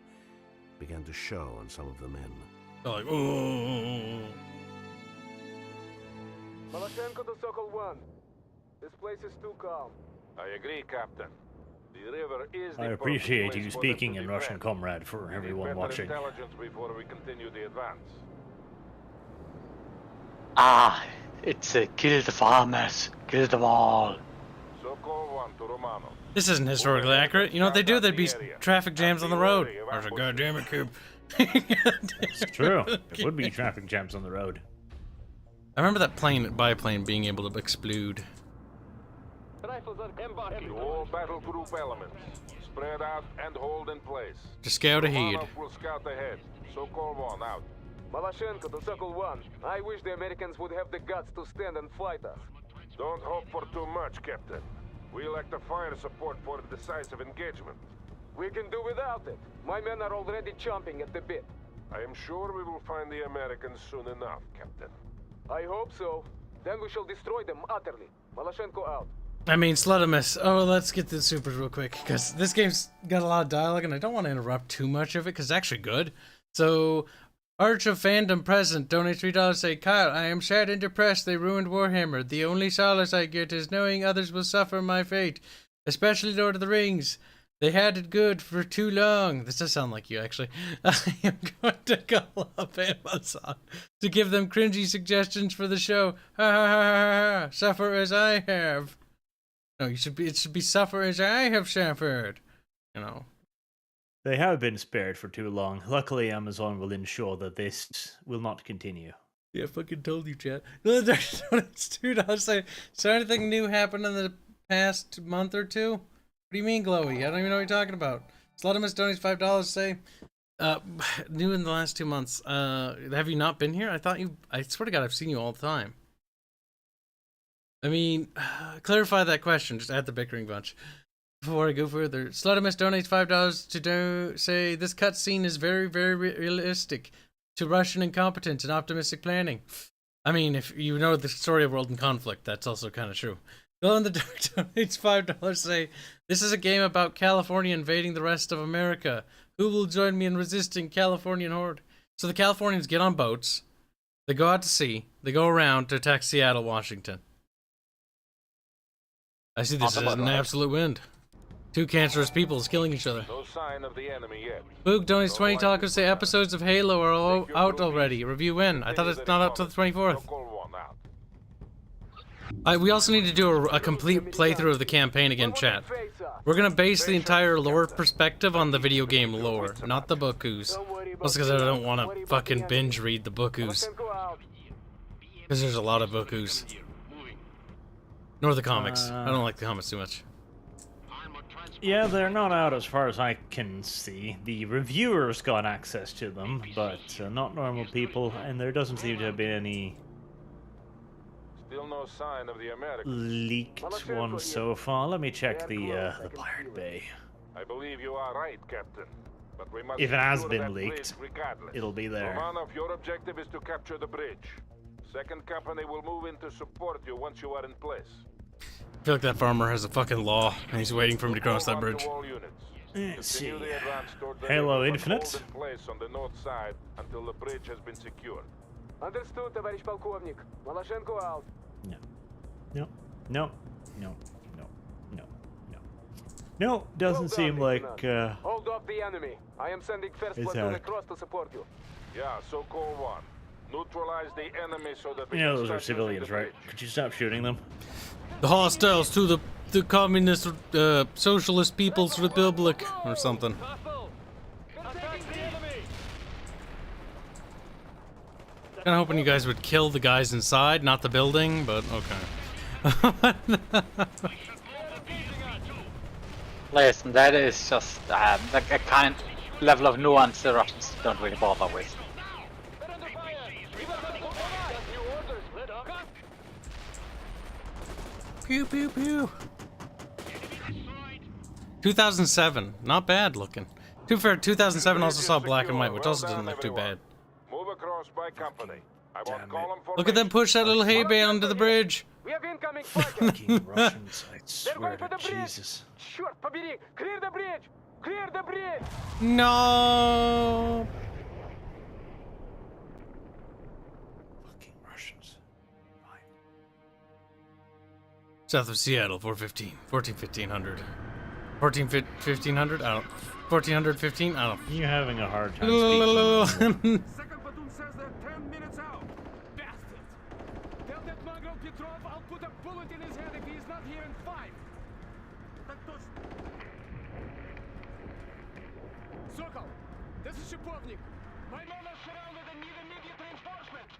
began to show on some of the men. They're like, oh. Maloshenko to Sokol 1. This place is too calm. I agree, Captain. The river is the I perfect appreciate place you for speaking them in to Russian, defend. comrade, for We need everyone better watching. intelligence before we continue the advance. Ah, it's kill the farmers, kill them all. Sokol 1 to Romano. This isn't historically accurate. You know what they do? There'd be traffic jams on the road. There's a goddamn it, Kib. It's true. There would be traffic jams on the road. I remember that biplane being able to explode. Rifles are embarking. All battle group elements. Spread out and hold in place. To scout ahead. Romanov will scout ahead. Sokol 1 out. Maloshenko to Sokol 1. I wish the Americans would have the guts to stand and fight us. Don't hope for too much, Captain. We lack the fire support for a decisive engagement. We can do without it. My men are already chomping at the bit. I am sure we will find the Americans soon enough, Captain. I hope so. Then we shall destroy them utterly. Maloshenko out. I mean, Slutimus. Oh, let's get to the supers real quick, because this game's got a lot of dialogue, and I don't want to interrupt too much of it, because it's actually good. So, Arch of Fandom Present, donate $3, say, Kyle, I am sad and depressed they ruined Warhammer. The only solace I get is knowing others will suffer my fate, especially Lord of the Rings. They had it good for too long. This does sound like you, actually. I am going to call up Amazon to give them cringy suggestions for the show. Ha ha ha ha ha. Suffer as I have. No, it should be suffer as I have suffered. You know. They have been spared for too long. Luckily, Amazon will ensure that this will not continue. Yeah, I fucking told you, chat. No, there's $2. Say, is there anything new happened in the past month or two? What do you mean, Glowy? I don't even know what you're talking about. Slutimus donates $5. Say, new in the last 2 months. Have you not been here? I swear to God, I've seen you all the time. I mean, clarify that question. Just add the Bickering bunch. Before I go further, Slutimus donates $5 to say this cutscene is very, very realistic to Russian incompetence and optimistic planning. I mean, if you know the story of World in Conflict, that's also kind of true. Glow in the Dark donates $5 say, this is a game about California invading the rest of America. Who will join me in resisting Californian horde? So the Californians get on boats, they go out to sea, they go around to attack Seattle, Washington. I see this as an absolute wind. Two cancerous peoples killing each other. No sign of the enemy yet. Boog donates 20 tacos say episodes of Halo are all out already. Review when? I thought it's not up to the 24th. We also need to do a complete playthrough of the campaign again, chat. We're gonna base the entire lore perspective on the video game lore, not the bookus. Also because I don't want to fucking binge read the bookus. Because there's a lot of bookus. Nor the comics. I don't like the comics too much. Yeah, they're not out as far as I can see. The reviewers got access to them, but not normal people, and there doesn't seem to have been any Still no sign of the Americans. leaked ones so far. Let me check the Pirate Bay. I believe you are right, Captain. But we must If it has secure been that leaked, bridge regardless. it'll be there. Romanov, your objective is to capture the bridge. Second company will move in to support you once you are in place. I feel like that farmer has a fucking law, and he's waiting for me to cross that bridge. Let's see. Halo Infinite. Place on the north side until the bridge has been secured. Understood, товарищ полковник. Малашенko out. No. No. No. No. No. No. No. No, doesn't seem like, Hold off the enemy. I am sending first It's platoon out. across to support you. Yeah, so call one. Neutralize the enemy so that we you know can those are start using civilians, the right? bridge. Could you stop shooting them? The hostiles to the communist, socialist people's republic, or something. Kinda hoping you guys would kill the guys inside, not the building, but okay. Listen, that is just a kind level of nuance the Russians don't really bother with. Pew pew pew. 2007, not bad looking. To be fair, 2007 also saw black and white, which also didn't look too bad. Move across by company. I won't call them for Look at them push that little hay bale onto the bridge. We have incoming Fucking Russians, I They're swear going for to the bridge. Jesus. Черт побери! Clear the bridge! Clear the bridge! No. Fucking Russians. South of Seattle, 415, 1500. 1500? I don't. 1415? I don't. You're having a hard time speaking. Second platoon says they're 10 minutes out. Bastards! Tell that mongrel Petrov I'll put a bullet in his head if he's not here in 5. Sokol, this is Shipovnik. My men are surrounded and need immediate reinforcements.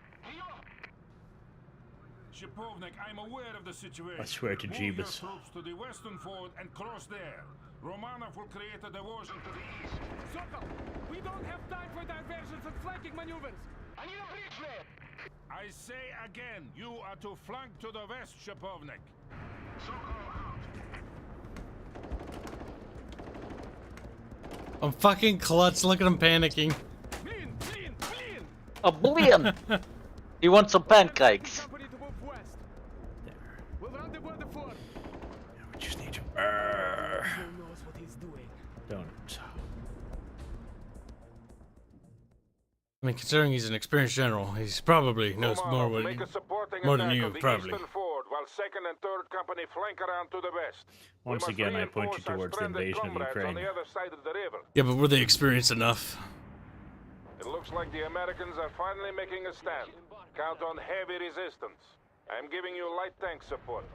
Shipovnik, I'm aware of the situation. I swear to Move your Jeebus. troops to the western fort and cross there. Romanov will create a diversion to the east. Sokol, we don't have time for diversions and flanking maneuvers. I need a bridge there. I say again, you are to flank to the west, Shipovnik. I'm fucking klutz. Look at him panicking. A billion! You want some pancakes? We'll rendezvous at the fort. We just need to. Who knows what he's doing? Don't. I mean, considering he's an experienced general, he's probably knows more, Make a supporting more than attack you, of the probably. eastern fort while 2nd and 3rd Company flank around to the west. Once again, I point you towards the invasion of Ukraine. On the other side of the river. Yeah, but were they experienced enough? It looks like the Americans are finally making a stand. Count on heavy resistance. I'm giving you light tank support.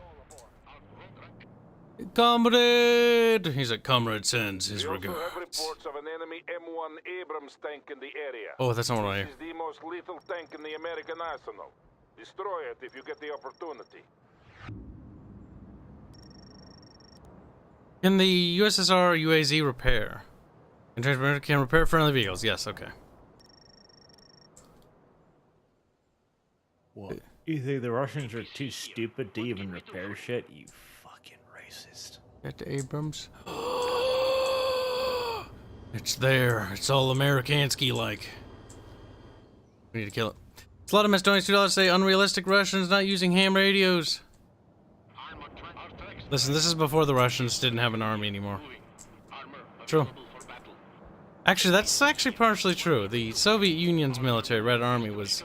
Comrade! He's a comrade sends his We also have regards. reports of an enemy M1 Abrams tank in the area. Oh, that's not what I hear. This is the most lethal tank in the American arsenal. Destroy it if you get the opportunity. Can the USSR UAZ repair? Can repair friendly vehicles? Yes, okay. What? You think the Russians are too stupid to even repair shit? You fucking racist. Get to Abrams. It's there. It's all Amerikansky-like. We need to kill it. Slaughtermas donates $2 say unrealistic Russians not using ham radios. Listen, this is before the Russians didn't have an army anymore. True. Actually, that's actually partially true. The Soviet Union's military Red Army was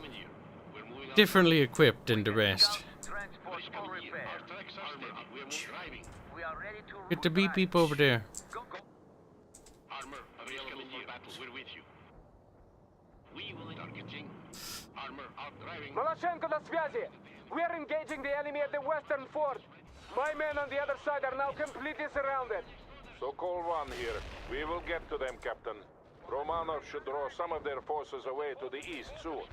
differently equipped than the rest. Get the beep beep over there. Maloshenko на связи. We are engaging the enemy at the western fort. My men on the other side are now completely surrounded. Sokol 1 here. We will get to them, Captain. Romanov should draw some of their forces away to the east soon.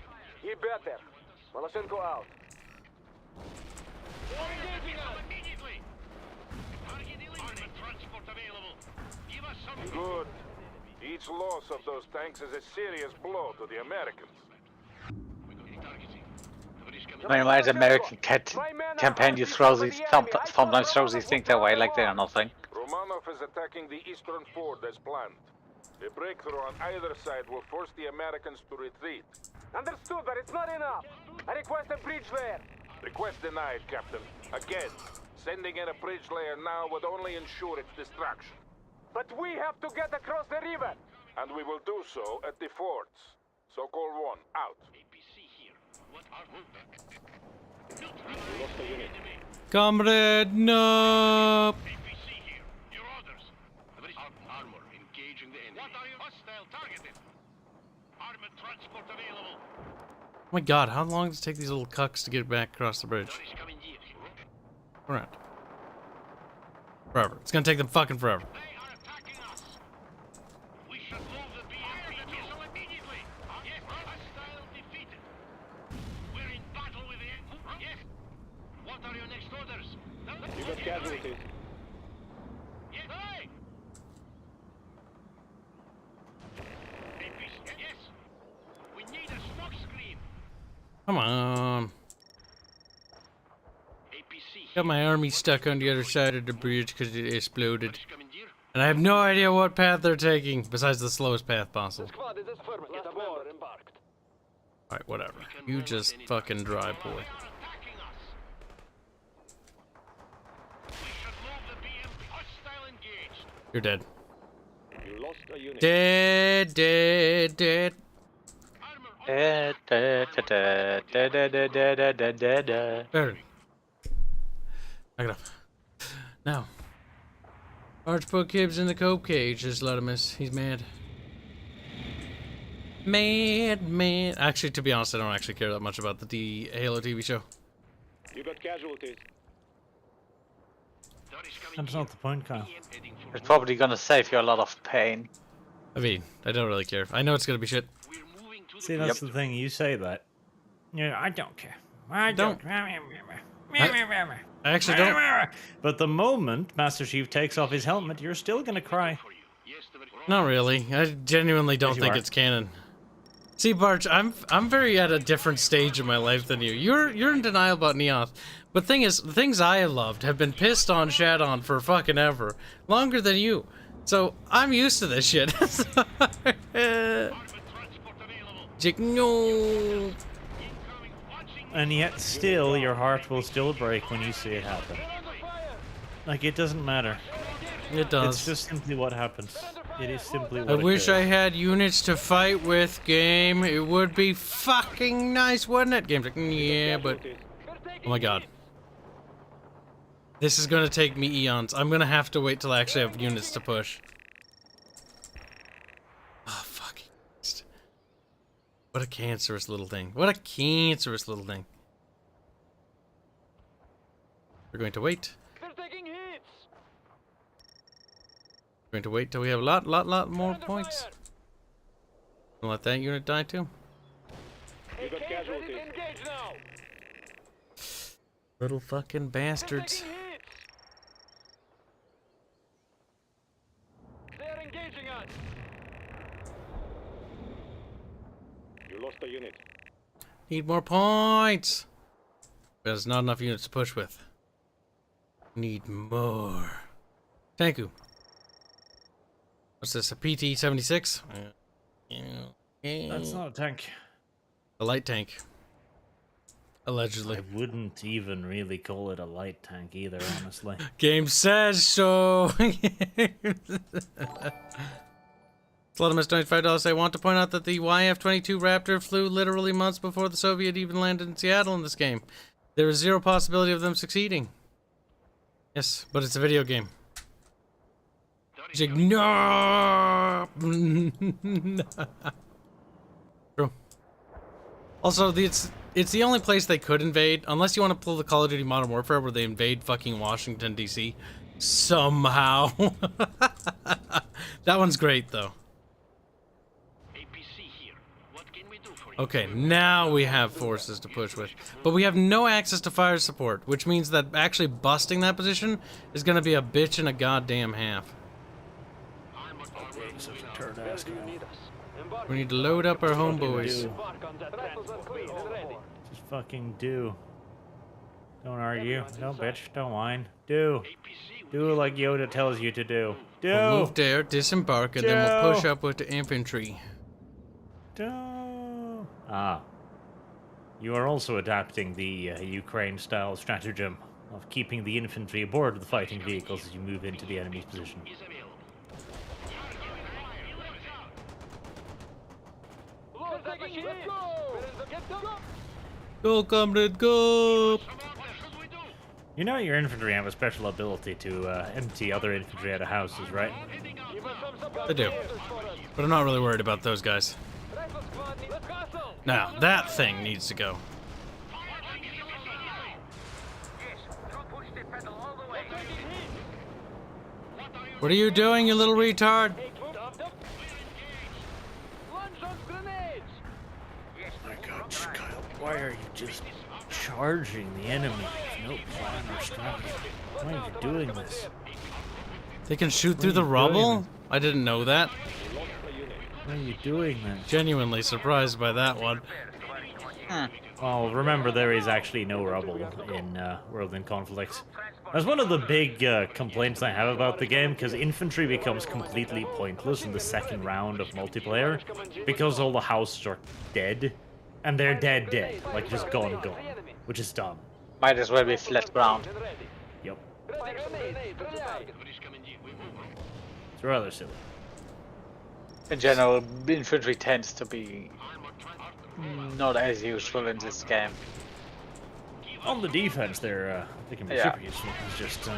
He better. Maloshenko out. Good. Each loss of those tanks is a serious blow to the Americans. Meanwhile, the American campaign, you throw these, sometimes throws these things their way like they are nothing. Romanov is attacking the eastern fort as planned. A breakthrough on either side will force the Americans to retreat. Understood, but it's not enough. I request a bridge layer. Request denied, Captain. Again, sending in a bridge layer now would only ensure its destruction. But we have to get across the river. And we will do so at the forts. Sokol 1, out. Comrade, no! Oh my god, how long does it take these little cucks to get back across the bridge? Alright. Forever. It's gonna take them fucking forever. You got casualties. Come on. Got my army stuck on the other side of the bridge because it exploded. And I have no idea what path they're taking, besides the slowest path possible. Alright, whatever. You just fucking drive, boy. You're dead. Dead, dead, dead. Da, da, da, da, da, da, da, da, da, da, da. There. Back it up. Now. Archbook Kibs in the cope cage, just let him miss. He's mad. Mad. Actually, to be honest, I don't actually care that much about the Halo TV show. You got casualties. That's not the point, Kyle. It's probably gonna save you a lot of pain. I mean, I don't really care. I know it's gonna be shit. See, that's the thing. You say that. Yeah, I don't care. I don't. I actually don't. But the moment Master Chief takes off his helmet, you're still gonna cry. Not really. I genuinely don't think it's canon. See, Barch, I'm very at a different stage in my life than you. You're in denial about Neoth. But thing is, the things I loved have been pissed on, shat on for fucking ever. Longer than you. So, I'm used to this shit. No. And yet still, your heart will still break when you see it happen. Like, it doesn't matter. It does. It's just simply what happens. It is simply what I it wish is. I had units to fight with, game. It would be fucking nice, wouldn't it? Game's like, yeah, but... Oh my god. This is gonna take me eons. I'm gonna have to wait till I actually have units to push. Oh, fucking Christ. What a cancerous little thing. What a cancerous little thing. We're going to wait. They're taking hits. We're going to wait till we have a lot more points. And let that unit die too. You got casualties. Engage now. Little fucking bastards. They're engaging us. You lost a unit. Need more points. There's not enough units to push with. Need more. Tanku. What's this? A PT-76? That's not a tank. A light tank. Allegedly. I wouldn't even really call it a light tank either, honestly. Game says so. Slaughtermas $25 say, want to point out that the YF-22 Raptor flew literally months before the Soviet even landed in Seattle in this game. There is zero possibility of them succeeding. Yes, but it's a video game. No. True. Also, it's the only place they could invade, unless you want to pull the Call of Duty Modern Warfare where they invade fucking Washington, D.C. Somehow. That one's great, though. Okay, now we have forces to push with. But we have no access to fire support, which means that actually busting that position is going to be a bitch and a goddamn half. We need to load up our homeboys. Just fucking do. Don't argue. No, bitch. Don't whine. Do. Do like Yoda tells you to do. Do. We'll move there, disembark, and then we'll push up with the infantry. Do. Ah. You are also adapting the Ukraine-style stratagem of keeping the infantry aboard the fighting vehicles as you move into the enemy's position. Go, comrade, go! You know your infantry have a special ability to empty other infantry out of houses, right? They do. But I'm not really worried about those guys. Now, that thing needs to go. What are you doing, you little retard? Why are you just charging the enemy with no plan or strategy? Why are you doing this? They can shoot through the rubble? I didn't know that. Why are you doing that? Genuinely surprised by that one. Well, remember there is actually no rubble in World in Conflicts. That's one of the big complaints I have about the game, because infantry becomes completely pointless in the second round of multiplayer, because all the houses are dead. And they're dead, like just gone, which is dumb. Might as well be flat ground. Yep. It's rather silly. In general, infantry tends to be not as useful in this game. On the defense, they can be super useful. It's just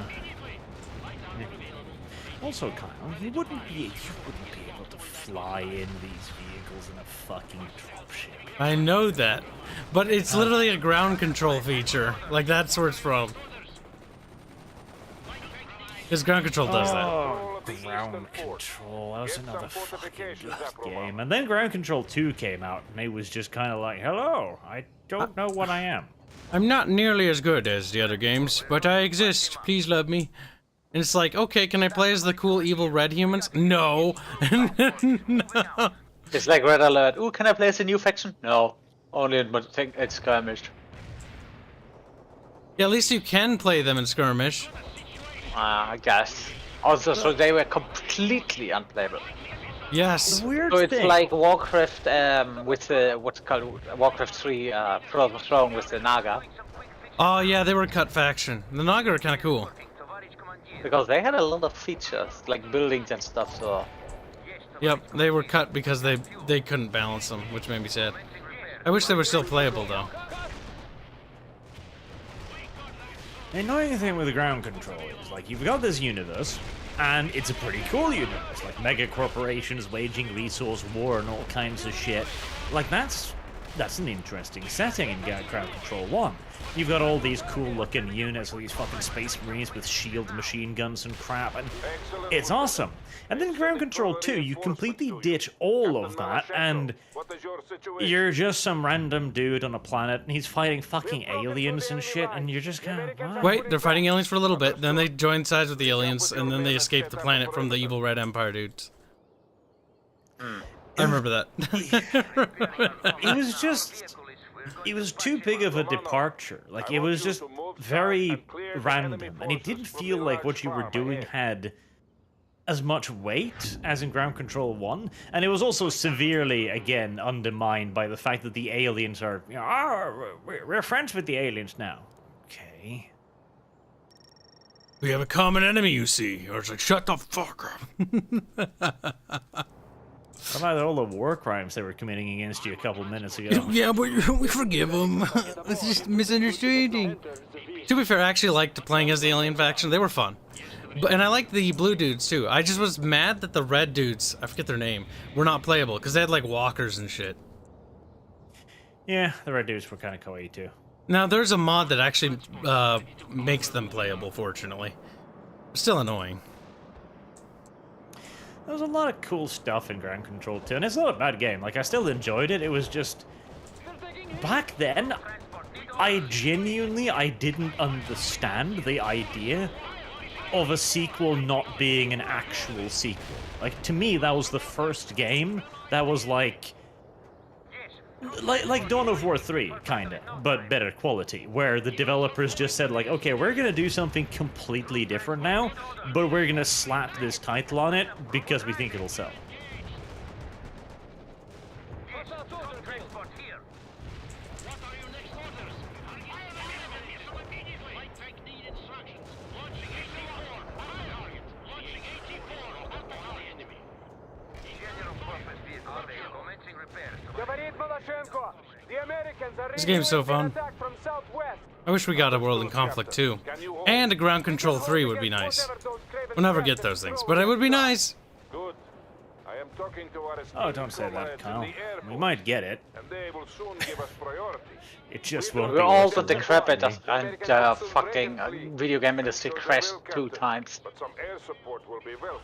also, Kyle, you wouldn't be able to fly in these vehicles in a fucking dropship. I know that, but it's literally a ground control feature. Like, that's where it's from. Because ground control does that. Ground control. That was another fucking good game. And then Ground Control 2 came out, and it was just kind of like, hello, I don't know what I am. I'm not nearly as good as the other games, but I exist. Please love me. And it's like, okay, can I play as the cool evil red humans? No. No. It's like Red Alert. Ooh, can I play as a new faction? No. Only in skirmish. Yeah, at least you can play them in skirmish. I guess. Also, so they were completely unplayable. Yes. So it's like Warcraft with the, what's it called, Warcraft 3 Frozen Throne with the Naga. Oh yeah, they were a cut faction. The Naga are kind of cool. Because they had a lot of features, like buildings and stuff, so... Yep, they were cut because they couldn't balance them, which made me sad. I wish they were still playable, though. The annoying thing with the ground control is, like, you've got this universe, and it's a pretty cool universe. Like, mega corporations waging resource war and all kinds of shit. Like, that's an interesting setting in Ground Control 1. You've got all these cool-looking units, all these fucking space marines with shield machine guns and crap, and it's awesome. And then Ground Control 2, you completely ditch all of that, and you're just some random dude on a planet, and he's fighting fucking aliens and shit, and you're just kind of... What? Wait, they're fighting aliens for a little bit, then they join sides with the aliens, and then they escape the planet from the evil Red Empire dudes. I remember that. It was just... It was too big of a departure. Like, it was just very random, and it didn't feel like what you were doing had as much weight as in Ground Control 1, and it was also severely, again, undermined by the fact that the aliens are, you know, we're friends with the aliens now. Okay. We have a common enemy, you see. Or it's like, shut the fuck up. What about all the war crimes they were committing against you a couple minutes ago? Yeah, but we forgive them. It's just misunderstanding. To be fair, I actually liked playing as the alien faction. They were fun. And I liked the blue dudes, too. I just was mad that the red dudes, I forget their name, were not playable, because they had, like, walkers and shit. Yeah, the red dudes were kind of kawaii, too. Now, there's a mod that actually makes them playable, fortunately. Still annoying. There was a lot of cool stuff in Ground Control 2, and it's not a bad game. Like, I still enjoyed it. It was just... Back then, I didn't understand the idea of a sequel not being an actual sequel. Like, to me, that was the first game that was like Dawn of War 3, kinda, but better quality, where the developers just said, like, okay, we're gonna do something completely different now, but we're gonna slap this title on it because we think it'll sell. This game's so fun. I wish we got a World in Conflict 2. And a Ground Control 3 would be nice. We'll never get those things, but it would be nice. Good. I am talking to our Oh, don't say that, Kyle. We might get it. And they will soon give us priority. It just won't We're be all worth so the decrepit money. and fucking video game industry crashed 2 times. But some air support will be welcome.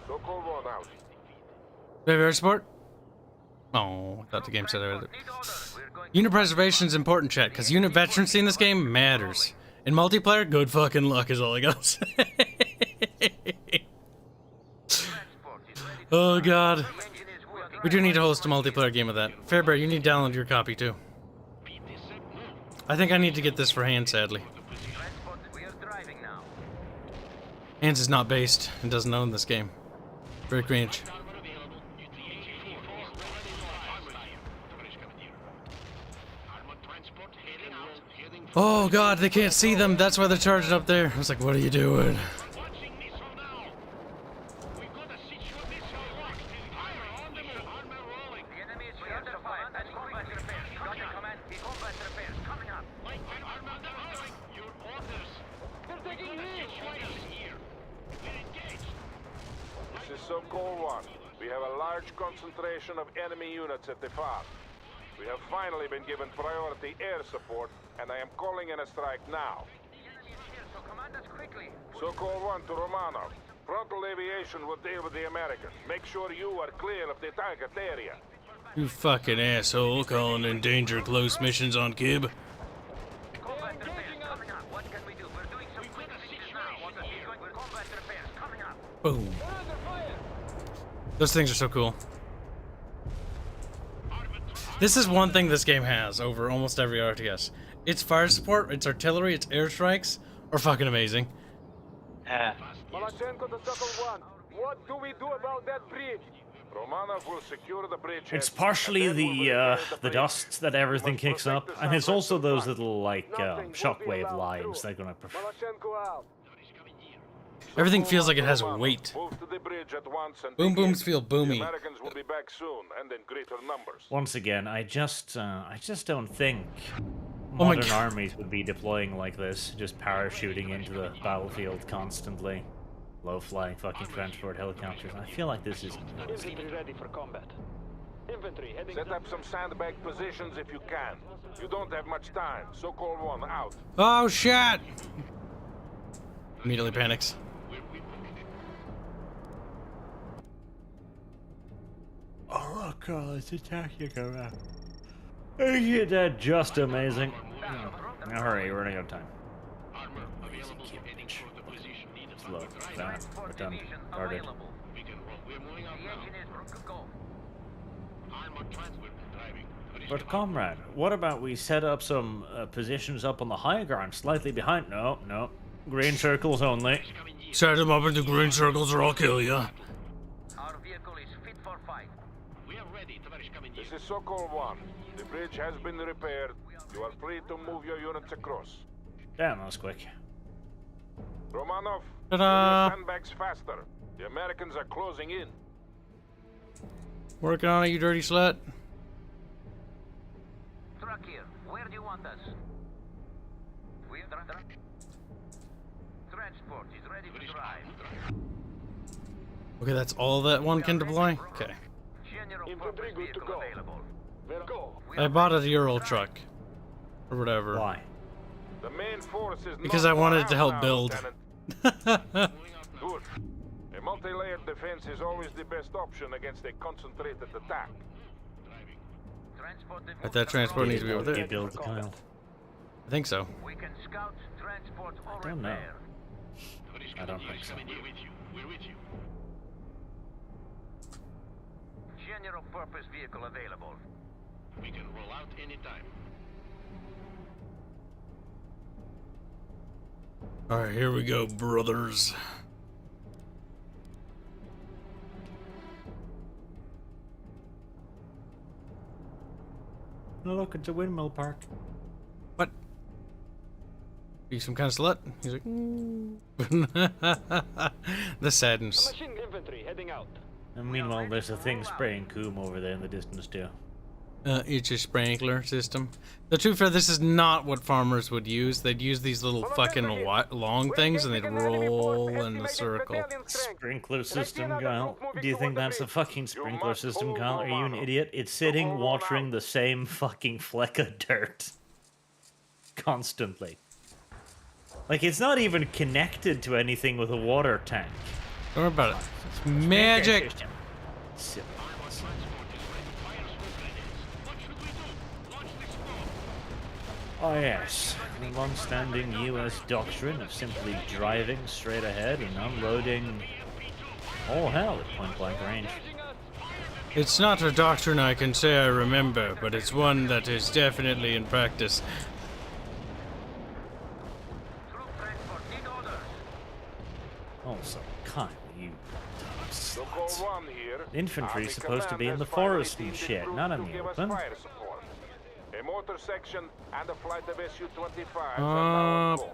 So call one out. Do we have air support? Oh, I thought the game said I had it. Unit preservation is important, chat, because unit veterancy in this game matters. In multiplayer, good fucking luck is all I gotta say. Oh god. We do need to host a multiplayer game of that. Fairbear, you need to download your copy too. I think I need to get this for Hanse, sadly. Hanse is not based and doesn't own this game. Very cringe. Oh god, they can't see them. That's why they're charging up there. I was like, what are you doing? This is so-called one. We have a large concentration of enemy units at the farm. We have finally been given priority air support, and I am calling in a strike now. So-called one to Romanov. Frontal aviation will deal with the Americans. Make sure you are clear of the target area. You fucking asshole, calling in danger close missions on Kib. Boom. Those things are so cool. This is one thing this game has over almost every RTS. It's fire support, it's artillery, it's airstrikes, are fucking amazing. Malachenko to Circle 1. What do we do about that bridge? Romanov will secure the bridge. It's partially the dust that everything kicks up, and it's also those little, like, shockwave lines they're gonna prefer. Everything feels like it has weight. Boom booms feel boomy. Americans will be back soon and in greater numbers. Once again, I just don't think modern armies would be deploying like this, just parachuting into the battlefield constantly. Low-flying fucking transport helicopters. I feel like this is... Infantry ready for combat. Infantry heading... Set up some sandbag positions if you can. You don't have much time. So-called one out. Oh shit! Immediately panics. Oh look, Carl, it's attacking around. Isn't that just amazing? Now hurry, we're running out of time. Slow, down, done, guarded. But comrade, what about we set up some positions up on the high ground, slightly behind? No, no. Green circles only. Set them up into green circles or I'll kill you. Our vehicle is fit for fight. We are ready, Tavarish Commander. This is So-called one. The bridge has been repaired. You are free to move your units across. Damn, that was quick. Romanov, ta-da! move your sandbags faster. The Americans are closing in. Working on it, you dirty slut. Truck here. Where do you want us? Transport is ready to drive. Okay, that's all that one can deploy? Okay. Infantry good to go. I bought a Ural truck. Or whatever. Why? The main force is Because I wanted to help build. Good. A multi-layered defense is always the best option against a concentrated attack. But that transport needs to be over there. You build the Kyle. I think so. We can scout, transport, or I don't know. repair. I don't think so. We're with you. General purpose vehicle available. We can roll out anytime. Alright, here we go, brothers. Oh, look, it's a windmill park. What? Are you some kind of slut? He's like, the sadness. Machine infantry heading out. And meanwhile, there's a thing spraying coom over there in the distance, too. It's a sprinkler system. The truth is, this is not what farmers would use. They'd use these little fucking long things and they'd roll in the circle. Sprinkler system, Kyle? Do you think that's a fucking sprinkler system, Kyle? Are you an idiot? It's sitting watering the same fucking fleck of dirt. Constantly. Like, it's not even connected to anything with a water tank. Don't worry about it. It's magic! Silly. Oh yes, the long-standing US doctrine of simply driving straight ahead and unloading all hell at point-blank range. It's not a doctrine I can say I remember, but it's one that is definitely in practice. Also, kind of you So-called one here. infantry's supposed to be in the forest and shit, not in the open. A motor section and a flight of Su-25s are now on board.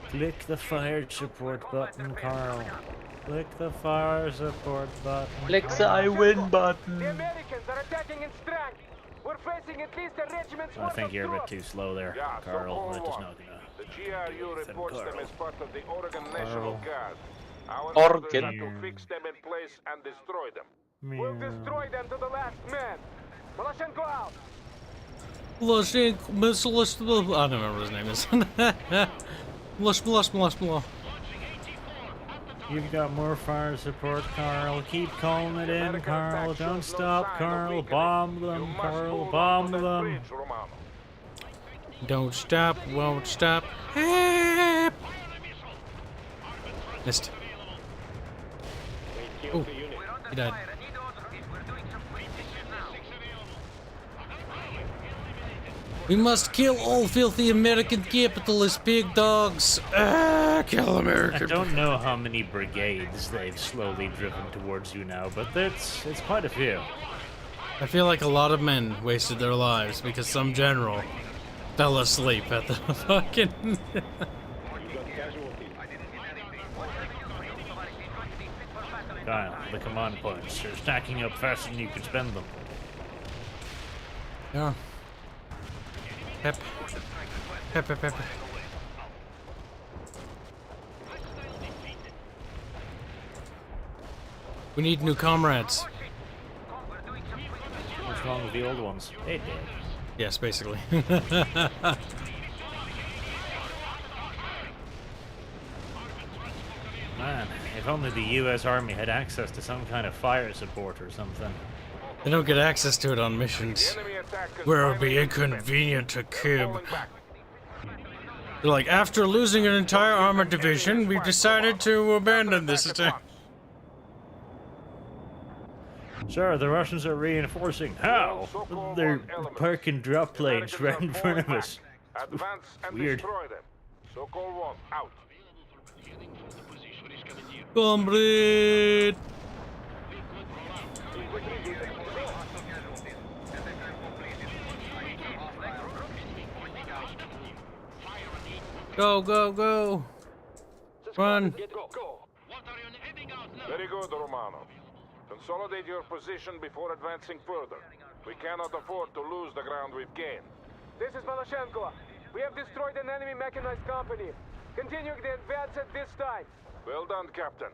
Click the fire support button, Carl. Click the fire support button. Click the I win button. The Americans are attacking in strength. We're facing at least a regiment's I think you're a bit too slow there, Carl. That is not gonna. The GRU reports them as part of the Oregon National Guard. Our Oregon. orders are to fix them in place and destroy them. We'll destroy them to the last man. Maloshenko out. I don't remember what his name is. You've got more fire support, Carl. Keep calling it in, Carl. Don't stop, Carl. Bomb them, Carl. Bomb them. Don't stop, won't stop. Help! Missed. Oh, he died. We must kill all filthy American capitalist pig dogs. Kill America. I don't know how many brigades they've slowly driven towards you now, but it's quite a few. I feel like a lot of men wasted their lives because some general fell asleep at the fucking... Kyle, the command points are stacking up faster than you can spend them. Yeah. Pep. Pep, pep, pep. We need new comrades. What's wrong with the old ones? They did. Yes, basically. Man, if only the US Army had access to some kind of fire support or something. They don't get access to it on missions, where it would be inconvenient to Kib. They're like, after losing an entire armored division, we've decided to abandon this attack. Sir, the Russians are reinforcing. How? They're parking drop planes right in front of us. Advance and Weird. destroy them. So-called one, out. Comrade! Go, go, go! Run! Very good, Romano. Consolidate your position before advancing further. We cannot afford to lose the ground we've gained. This is Maloshenko. We have destroyed an enemy mechanized company. Continuing the advance at this time. Well done, Captain.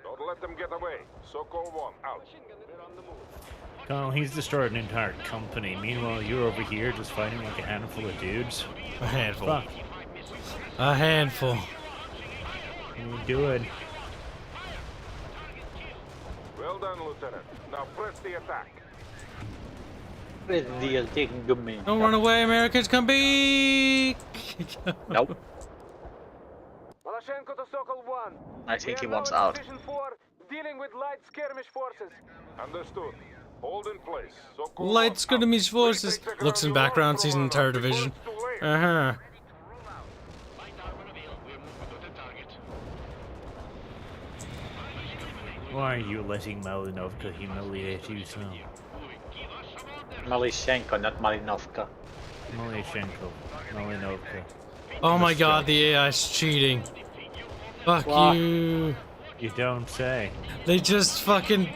Don't let them get away. So-called one, out. Colonel, he's destroyed an entire company. Meanwhile, you're over here just fighting like a handful of dudes. A handful. Fuck. A handful. What are you doing? Well done, Lieutenant. Now press the attack. Don't run away, Americans, come back! Nope. Maloshenko to Sokol 1. I think he We are wants now in out. Position 4, dealing with light skirmish forces. Understood. Hold in place. So-called Light skirmish forces. Looks in background, sees an entire division. Uh-huh. Why are you letting Malinovka humiliate you so? Malyshenko, not Malinovka. Malinovka. Oh my god, the AI's cheating. Fuck What? you. You don't say. They just fucking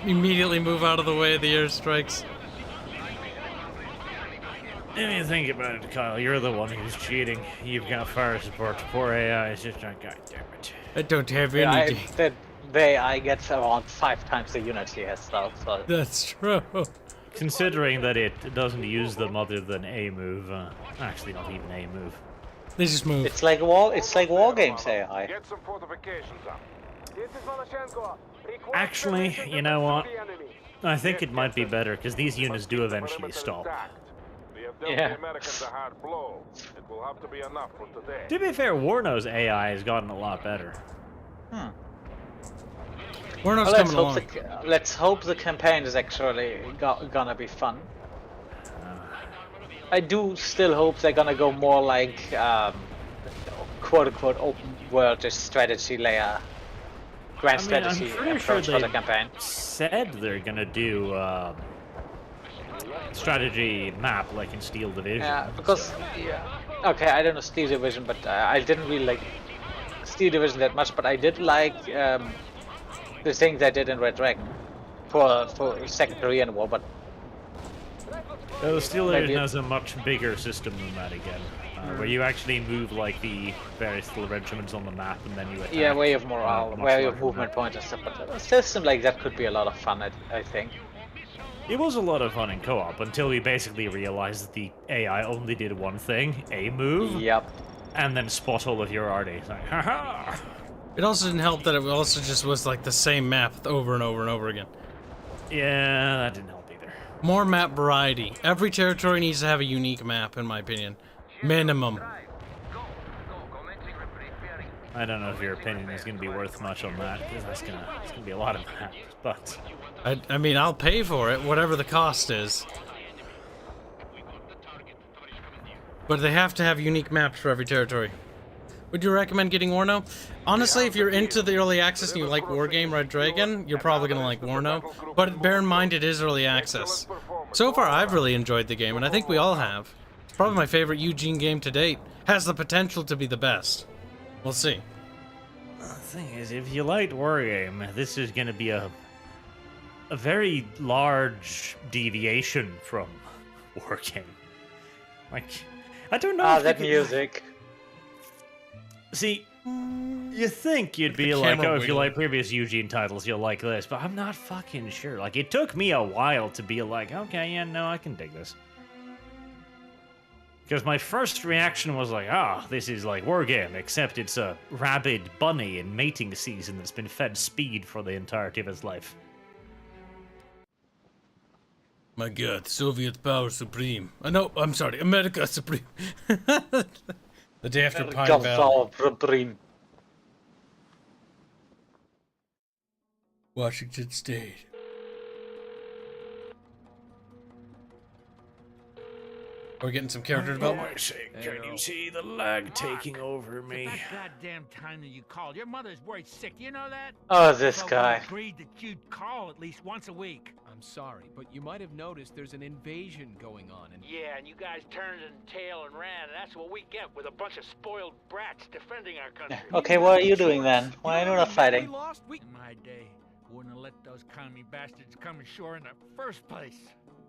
immediately move out of the way of the airstrikes. If you think about it, Kyle, you're the one who's cheating. You've got fire support. Poor AI is just like, god damn it. I don't have Yeah, any. the AI gets around 5 times the units he has though, so... That's true. Considering that it doesn't use them other than a move, actually not even a move. They just move. It's like war games AI. Get some fortifications up. This is Maloshenko. Request Actually, permission you to know what? pursue the enemy. I think it might be better, because these units do eventually stop. We have dealt Yeah. the Americans a hard blow. It will have to be enough for today. To be fair, Warno's AI has gotten a lot better. Warno's Well, coming along. let's hope the campaign is actually gonna be fun. I do still hope they're gonna go more like quote-unquote open world, just strategy layer, grand strategy I'm pretty approach sure for the they campaign. said they're gonna do strategy map like in Steel Division. Yeah, because okay, I don't know Steel Division, but I didn't really like Steel Division that much. But I did like the thing they did in Red Dragon for Second Korean War. But The Steel Maybe Division has a much bigger system than that again, where you actually move like the various little regiments on the map and then you attack. yeah, way of morale, much way of larger movement map. points and stuff. But a system like that could be a lot of fun, I think. It was a lot of fun in co-op until we basically realized that the AI only did one thing, a move. Yep. And then spot all of your armies. Like, haha! It also didn't help that it also just was like the same map over and over and over again. Yeah, that didn't help either. More map variety. Every territory needs to have a unique map, in my opinion. Minimum. I don't know if your opinion is going to be worth much on that, because it's going to be a lot of maps, but... I mean, I'll pay for it, whatever the cost is. But they have to have unique maps for every territory. Would you recommend getting Warno? Honestly, if you're into the early access and you like Wargame Red Dragon, you're probably going to like Warno. But bear in mind, it is early access. So far, I've really enjoyed the game, and I think we all have. It's probably my favorite Eugene game to date. Has the potential to be the best. We'll see. The thing is, if you liked Wargame, this is going to be a very large deviation from war game. Like, I don't know. Ah, if that they could- music. See, you think you'd be the like, camera oh, if you wiggle. like previous Eugene titles, you'll like this, but I'm not fucking sure. Like, it took me a while to be like, okay, yeah, no, I can dig this. Because my first reaction was like, this is like war game, except it's a rabid bunny in mating season that's been fed speed for the entirety of its life. My God, Soviet power supreme. No, I'm sorry, America supreme. The day after Pine Valley. Supreme. Washington State. We're getting some character development. Can you see the lag taking over me? That goddamn time that you called. Your mother's worried sick. You know that? Oh, this So guy. We agreed that you'd call at least once a week. I'm sorry, but you might have noticed there's an invasion going on, and Yeah, and you guys turned and tail and ran, and that's what we get with a bunch of spoiled brats defending our country. Okay, what are you doing then? Why are you not fighting? In my day, wouldn't have let those commie bastards come ashore in the first place.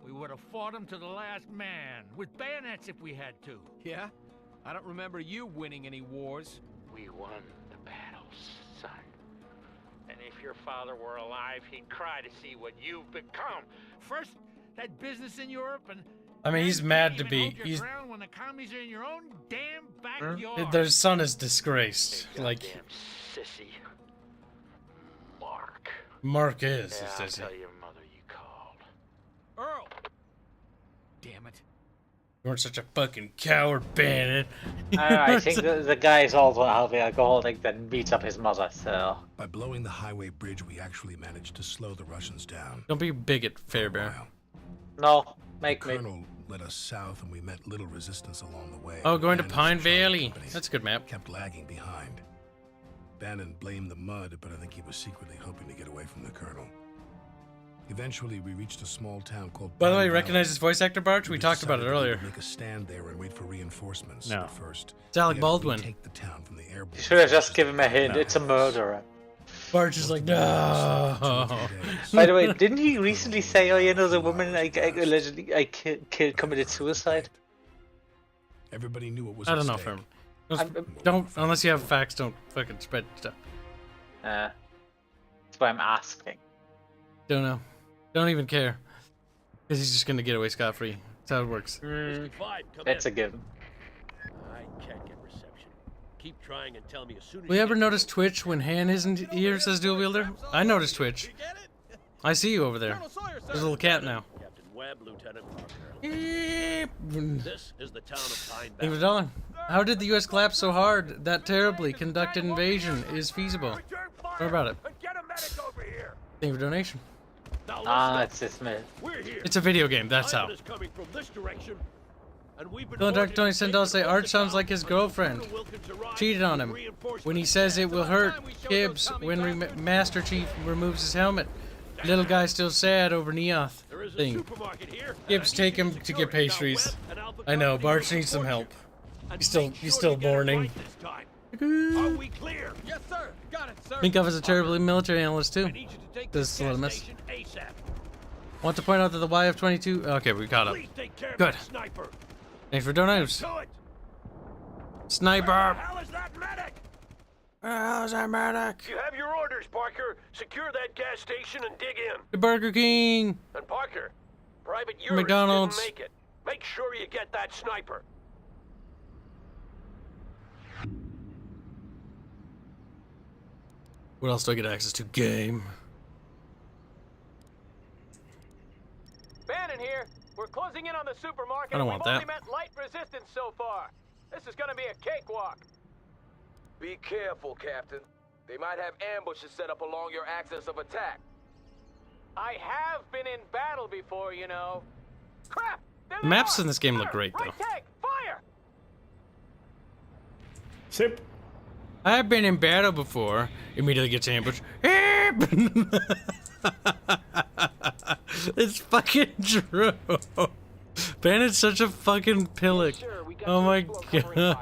We would have fought them to the last man, with bayonets if we had to. yeah, I don't remember you winning any wars. We won the battles, son. And if your father were alive, he'd cry to see what you've become. First, that business in Europe, and I mean, he's mad to be. hold your He's ground when the commies are in your own damn backyard. their son is disgraced. Like Sissy. Mark. Mark is. Yeah, a I'll sissy. tell your mother you called. Earl! Damn it. You weren't such a fucking coward, Bannon. I think the guy is also healthy alcoholic that beats up his mother, so... By blowing the highway bridge, we actually managed to slow the Russians down. Don't be a bigot, Fairbear. No, make me. Colonel led us south, and we met little resistance along the way. Oh, going to Bannon's Pine Charlie Valley. companies That's a good map. Kept lagging behind. Bannon blamed the mud, but I think he was secretly hoping to get away from the Colonel. Eventually, we reached a small town called. By the way, Pine you recognize this voice actor, Barch? We talked about it decided we earlier. would Make a stand there and wait for reinforcements. No. But first, It's Alec we had to Baldwin. retake the town from the airborne You should have just forces given him a that hint. were It's a murderer. Barch is like, no. By the way, didn't he recently say, oh, you know, the woman I allegedly committed suicide? Everybody knew it was. I a don't know, mistake. Fern. Don't, unless you have facts, don't fucking spread stuff. That's why I'm asking. Don't know. Don't even care. Because he's just gonna get away scot-free. That's how it works. 65, come It's in. a given. I can't get reception. Keep trying and tell me as soon as We you ever get notice Twitch when Han isn't here, says Dual Wielder? I noticed Twitch. I see you over there. There's a little cat now. Captain Webb, Lieutenant Parker. This This is the town of Pine Thank you Valley. for telling. How did the US collapse so hard? That terribly conducted invasion is feasible. What about it? Get a medic over here. Thank you for donation. It's this minute. We're here. It's a video game, that's how. Pilot is coming from this direction, and we've been Dylan Dark ordered Tony to Sendall take say the Art rest sounds of like his town until girlfriend. Colonel Wilkins arrives Cheated on with him. reinforcements. When he says it will hurt Kibs when Master Chief removes his helmet. Little guy still sad over Neoth There is a thing. supermarket here. Gibbs, take him to get pastries. I know, Barch needs some help. He's still mourning. Are we clear? Yes, sir. Got it, sir. Minkov is a terribly military analyst too. Does a lot of mess. Want to point out that the YF-22. Okay, we caught up. Please take care of Good. that sniper. Thanks for donations. To it. Sniper. How is that medic? How's that medic? You have your orders, Parker. Secure that gas station and dig in. The Burger King. And Parker, Private Urich McDonald's. didn't make it. Make sure you get that sniper. What else do I get access to? Game. Bannon here. We're closing in on the supermarket. I don't and want we've only that. met light resistance so far. This is gonna be a cakewalk. Be careful, Captain. They might have ambushes set up along your axis of attack. I have been in battle before, you know. Crap! There The they maps are. in this game look great, Right though. tank, fire! Sip. I've been in battle before. Immediately gets ambushed. It's fucking true. Bannon's such a fucking pillock. Oh my god.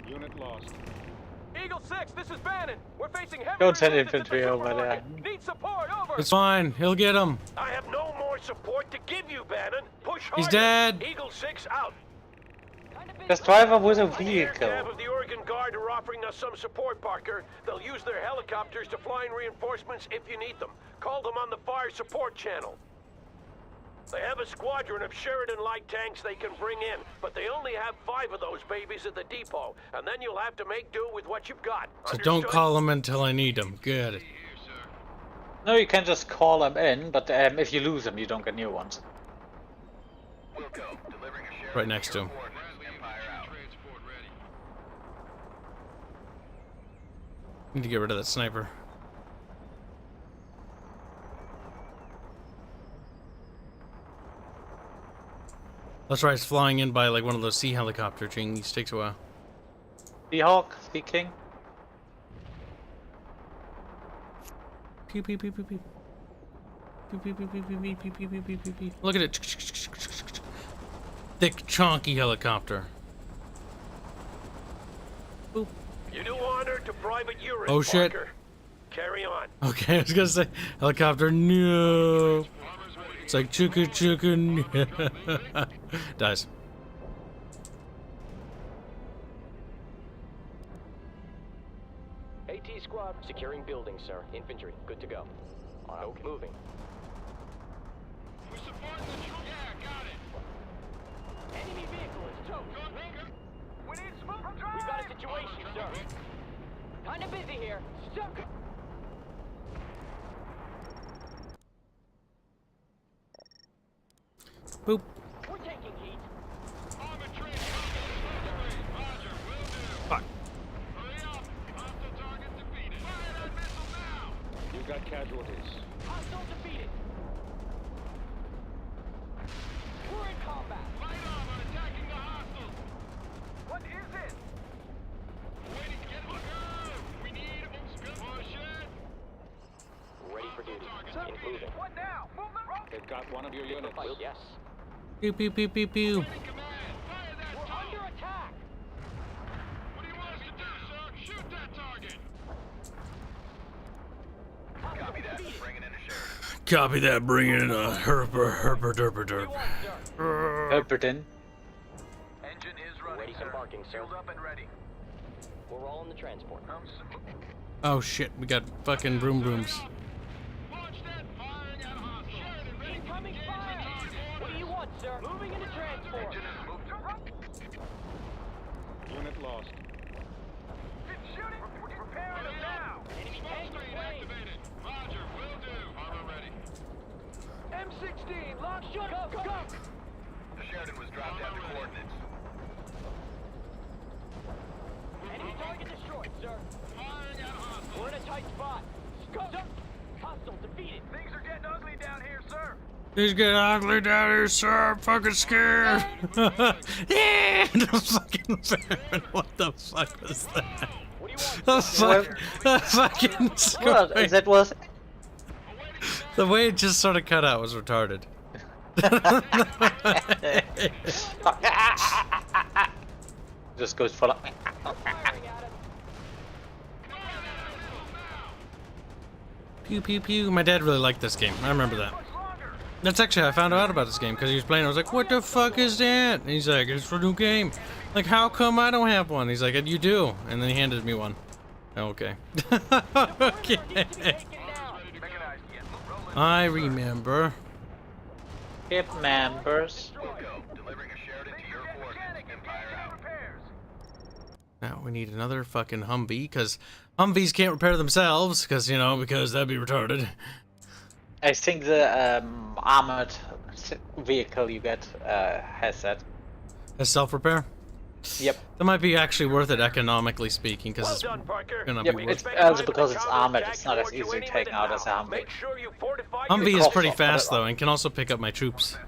Unit lost. Eagle 6, this is Bannon. We're facing heavy Don't send resistance at the infantry over there. supermarket. Need support, over. It's fine. He'll get him. I have no more support to give you, Bannon. Push harder. He's dead. Eagle 6 out. Just drive up with a The air vehicle. cav of the Oregon Guard are offering us some support, Parker. They'll use their helicopters to fly in reinforcements if you need them. Call them on the fire support channel. They have a squadron of Sheridan light tanks they can bring in, but they only have 5 of those babies at the depot, and then you'll have to make do with what you've got. So don't call them until I need them. Good. No, you can just call them in, but if you lose them, you don't get new ones. Right next to him. Need to get rid of that sniper. That's right, it's flying in by like one of those sea helicopter things. Takes a while. Seahawk, Sea King. Pew pew pew pew pew. Pew pew pew pew pew pew pew pew pew pew pew. Look at it. Thick, chonky helicopter. You do honor to Private Urine, Oh shit. Parker. Carry on. Okay, I was gonna say helicopter. No. It's like chuka chuka. Dies. AT squad securing buildings, sir. Infantry, good to go. Okay. Moving. We support the troop. Yeah, got it. Enemy vehicle is towed. We need smoke from drive. We've got a situation, sir. Kinda busy here. Stuck. Boop. We're taking heat. Fuck. You've got casualties. Hostile defeated. We're in combat. Light on attacking the hostiles. What is it? Waiting to get we need push it. Ready for duty. Including. What now? Movement. They've got one of your units. Yes. Pew pew pew pew pew. We're under attack. What do you want us to do, sir? Shoot that target. Copy that. Bringing in a Sheridan. Copy that. Bring in a herper derp. Herperton. Engine is running, Ready for sir. parking, sir. Fueled up and ready. We're all in the transport. Oh shit, we got fucking broom brooms. Incoming fire! What do you want, sir? Moving into transport. Unit lost. It's shooting. Repairing them now. Enemy tank Activated. Roger, will do. Armor ready. M16, lock, shut up, go. The Sheridan was dropped down to coordinates. Enemy target destroyed, sir. Firing at hostiles. We're in a tight spot. Scope. Hostile defeated. Things are getting ugly down here, sir. These get ugly down here, sir. I'm fucking scared. Yeah, the fucking Baron. What the fuck was that? What do you want? The fucking Well, scoring. that was. The way it just sort of cut out was retarded. Just goes full up. Pew pew pew. My dad really liked this game. I remember that. That's actually how I found out about this game because he was playing. I was like, "What the fuck is that?" And he's like, "It's for a new game." Like, how come I don't have one? He's like, "You do." And then he handed me one. Okay. Okay. I remember. Hip members. Delivering a Sheridan to your coordinates. Empire out. Now we need another fucking Humvee because Humvees can't repair themselves because because that'd be retarded. I think the armored vehicle you get has that. Has self-repair? Yep. That might be actually worth it economically speaking because it's gonna Yep, be it's worth. also because it's armored. It's not as easy to take out as a Humvee. Humvee is pretty fast though and can also pick up my troops.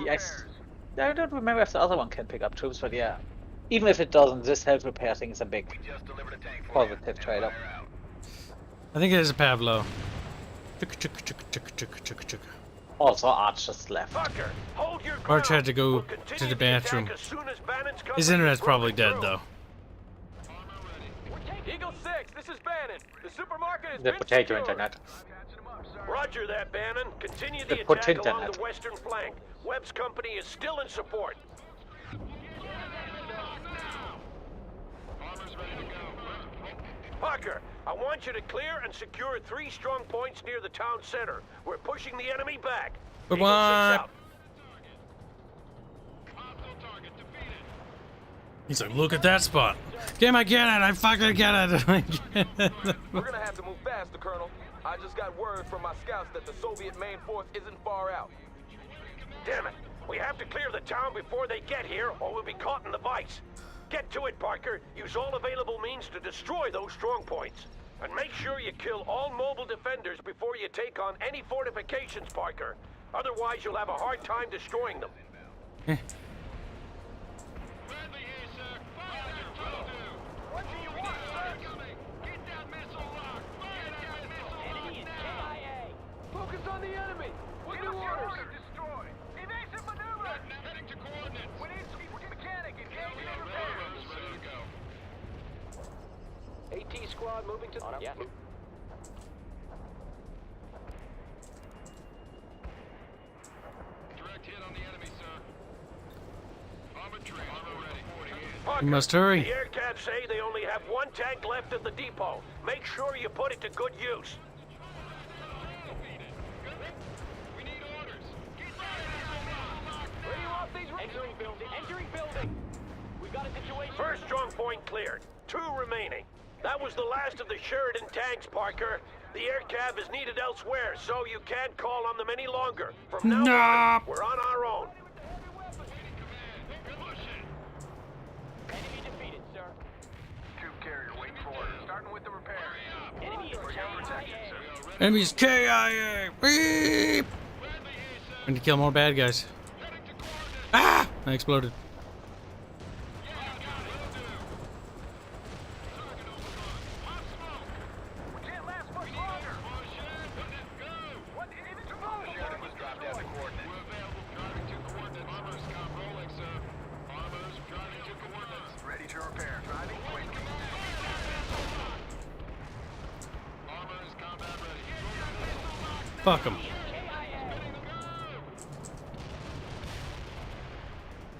Yes. I don't remember if the other one can pick up troops, but yeah. Even if it doesn't, this health repair thing is a big positive trade-off. I think it is a Pavlo. Also, Arch just left. Arch had to go to the bathroom. His internet's probably dead though. Eagle 6, this is Bannon. The supermarket is The potato internet. Roger Roger that, Bannon. Continue the Put attack along internet. the western flank. Webb's company is still in support. Parker, I want you to clear and secure 3 strong points near the town center. We're pushing the enemy back. But Eagle 6 what? out. He's like, look at that spot. Damn, I get it. I fucking get it. I get it. We're gonna have to move faster, Colonel. I just got word from my scouts that the Soviet main force isn't far out. Damn it. We have to clear the town before they get here, or we'll be caught in the vice. Get to it, Parker. Use all available means to destroy those strong points. And make sure you kill all mobile defenders before you take on any fortifications, Parker. Otherwise, you'll have a hard time destroying them. What do you want, sir? Get that missile locked! Get that missile locked now! Focus on the enemy! What new orders? Destroy! Evasive maneuver! Heading to coordinates! We need mechanic engaging in repairs! Ready to go. AT squad moving to... Yeah. Direct hit on the enemy, sir. Armored train, armor ready. Parker, You must hurry. The air cabs say they only have 1 tank left at the depot. Make sure you put it to good use. Where do you want these... Entering building. Entering building. We've got a situation. First strong point cleared. 2 remaining. That was the last of the Sheridan tanks, Parker. The air cab is needed elsewhere, so you can't call on them any longer. From now on, we're on our own. Enemy defeated, sir. Troop carrier waiting for orders. Starting with the repair. Enemy is protected, sir. Enemies KIA. Beep. I need to kill more bad guys. Ah! I exploded. Ready to repair. Driving quick. Fuck him.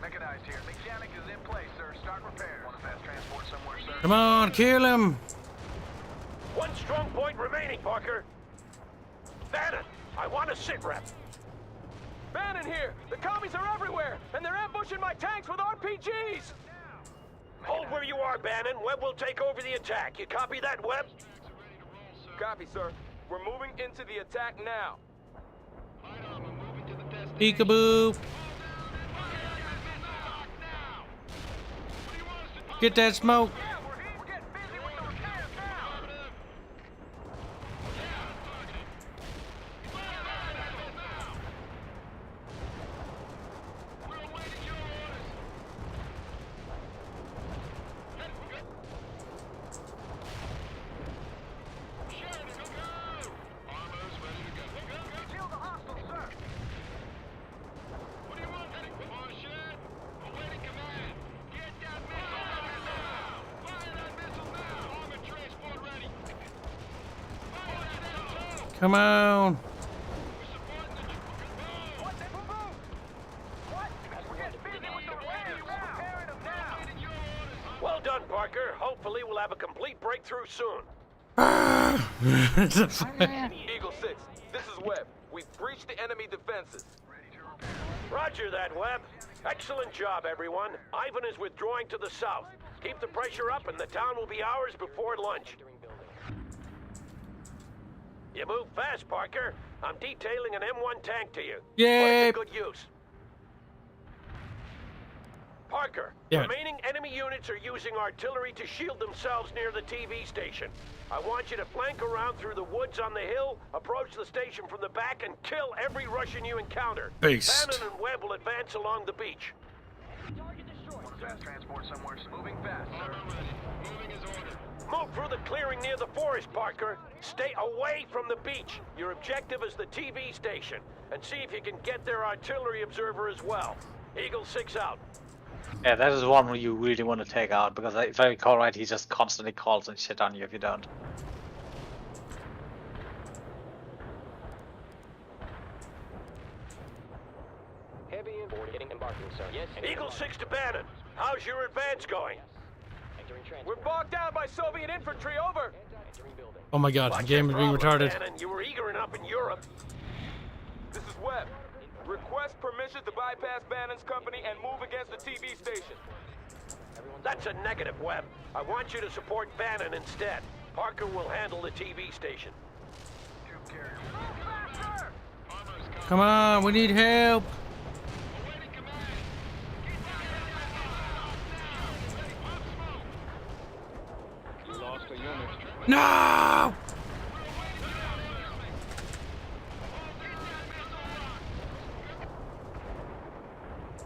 Mechanized here. Mechanic is in place, sir. Start repair. Want a fast transport somewhere, sir? Come on, kill him. 1 strong point remaining, Parker. Bannon, I want a sit rep. Bannon here! The commies are everywhere, and they're ambushing my tanks with RPGs! Hold where you are, Bannon. Webb will take over the attack. You copy that, Webb? Copy, sir. We're moving into the attack now. Peekaboo. Get that smoke. Come on. Well done, Parker. Hopefully we'll have a complete breakthrough soon. Eagle 6, this is Webb. We've breached the enemy defenses. Roger that, Webb. Excellent job, everyone. Ivan is withdrawing to the south. Keep the pressure up and the town will be ours before lunch. You move fast, Parker. I'm detailing an M1 tank to you. Yay! Put it to good use. Parker, Yeah. remaining enemy units are using artillery to shield themselves near the TV station. I want you to flank around through the woods on the hill, approach the station from the back, and kill every Russian you encounter. Beast. Bannon and Webb will advance along the beach. Fast transport somewhere. Moving fast, sir. Move through the clearing near the forest, Parker. Stay away from the beach. Your objective is the TV station. And see if you can get their artillery observer as well. Eagle 6 out. Yeah, that is one you really want to take out, because if I recall right, he just constantly calls and shit on you if you don't. Boarding, embarking, sir. Yes. Eagle 6 to Bannon. How's your advance going? Entering transport. We're bogged down by Soviet infantry, over! Entering building. Oh my god, the game is being retarded. Bannon, you were eager enough in Europe. This is Webb. Request permission to bypass Bannon's company and move against the TV station. That's a negative, Webb. I want you to support Bannon instead. Parker will handle the TV station. Come on, we need help. Lost a unit. No!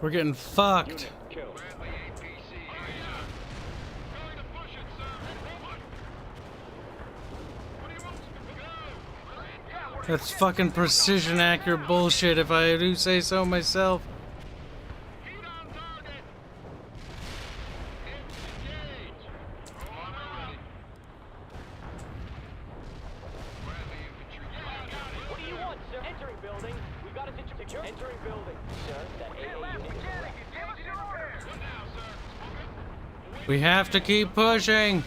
We're getting fucked. That's fucking precision accurate bullshit if I do say so myself. What do you want, sir? Entering building. We've got a situation. Entering building. Sir, that AA unit is left. We have to keep pushing.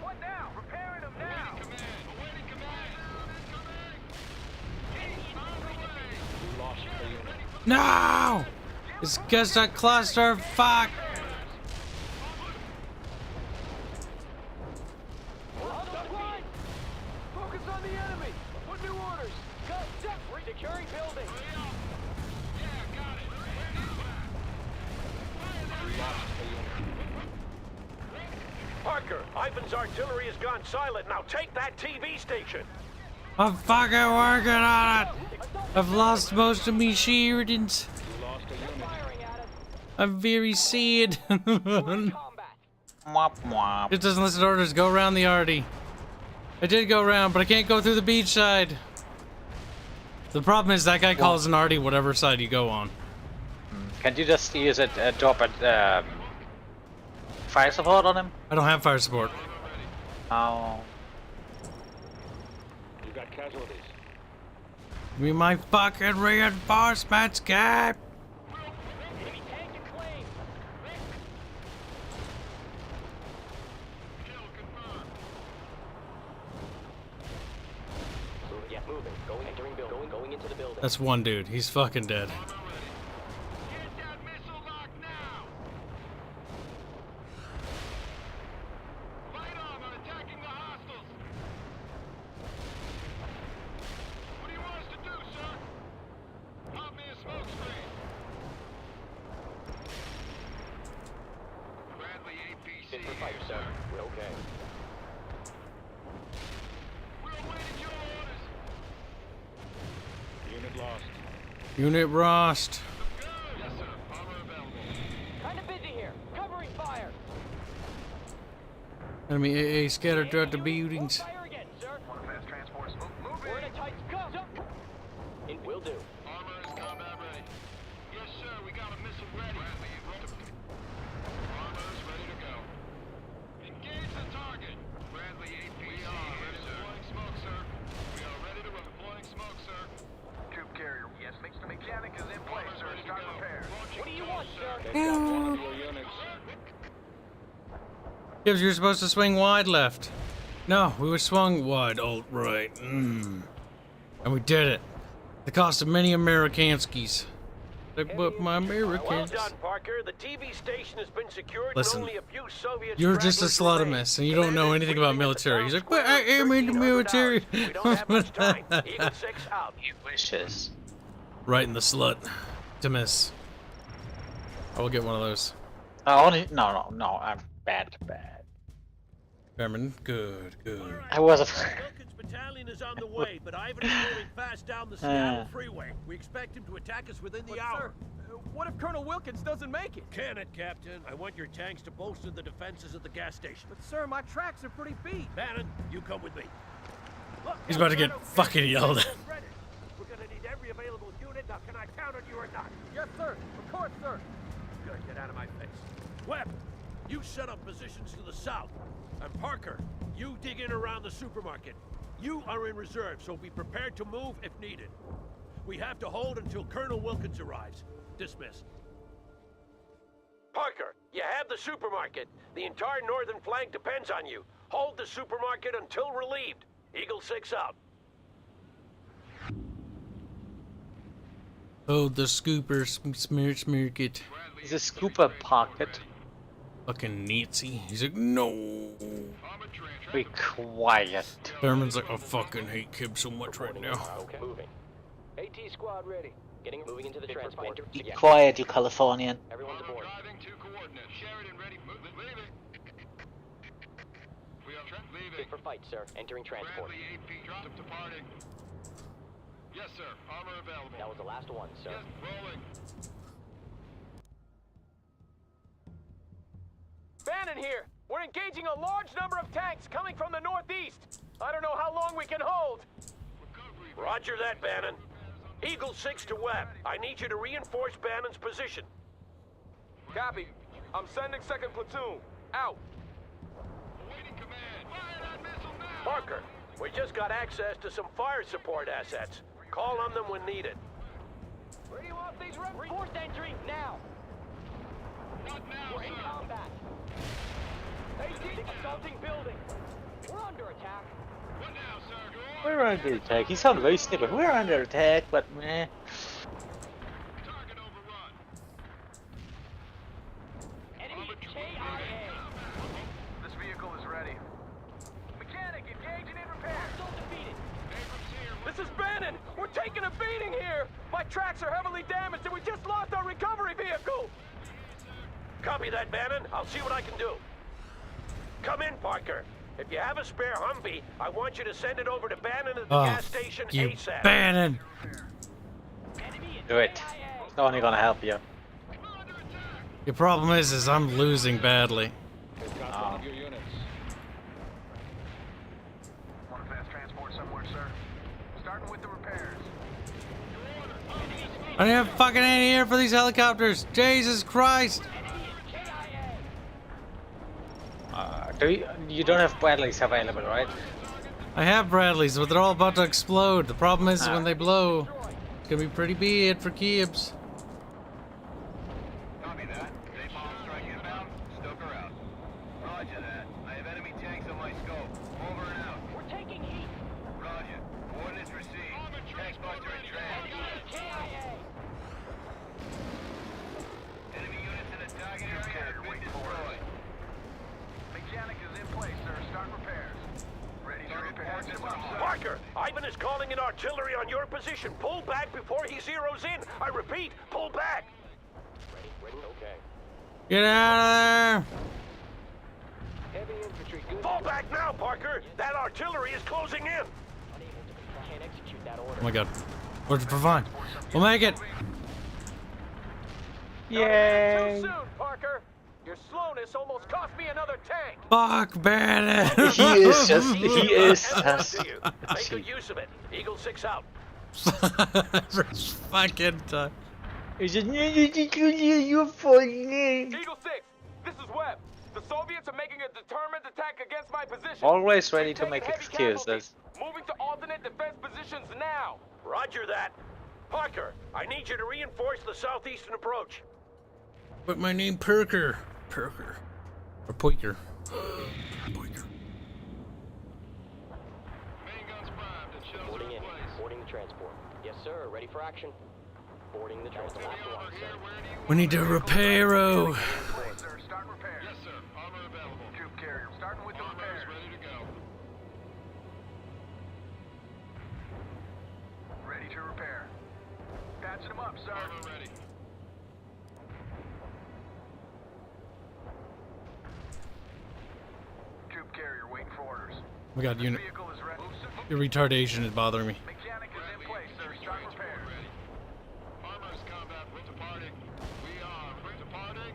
What now? Repairing them now! No! It's just a cluster fuck. Focus on the enemy! What new orders? Go, securing building! Parker, Ivan's artillery has gone silent. Now take that TV station. I'm fucking working on it. I've lost most of me Sheridans. I'm very sad. It doesn't listen to orders. Go around the Arty. I did go around, but I can't go through the beach side. The problem is that guy calls an Arty whatever side you go on. Can you just use it drop it fire support on him? I don't have fire support. Oh. You got casualties. Give me my fucking reinforcements, Cap. Enemy tank to claim. Yes, moving. Going, entering building. Going into the building. That's one dude. He's fucking dead. Fit for fire, sir. We're okay. Unit lost. Unit lost. Yes, sir. Armor available. Kind of busy here. Covering fire. Enemy AA scattered throughout the buildings. Fire again, sir. One fast transports. We're in a tight go. It will do. Armor is combat ready. Yes, sir. We got a missile ready. Armor is ready to go. Engage the target. Bradley 8PC. We are ready to deploying smoke, sir. We are ready to deploying smoke, sir. Troop carrier. Yes, the mechanic is in place, sir. Start repair. What do you want, sir? One of your units. Kibs, you're supposed to swing wide left. No, we were swung wide alt right. And we did it. The cost of many Amerikanskis. Like what my Americans. Well done, Parker. The TV station has been secured. Listen, and only a few Soviet you're just a stragglers slaughtermess, and you don't know anything about military. He's like, but I am in the military. We don't have much time. Eagle 6 out. He wishes. Right in the slut. To miss. I will get one of those. No, I'm bad. Herman, good. I wasn't. Wilkins' battalion is on the way, but Ivan is moving fast down the Seattle freeway. We expect him to attack us within the hour. Sir, what if Colonel Wilkins doesn't make it? Can it, Captain? I want your tanks to bolster the defenses of the gas station. But sir, my tracks are pretty beat. Bannon, you come with me. Look, He's about to get fucking yelled at. We're gonna need every available unit. Now, can I count on you or not? Yes, sir. Of course, sir. Good. Get out of my face. Webb, you set up positions to the south. And Parker, you dig in around the supermarket. You are in reserve, so be prepared to move if needed. We have to hold until Colonel Wilkins arrives. Dismissed. Parker, you have the supermarket. The entire northern flank depends on you. Hold the supermarket until relieved. Eagle 6 out. Oh, the scooper smirket. He's a scooper pocket. Fucking Nazi. He's like, no. Be quiet. Thurman's like, I fucking hate Kibs so much right now. Okay. Moving. AT squad ready. Moving into the transport. Be quiet, you Californian. Everyone's aboard. Driving to coordinates. Sheridan ready. Leaving. We are leaving. Fit for fight, sir. Entering transport. Bradley AP drop departing. Yes, sir. Armor available. That was the last one, sir. Yes, rolling. Bannon here. We're engaging a large number of tanks coming from the northeast. I don't know how long we can hold. Roger that, Bannon. Eagle 6 to Webb. I need you to reinforce Bannon's position. Copy. I'm sending second platoon. Out. Awaiting command. Fire that missile now. Parker, we just got access to some fire support assets. Call on them when needed. Where do you want these reinforced entry now? Not now, We're in sir. combat. Assaulting building. We're under attack. What now, sir? We're under attack. He sounded very stupid. We're under attack, but meh. Target overrun. Enemy KIA. This vehicle is ready. Mechanic engaging in repair. Still defeated. Abrams here. This is Bannon. We're taking a beating here. My tracks are heavily damaged and we just lost our recovery vehicle. Copy that, Bannon. I'll see what I can do. Come in, Parker. If you have a spare Humvee, I want you to send it over to Bannon at the gas station you ASAP. Bannon! Do it. It's only gonna help you. Your problem is I'm losing badly. Oh. Want a fast transport somewhere, sir? Starting with the repairs. I don't have fucking any air for these helicopters. Jesus Christ! You don't have Bradleys available, right? I have Bradleys, but they're all about to explode. The problem is when they blow, it's gonna be pretty bad for Kibs. Copy that. Napalm strike inbound. Stoker out. Roger that. I have enemy tanks on my scope. Over and out. We're taking heat. Roger. Coordinates received. Tank buster in transit. Enemy units in the target area have been destroyed. Mechanic is in place, sir. Start repairs. Ready to repair. Parker, Ivan is calling in artillery on your position. Pull back before he zeroes in. I repeat, pull back. Ready, okay. Get out of Heavy infantry, good. Fall back now, Parker. That artillery is closing in. Unable to can't execute that order. there! Oh my god. We're fine. We'll make it! Yay! Too soon, Parker. Your slowness almost cost me another tank. Fuck Bannon! He is just Make good use of it. Eagle 6 out. First fucking time. He's just you're funny. Eagle 6, this is Webb. The Soviets are making a determined attack against my position. Always ready to Take make heavy excuses. casualties. Moving to alternate defense positions now. Roger that. Parker, I need you to reinforce the southeastern approach. But my name Perker. Perker. Or Poiker. Poiker. Main guns primed and shells Boarding are in in. place. Boarding the transport. Yes, sir. Ready for action. Boarding the transport. Last one, sir. We need to repair. Sir, start repairs. Yes, sir. Armor available. Troop carrier. Starting with the Armor is repairs. ready to go. Ready to repair. Patching them up, sir. Armor ready. Troop carrier waiting for orders. Oh my god, unit. Vehicle is ready. Your retardation is bothering me. Mechanic is in place, sir. Start repairs. Ready. Armor is combat. We're departing. We are. We're departing.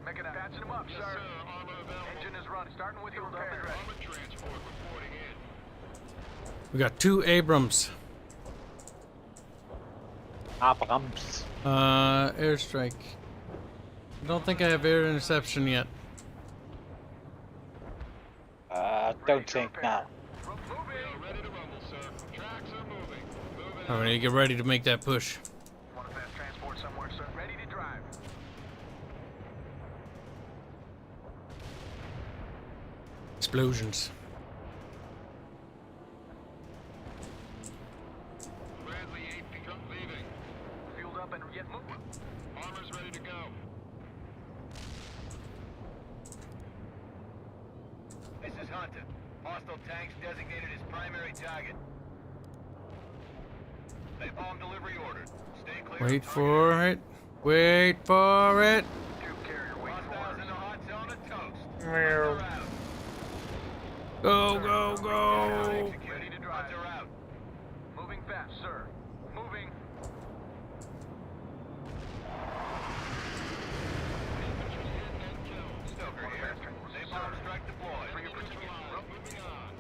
Patching them up, Yes, sir. sir. Armor available. Engine is running. Starting with the repairs. Armor transport reporting in. We got 2 Abrams. Abrams. Airstrike. I don't think I have air interception yet. Don't think now. I'm gonna get ready to make that push. Want a fast transport somewhere, sir? Ready to drive. Explosions. Bradley 8 truck leaving. Fueled up and get moving. Armor's ready to go. This is Hunter. Hostile tanks designated as primary target. Napalm delivery ordered. Stay clear. Wait for it. Wait for it. Hostiles in the hot zone of toast. Go, go, go. Ready to drive. Hunter out. Moving fast, sir. Moving. Stoker here. Napalm strike deployed. Moving on.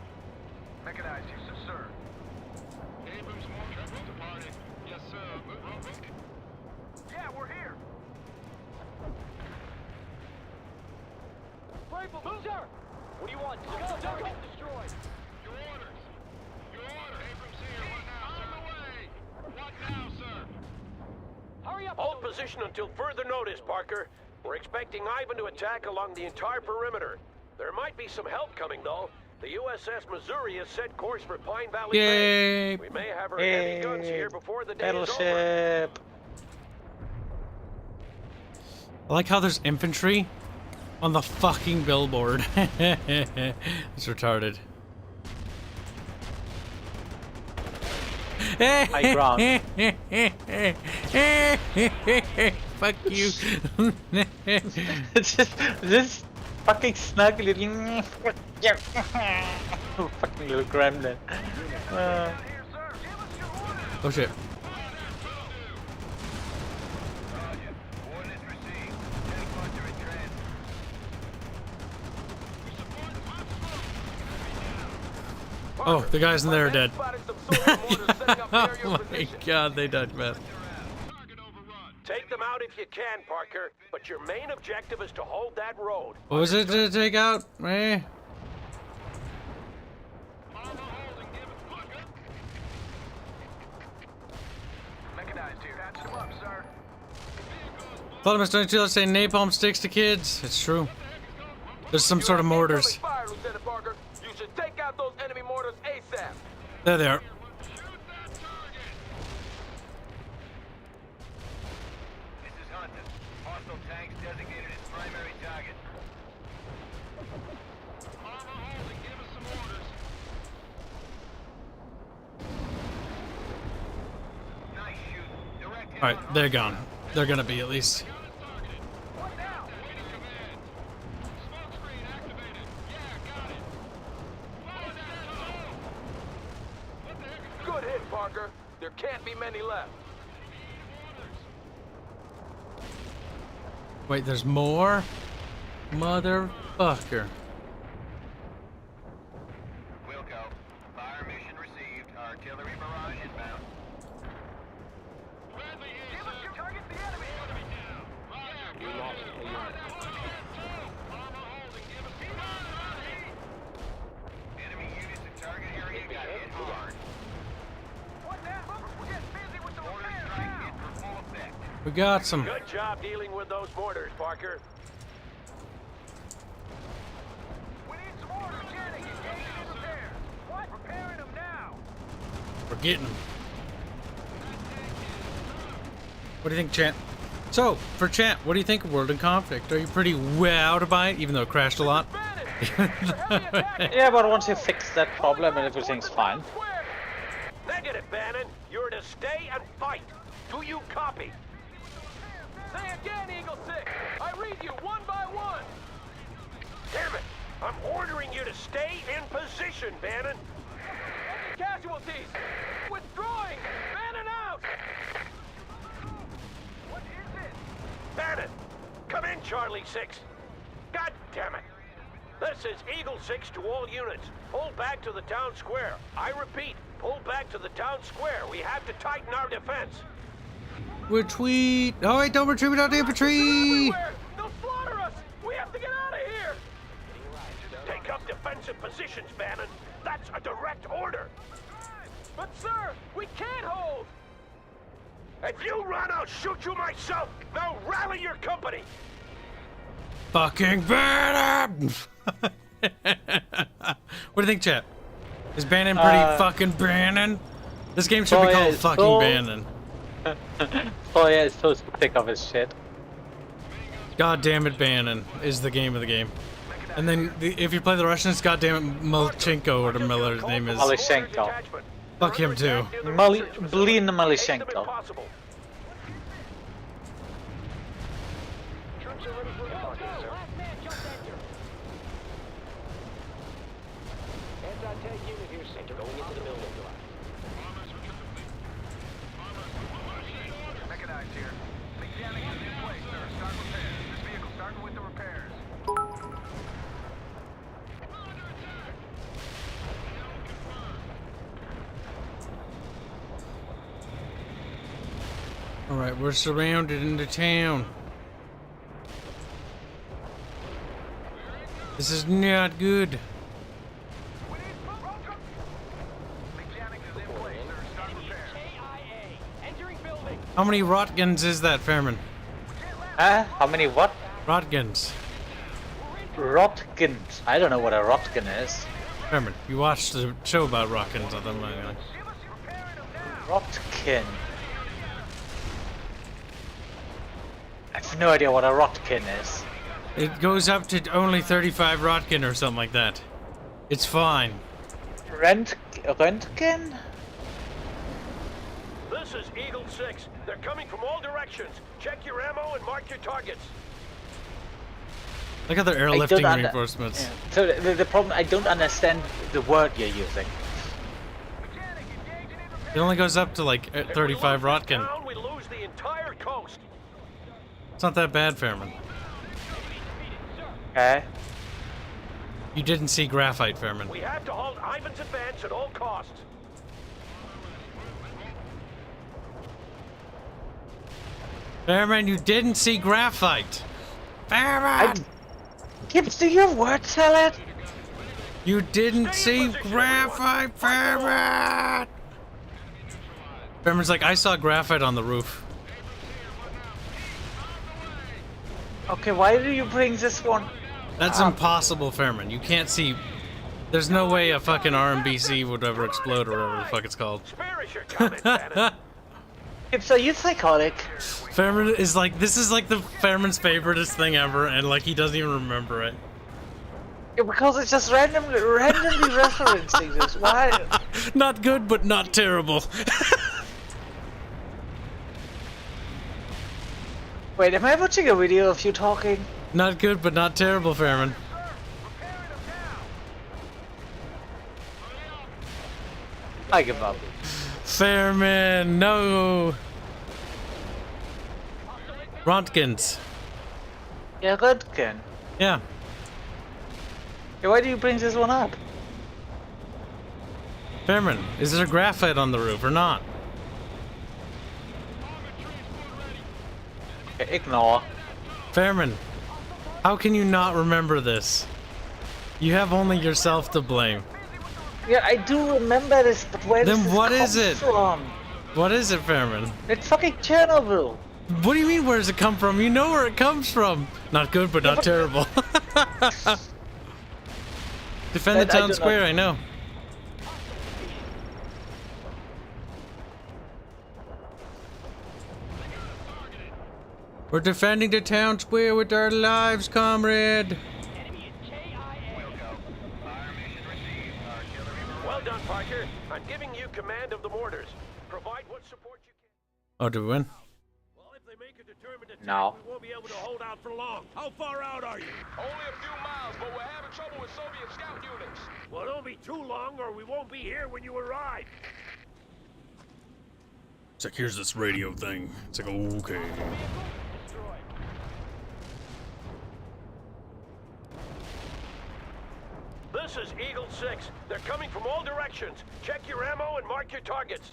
Mechanized use, sir. Abrams more truck departing. Yes, sir. Moving. Yeah, we're here. Rifle, sir! What do you want? Go, target destroyed! Your orders. Your order. Abrams here. What now, sir? On the way. What now, sir? Hurry up! Hold position until further notice, Parker. We're expecting Ivan to attack along the entire perimeter. There might be some help coming, though. The USS Missouri has set course for Pine Valley Yay! Bay. We may have our heavy guns here before the day is over. Battleship. I like how there's infantry on the fucking billboard. It's retarded. High ground. Fuck you. It's just this fucking snug little fucking little gremlin. Oh shit. Oh, the guys in there are dead. Oh my god, they died, man. Take them out if you can, Parker. But your main objective is to hold that road. What was it to take out? Eh? Mechanized here. Patch them up, sir. Thought I was trying to say napalm sticks to kids. It's true. There's some sort of mortars. Fire, Lieutenant Parker. You should take out those enemy mortars ASAP. There they are. This is Hunter. Hostile tanks designated as primary target. Armor holding. Give us some orders. Nice shoot. Direct hit. Alright, they're gone. They're gonna be at least. What now? Waiting command. Smoke screen activated. Yeah, got it. Follow that tunnel. What the heck is Good hit, Parker. There can't be many left. Wait, there's more? Motherfucker. Wilco. Fire mission received. Artillery barrage inbound. Bradley here, Give us your target, the enemy. Enemy down. Roger. We lost a unit. Armor holding. Give us some orders. Enemy units in target area got hit hard. What now? We're getting busy with the mortar strike hit for full effect. We got some. Good job dealing with those mortars, Parker. We need some orders, Jenny. Engaging in repair. What? Repairing them now. We're getting them. What do you think, Chant? So, for Chant, what do you think of World in Conflict? Are you pretty wowed by it, even though it crashed a lot? Yeah, but once you fix that problem and everything's fine. Negative, Bannon. You're to stay and fight. Do you copy? Say again, Eagle 6. I read you one by one. Damn it! I'm ordering you to stay in position, Bannon. Casualties. Withdrawing. Bannon out. What is it? Bannon, come in, Charlie 6. God damn it. This is Eagle 6 to all units. Pull back to the town square. I repeat, pull back to the town square. We have to tighten our defense. Retreat! Oh wait, don't retreat without the infantry! defensive positions, Bannon. That's a direct order. But sir, we can't hold! If you run, I'll shoot you myself! Now rally your company! Fucking Bannon! What do you think, chat? Is Bannon pretty fucking Bannon? This game should be called fucking Bannon. Oh yeah, it's supposed to pick up his shit. God damn it, Bannon is the game of the game. And then if you play the Russians, god damn it, Malchenko or the Miller's name is. Malishenko. Fuck him too. Blin Malishenko. Anti-tank unit here, Center, going into the building. Mechanized here. Mechanic is in place, sir. Start repairs. This vehicle starting with the repairs. Alright, we're surrounded in the town. This is not good. How many rotguns is that, Fairman? How many what? Rotguns. Rotguns. I don't know what a rotgun is. Fairman, you watched the show about rotguns on them. Rotkin. I have no idea what a rotkin is. It goes up to only 35 rotgun or something like that. It's fine. Röntgen? This is Eagle 6. They're coming from all directions. Check your ammo and mark your targets. Look at their airlifting reinforcements. Yeah. So the problem, I don't understand the word you're using. It only goes up to like 35 rotgun. We lose the entire coast. It's not that bad, Fairman. Okay. You didn't see graphite, Fairman. We have to halt Ivan's advance at all costs. Fairman, you didn't see graphite. Fairman! Kibs, do you have word salad? You didn't see graphite, Fairman! Fairman's like, I saw graphite on the roof. Okay, why do you bring this one? That's impossible, Fairman. You can't see. There's no way a fucking RMBC would ever explode or whatever the fuck it's called. Kibs, are you psychotic? Fairman is like, this is like the Fairman's favoriteest thing ever, and like he doesn't even remember it. Yeah, because it's just randomly referencing this. Why? Not good, but not terrible. Wait, am I watching a video of you talking? Not good, but not terrible, Fairman. I give up. Fairman, no. Röntgens. Yeah, Röntgen. Yeah. Yeah, why do you bring this one up? Fairman, is there graphite on the roof or not? Okay, ignore. Fairman, how can you not remember this? You have only yourself to blame. Yeah, I do remember this, but where does Then this what come is it? from? What is it, Fairman? It's fucking Chernobyl. What do you mean, where does it come from? You know where it comes from. Not good, but not terrible. Defend the town square, I know. We're defending the town square with our lives, comrade. Well done, Parker. I'm giving you command of the mortars. Provide what support you can. Oh, did we win? Well, if they make a determined attack, No. we won't be able to hold out for long. How far out are you? Only a few miles, but we're having trouble with Soviet scout units. Well, don't be too long, or we won't be here when you arrive. It's like, here's this radio thing. It's like, okay. This is Eagle 6. They're coming from all directions. Check your ammo and mark your targets.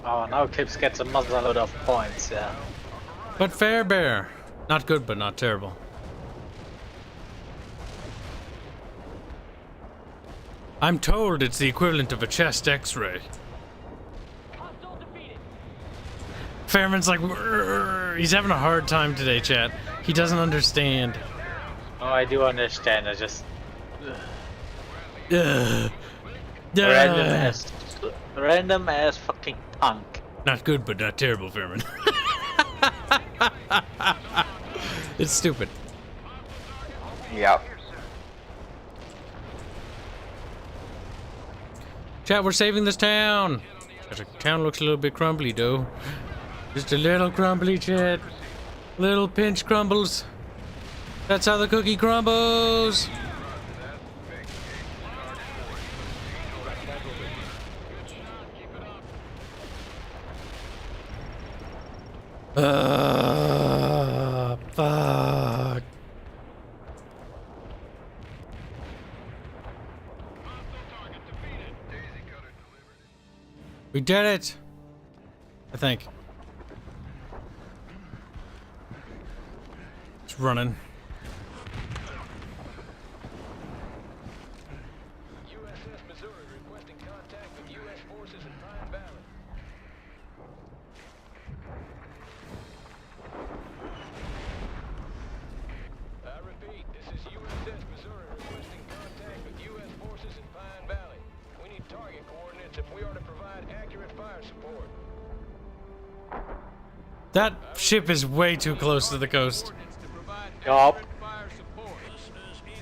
Oh, now Kibs gets a muzzleload of points, yeah. But fair bear. Not good, but not terrible. I'm told it's the equivalent of a chest x-ray. Fairman's like, he's having a hard time today, chat. He doesn't understand. Oh, I do understand. I just random ass fucking punk. Not good, but not terrible, Fairman. It's stupid. Yep. Chat, we're saving this town. The town looks a little bit crumbly, though. Just a little crumbly, chat. Little pinch crumbles. That's how the cookie crumbles. Fuck. We did it. I think. It's running. USS Missouri requesting contact with U.S. forces in Pine Valley. I repeat, this is USS Missouri requesting contact with U.S. forces in Pine Valley. We need target coordinates if we are to provide accurate fire support. That ship is way too close to the coast. Yup.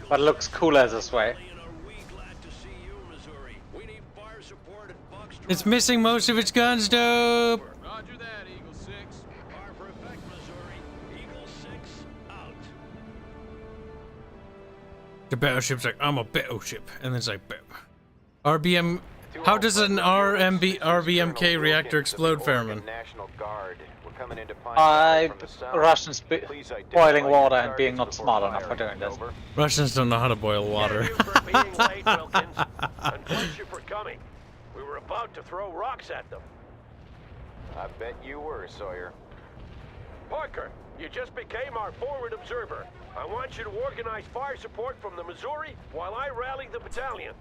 But it looks cooler this way. It's missing most of its guns, dope. Roger that, Eagle 6. Fire for effect, Missouri. Eagle 6 out. The battleship's like, I'm a battleship, and then it's like, RBM. How does an RBMK reactor explode, Fairman? Russians boiling water and being not smart enough for doing this. Russians don't know how to boil water. Being late, Wilkins. And bless you for coming. We were about to throw rocks at them. I bet you were, Sawyer. Parker, you just became our forward observer. I want you to organize fire support from the Missouri while I rally the battalion.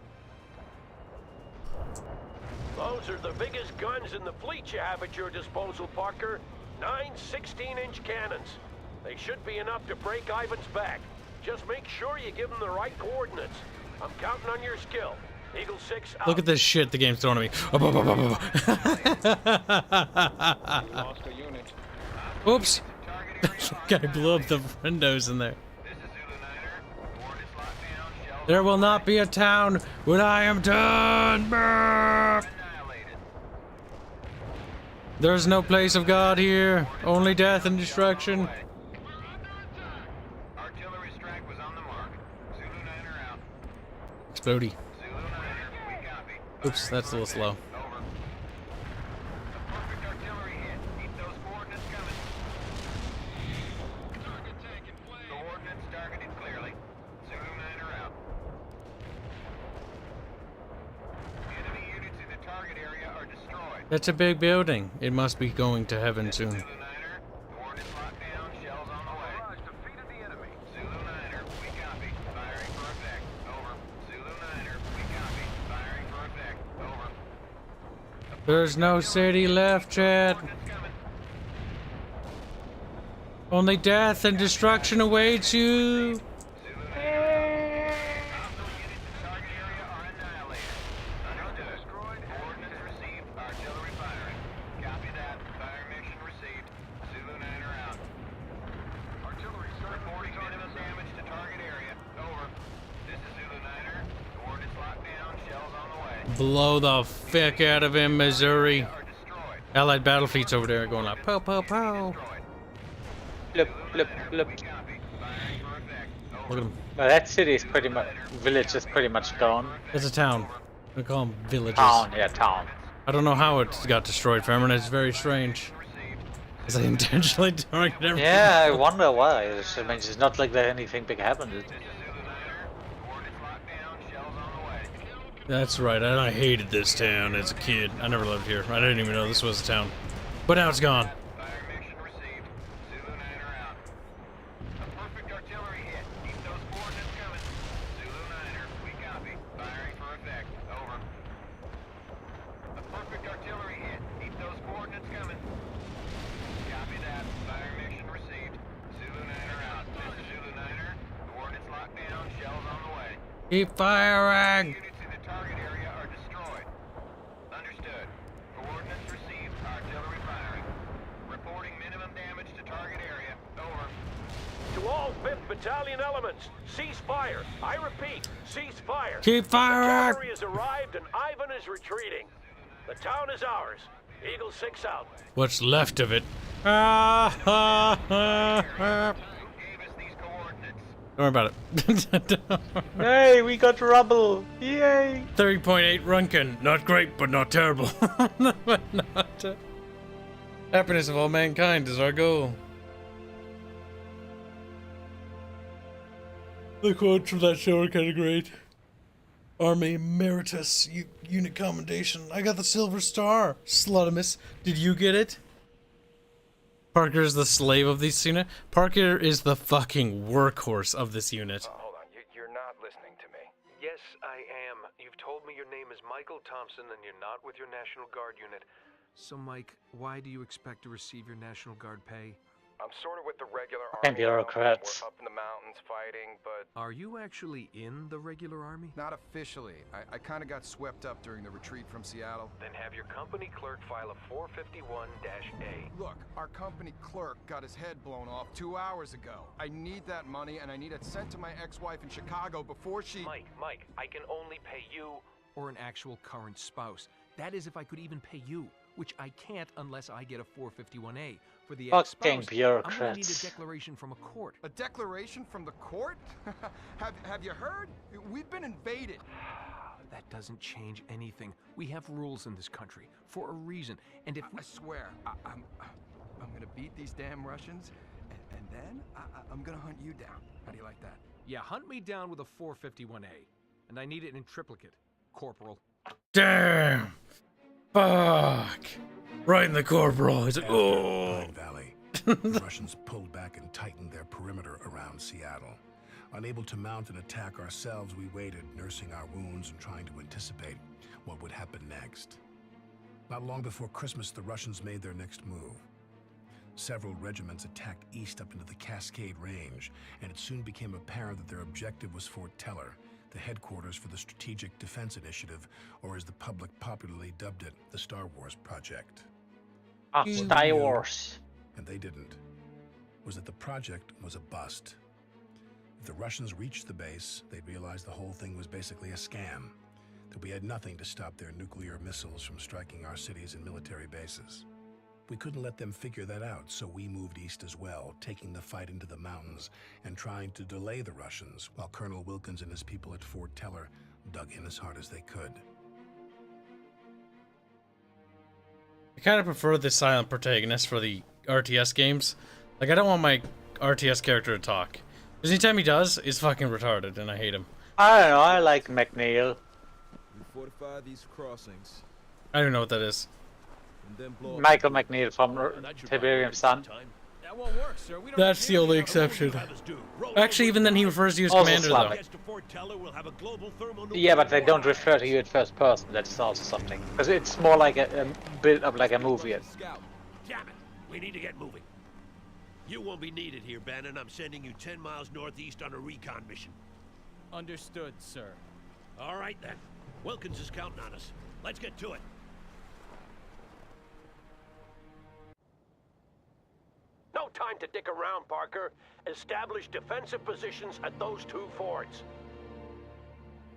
Those are the biggest guns in the fleet you have at your disposal, Parker. 9 16-inch cannons. They should be enough to break Ivan's back. Just make sure you give them the right coordinates. I'm counting on your skill. Eagle 6 out. Look at this shit the game's throwing at me. Oops. Guy blew up the windows in there. There will not be a town when I am done. There's no place of God here. Only death and destruction. Artillery strike was on the mark. Zulu 9 out. Explodey. Zulu 9, we copy. Oops, that's a little slow. Over. A perfect artillery hit. Keep those coordinates coming. Target taken flame. Coordinates targeted clearly. Zulu 9 out. Enemy units in the target area are destroyed. That's a big building. It must be going to heaven soon. Zulu 9, coordinates locked down. Shells on the way. Barrage defeated the enemy. Zulu 9, we copy. Firing for effect. Over. Zulu 9, we copy. Firing for effect. Over. There's no city left, Chad. Only death and destruction awaits you. Blow the fuck out of him, Missouri. Allied battle fleets over there going like, pow, pow, pow. Blip, blip, blip. Look at him. Well, that city is pretty much, village is pretty much gone. It's a town. We call them villages. Town, yeah, town. I don't know how it got destroyed, Fairman. It's very strange. Is they intentionally targeted everything? Yeah, I wonder why. I mean, it's not like that anything big happened. That's right, and I hated this town as a kid. I never lived here. I didn't even know this was a town. But now it's gone. Keep firing! To all 5th Battalion elements, cease fire. I repeat, cease fire. Keep firing! The cavalry has arrived and Ivan is retreating. The town is ours. Eagle 6 out. What's left of it? Don't worry about it. Hey, we got rubble! Yay! 30.8 Runkin. Not great, but not terrible. Happiness of all mankind is our goal. The quotes from that show are kind of great. Army Emeritus, Unit Commendation. I got the Silver Star. Slutimus, did you get it? Parker is the slave of this unit. Parker is the fucking workhorse of this unit. Hold on, you're not listening to me. Yes, I am. You've told me your name is Michael Thompson and you're not with your National Guard unit. So, Mike, why do you expect to receive your National Guard pay? I'm sort of with the regular And army. bureaucrats. We're up in the mountains fighting, but... Are you actually in the regular army? Not officially. I kind of got swept up during the retreat from Seattle. Then have your company clerk file a 451-A. Look, our company clerk got his head blown off 2 hours ago. I need that money, and I need it sent to my ex-wife in Chicago before she... Mike, I can only pay you or an actual current spouse. That is if I could even pay you, which I can't unless I get a 451-A. For the fucking ex-spouse, bureaucrats. I'm gonna need a declaration from a court. A declaration from the court? Have you heard? We've been invaded. That doesn't change anything. We have rules in this country for a reason, and if I swear, I'm gonna beat these damn Russians, and then I'm gonna hunt you down. How do you like that? Yeah, hunt me down with a 451-A, and I need it in triplicate, Corporal. Damn! Fuck! Right in the corporal. He's like, oh! Pine Valley, the Russians pulled back and tightened their perimeter around Seattle. Unable to mount an attack ourselves, we waited, nursing our wounds and trying to anticipate what would happen next. Not long before Christmas, the Russians made their next move. Several regiments attacked east up into the Cascade Range, and it soon became apparent that their objective was Fort Teller, the headquarters for the Strategic Defense Initiative, or as the public popularly dubbed it, the Star Wars Project. Star Wars. And they didn't. Was that the project was a bust. If the Russians reached the base, they'd realize the whole thing was basically a scam, that we had nothing to stop their nuclear missiles from striking our cities and military bases. We couldn't let them figure that out, so we moved east as well, taking the fight into the mountains and trying to delay the Russians, while Colonel Wilkins and his people at Fort Teller dug in as hard as they could. I kind of prefer the silent protagonist for the RTS games. Like, I don't want my RTS character to talk. Because anytime he does, he's fucking retarded, and I hate him. I don't know, I like McNeil. We fortify these crossings. I don't even know what that is. Michael McNeil from Tiberium's son. That won't work, sir. We don't That's the only exception. Actually, even then he refers to you as commander, though. Yeah, but they don't refer to you in first person. That's also something. Because it's more like a build up like a movie. Damn it! We need to get moving. You won't be needed here, Bannon. I'm sending you 10 miles northeast on a recon mission. Understood, sir. All right, then. Wilkins is counting on us. Let's get to it. No time to dick around, Parker. Establish defensive positions at those two forts.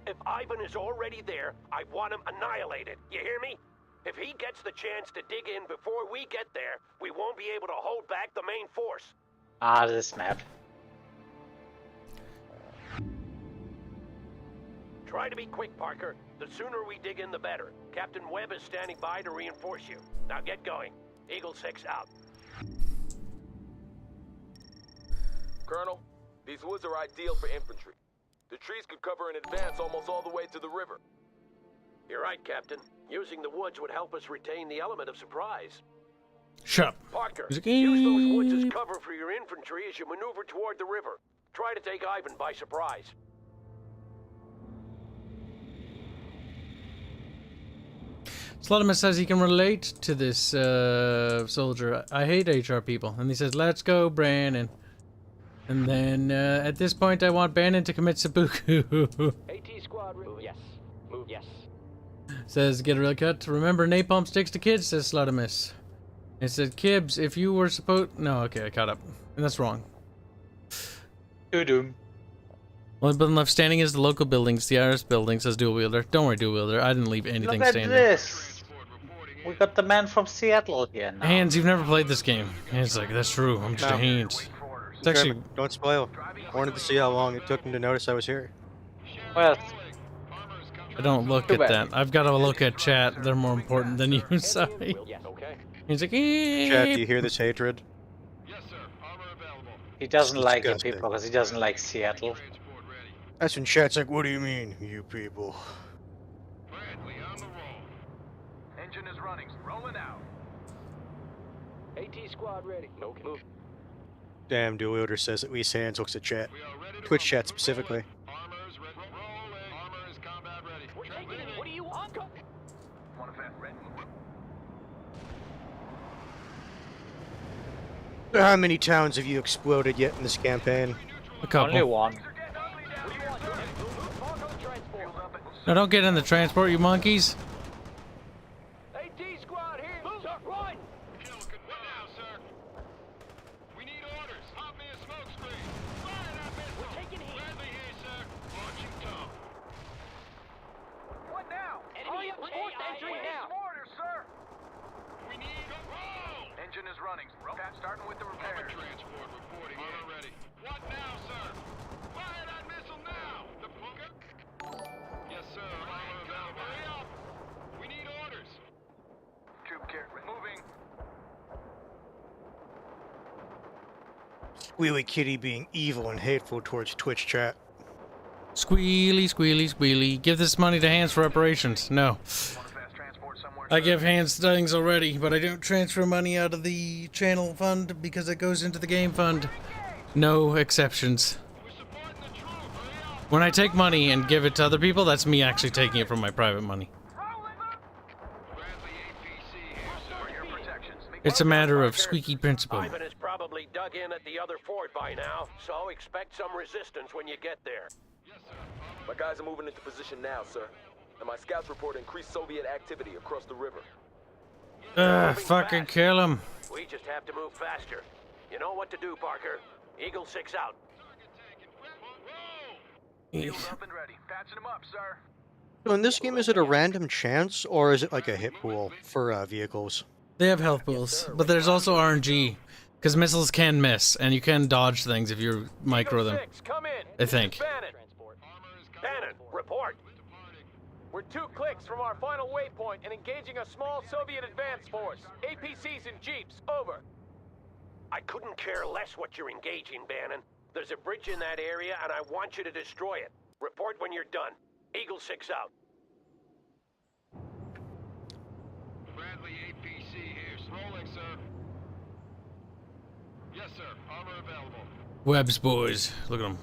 If Ivan is already there, I want him annihilated. You hear me? If he gets the chance to dig in before we get there, we won't be able to hold back the main force. Ah, this map. Try to be quick, Parker. The sooner we dig in, the better. Captain Webb is standing by to reinforce you. Now get going. Eagle 6 out. Colonel, these woods are ideal for infantry. The trees could cover in advance almost all the way to the river. You're right, Captain. Using the woods would help us retain the element of surprise. Shut up. Parker, He's like, use those woods as cover for your infantry as you maneuver toward the river. Try to take Ivan by surprise. Slottimus says he can relate to this soldier. I hate HR people. And he says, let's go, Brannon. And then at this point, I want Bannon to commit seppuku. AT squad, move yes. Move yes. Says, get a real cut. Remember, napalm sticks to kids, says Slottimus. It said, Kibs, if you were supposed... No, okay, I caught up. And that's wrong. Doom. Only building left standing is the local buildings. The Iris building, says Dual Wielder. Don't worry, Dual Wielder. I didn't leave anything Look at standing. this. We got the man from Seattle here now. Hanse, you've never played this game. Hanse like, that's true. I'm just a Hanse. It's actually... Don't spoil. I wanted to see how long it took him to notice I was here. Well... I don't look at that. I've got to look at chat. They're more important than you, sorry. He's like, Chat, do you hear this hatred? He doesn't like you people because he doesn't like Seattle. That's when chat's like, what do you mean, you people? Engine is running. Rolling out. AT squad ready. Okay. Move. Damn, Dual Wielder says at least Hands looks at chat. Twitch chat specifically. We're taking it. What do you want? How many towns have you exploded yet in this campaign? A couple. Only one. Now don't get in the transport, you monkeys. AT squad here. Move. Run. We need orders. Hop me a smoke screen. Fire that missile. We're taking heat. Bradley here, sir. Launching top. What now? Enemy reinforced entry now. Orders, sir. We need a roll. Engine is running. Pat, starting with the repairs. Transport reporting. Armor ready. What now, sir? Fire that missile now. The bunker. Yes, sir. Armor available. Hurry up. We need orders. Troop care. Moving. Squealy Kitty being evil and hateful towards Twitch chat. Squealy, squealy, squealy. Give this money to Hanse for reparations. No. I give Hanse things already, but I don't transfer money out of the channel fund because it goes into the game fund. No exceptions. When I take money and give it to other people, that's me actually taking it from my private money. It's a matter of squeaky principle. Ivan has probably dug in at the other fort by now, so expect some resistance when you get there. My guys are moving into position now, sir. And my scouts report increased Soviet activity across the river. Fucking kill him. We just have to move faster. You know what to do, Parker. Eagle 6 out. Shields up and ready. Patching them up, sir. So in this game, is it a random chance, or is it like a hit pool for vehicles? They have health pools, but there's also RNG, because missiles can miss, and you can dodge things if you micro them. Come in. I think. Bannon, report. We're 2 clicks from our final waypoint and engaging a small Soviet advance force. APCs and jeeps. Over. I couldn't care less what you're engaging, Bannon. There's a bridge in that area, and I want you to destroy it. Report when you're done. Eagle 6 out. Bradley APC here. Rolling, sir. Yes, sir. Armor available. Webbs boys. Look at them.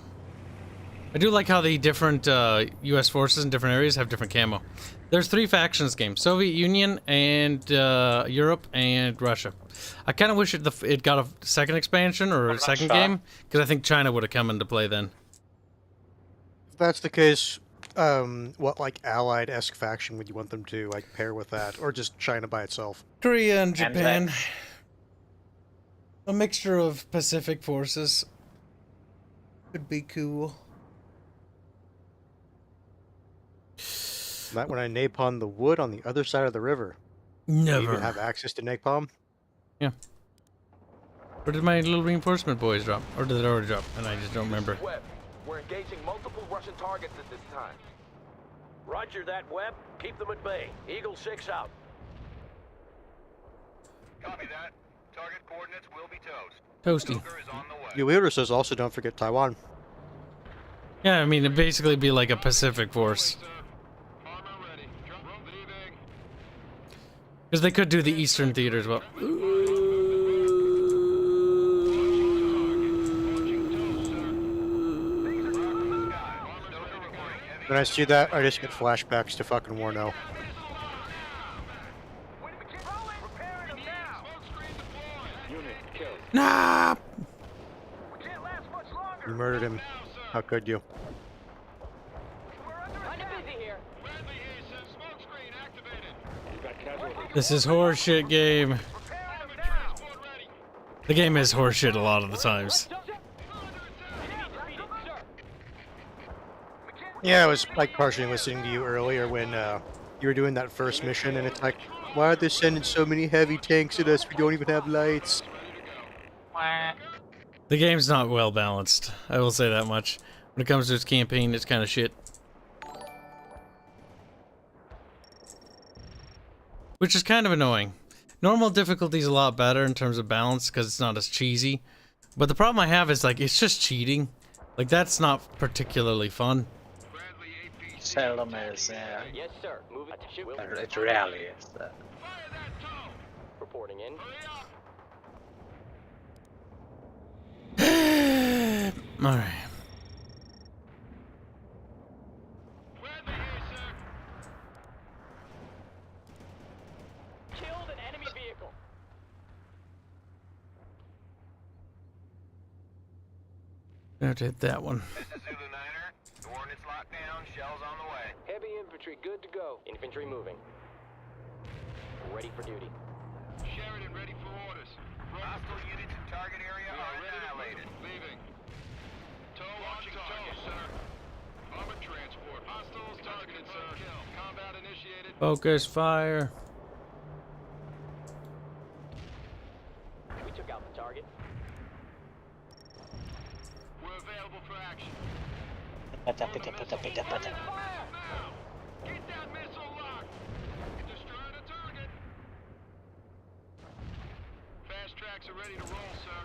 I do like how the different U.S. forces in different areas have different camo. There's 3 factions in this game. Soviet Union and Europe and Russia. I kind of wish it got a second expansion or a second game, because I think China would have come into play then. If that's the case, what like allied-esque faction would you want them to like pair with that, or just China by itself? Korea and Japan. A mixture of Pacific forces could be cool. That when I napalm the wood on the other side of the river. Never. You even have access to napalm? Yeah. Where did my little reinforcement boys drop? Or did it already drop? And I just don't remember. Webb, we're engaging multiple Russian targets at this time. Roger that, Webb. Keep them at bay. Eagle 6 out. Copy that. Target coordinates will be Toasty. Ueda says also don't forget Taiwan. Yeah, I mean, it'd basically be like a Pacific force. Because they could do the Eastern Theater as well. When I see that, I just get flashbacks to fucking Warno. Nah! You murdered him. How could you? This is horseshit game. The game is horseshit a lot of the times. Yeah, I was like partially listening to you earlier when you were doing that first mission, and it's like, why are they sending so many heavy tanks at us? We don't even have lights. The game's not well balanced. I will say that much. When it comes to its campaign, it's kind of shit. Which is kind of annoying. Normal difficulty is a lot better in terms of balance because it's not as cheesy. But the problem I have is like it's just cheating. Like that's not particularly fun. Seldom is. Yes, sir. Moving. It rarely is. Reporting in. All right. Killed an enemy vehicle. Noted that one. This is Zulu Niner. Coordinates locked down. Shells on the way. Heavy infantry, good to go. Infantry moving. Ready for duty. Sheridan, ready for orders. Hostile units in target area are annihilated. Leaving. Tow watching tow, sir. Armored transport. Hostiles targeted, sir. Kill. Combat initiated. Focus fire. We took out the target. We're available for action. Pata, pata, pata, pata, pata. Get that missile locked. Destroy the target. Fast tracks are ready to roll, sir.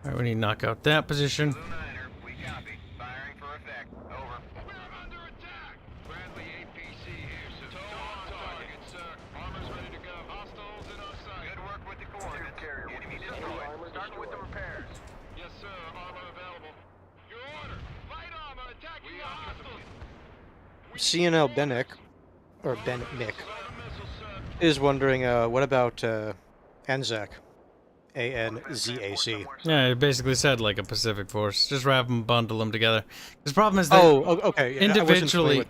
Alright, we need to knock out that position. Zulu Niner, we copy. Firing for effect. Over. We're under attack. Bradley APC here, sir. Tow on target, sir. Armor's ready to go. Hostiles in our sight. Good work with the coordinates. Enemy destroyed. Starting with the repairs. Yes, sir. Armor available. Your order. Light armor attacking the hostiles. CNL Benick, or Ben Nick, is wondering, what about Anzac? ANZAC. Yeah, it basically said like a Pacific Force. Just wrap them, bundle them together. The problem is that okay. Yeah, individually,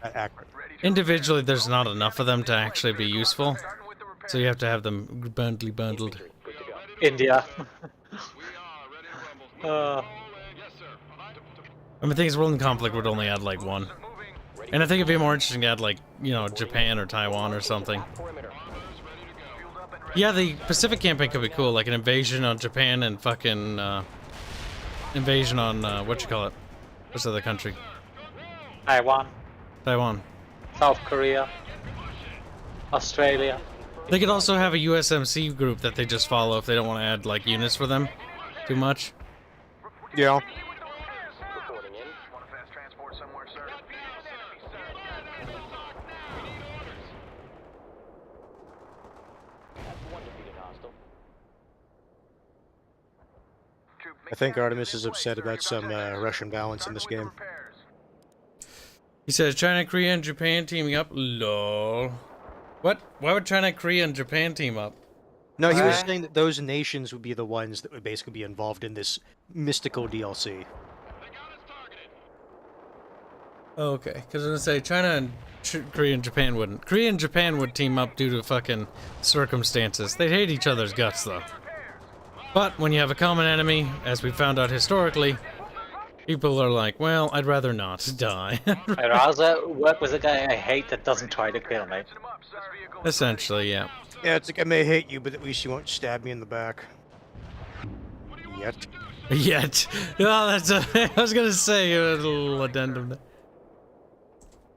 individually, there's not enough of them to actually be useful. So you have to have them bundled. India. I mean, the thing is, World in Conflict would only add like one. And I think it'd be more interesting to add like, you know, Japan or Taiwan or something. Yeah, the Pacific campaign could be cool, like an invasion on Japan and fucking, invasion on, what you call it? What's the other country? Taiwan. Taiwan. South Korea. Australia. They could also have a USMC group that they just follow if they don't want to add, like, units for them too much. Yeah. I think Artemis is upset about some Russian balance in this game. He says China, Korea, and Japan teaming up. Lol. What? Why would China, Korea, and Japan team up? No, he was saying that those nations would be the ones that would basically be involved in this mystical DLC. Okay, because I was gonna say China and Korea and Japan wouldn't. Korea and Japan would team up due to fucking circumstances. They'd hate each other's guts, though. But when you have a common enemy, as we found out historically, people are like, well, I'd rather not die. I'd rather work with a guy I hate that doesn't try to kill me. Essentially, yeah. Yeah, it's like I may hate you, but at least you won't stab me in the back. Yet. Yet. Oh, that's a... I was gonna say a little addendum there.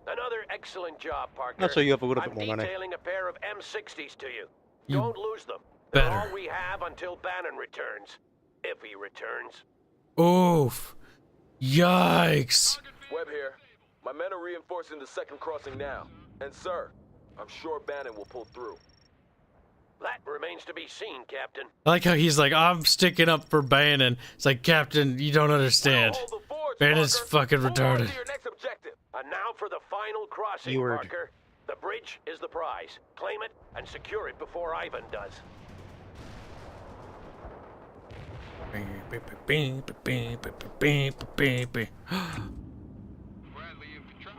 Another excellent job, Parker. That's so you have a little bit I'm more money. detailing a pair of M60s to you. You Don't lose them. They're better. all we have until Bannon returns. If he returns. Oof. Yikes. Webb here. My men are reinforcing the second crossing now. And sir, I'm sure Bannon will pull through. remains to be seen, Captain. I like how he's like, I'm sticking up for Bannon. It's like, Captain, you don't understand. Bannon's fucking retarded. And now for the final crossing, Parker. The bridge is the prize. Claim it and secure it before Ivan does.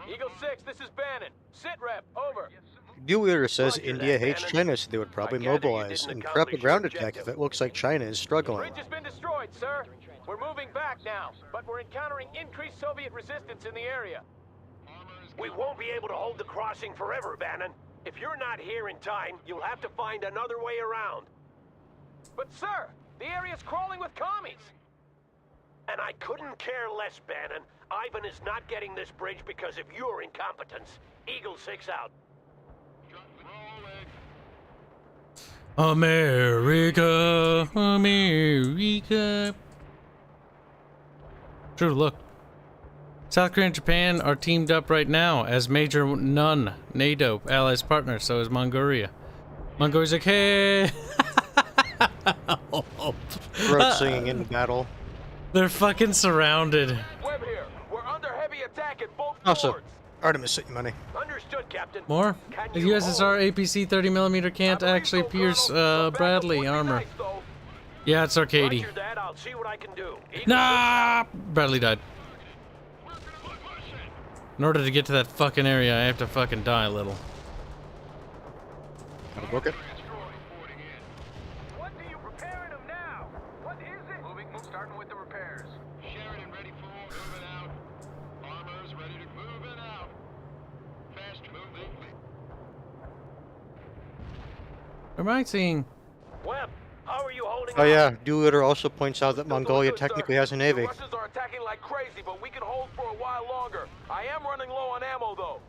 Eagle 6, this is Bannon. Sit rep, over. IndioWeeaboo says India hates China, so they would probably mobilize and prep a ground attack if it looks like China is struggling. Bridge has been destroyed, sir. We're moving back now, but we're encountering increased Soviet resistance in the area. We won't be able to hold the crossing forever, Bannon. If you're not here in time, you'll have to find another way around. But sir, the area's crawling with commies. And I couldn't care less, Bannon. Ivan is not getting this bridge because of your incompetence. Eagle 6 out. America, America. True, look. South Korea and Japan are teamed up right now as major NATO allies partners, so is Mongolia. Mongolia's like, hey! Throat singing in the battle. They're fucking surrounded. Webb here. We're under heavy attack at both Also, forts. Artemis sent you money. Understood, Captain. More? The USSR APC 30mm can't actually pierce Bradley armor. Yeah, it's Arcady. Roger that, I'll see what I can do. Nah! Bradley died. In order to get to that fucking area, I have to fucking die a little. Gotta book it. What are you repairing them now? What is it? Moving, starting with the repairs. Sheridan ready for moving out. Farmers ready to move in out. Fast moving. Am I seeing? Webb, how are you holding Oh yeah, IndioWeeaboo also points out that Mongolia technically has a navy. The Russians are attacking like crazy, but we can hold for a while longer. I am running low on ammo, though.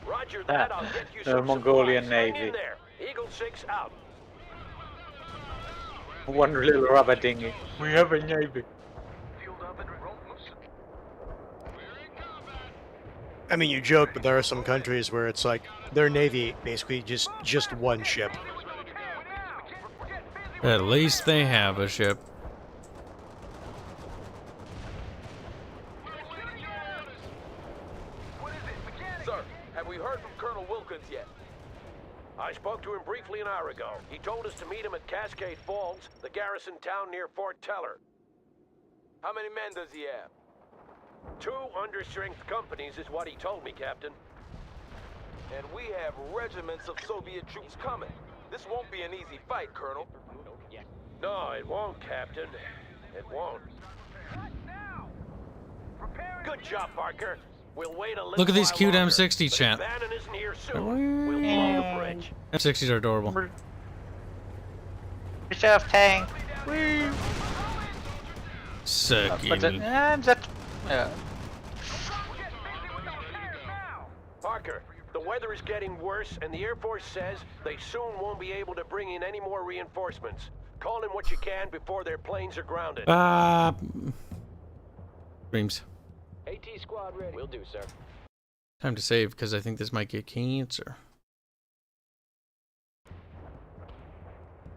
Roger that, I'll get you The some Mongolian supplies. Hang Navy. in there. Eagle 6 out. One little rubber dinghy. We have a navy. I mean, you joke, but there are some countries where it's like their navy basically just one ship. At least they have a ship. Sir, have we heard from Colonel Wilkins yet? I spoke to him briefly an hour ago. He told us to meet him at Cascade Falls, the garrison town near Fort Teller. How many men does he have? 2 understrength companies is what he told me, Captain. And we have regiments of Soviet troops coming. This won't be an easy fight, Colonel. No, it won't, Captain. It won't. Good job, Parker. We'll wait a little Look at these while cute longer, M60 but chat. if Bannon isn't here soon, we'll blow the bridge. M60s are adorable. Good job, tank. Sucky. Parker, the weather is getting worse, and the Air Force says they soon won't be able to bring in any more reinforcements. Call in what you can before their planes are grounded. Dreams. AT squad ready. Will do, sir. Time to save, because I think this might get cancer.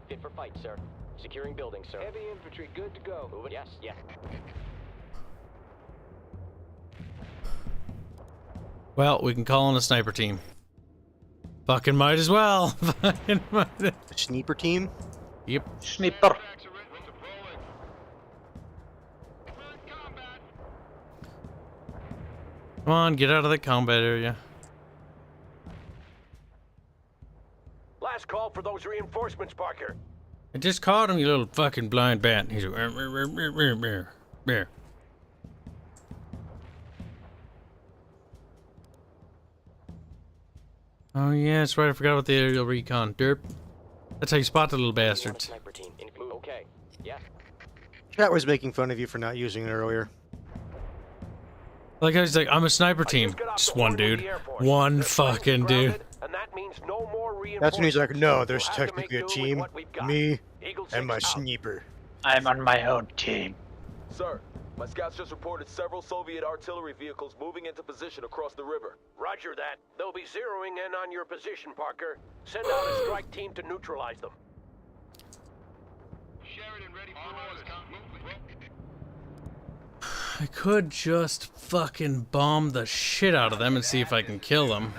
Fit for fight, sir. Securing building, sir. Heavy infantry, good to go. Moving. Yes, yes. Well, we can call in a sniper team. Fucking might as well. Fucking might. Sniper team? Yep. Sniper. Come on, get out of the combat area. Last call for those reinforcements, Parker. I just caught him, you little fucking blind bat. He's like, bear. Oh yeah, that's right. I forgot about the aerial recon. Derp. That's how you spot the little bastards. Sniper team. Okay. Yeah. Chat was making fun of you for not using it earlier. Like I was like, I'm a sniper team. Just one dude. One fucking dude. And that means no more That's when he's like, no, there's technically a team. Me and my sniper. I'm on my own team. Sir, my scouts just reported several Soviet artillery vehicles moving into position across the river. Roger that. They'll be zeroing in on your position, Parker. Send out a strike team to neutralize them. I could just fucking bomb the shit out of them and see if I can kill them.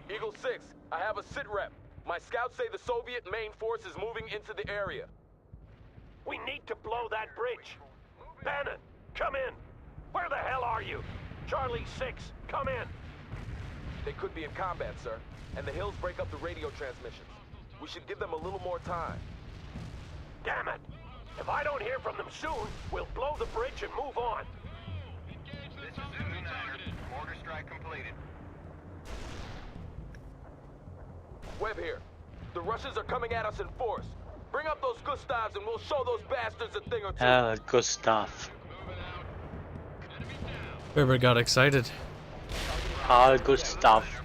Eagle 6, I have a sit rep. My scouts say the Soviet main force is moving into the area. We need to blow that bridge. Bannon, come in. Where the hell are you? Charlie 6, come in. They could be in combat, sir, and the hills break up the radio transmissions. We should give them a little more time. Damn it! If I don't hear from them soon, we'll blow the bridge and move on. This is Zulu 9. Mortar strike completed. Webb here. The Russians are coming at us in force. Bring up those Gustavs and we'll show those bastards a thing or two. Good stuff. Everybody got excited. Good stuff.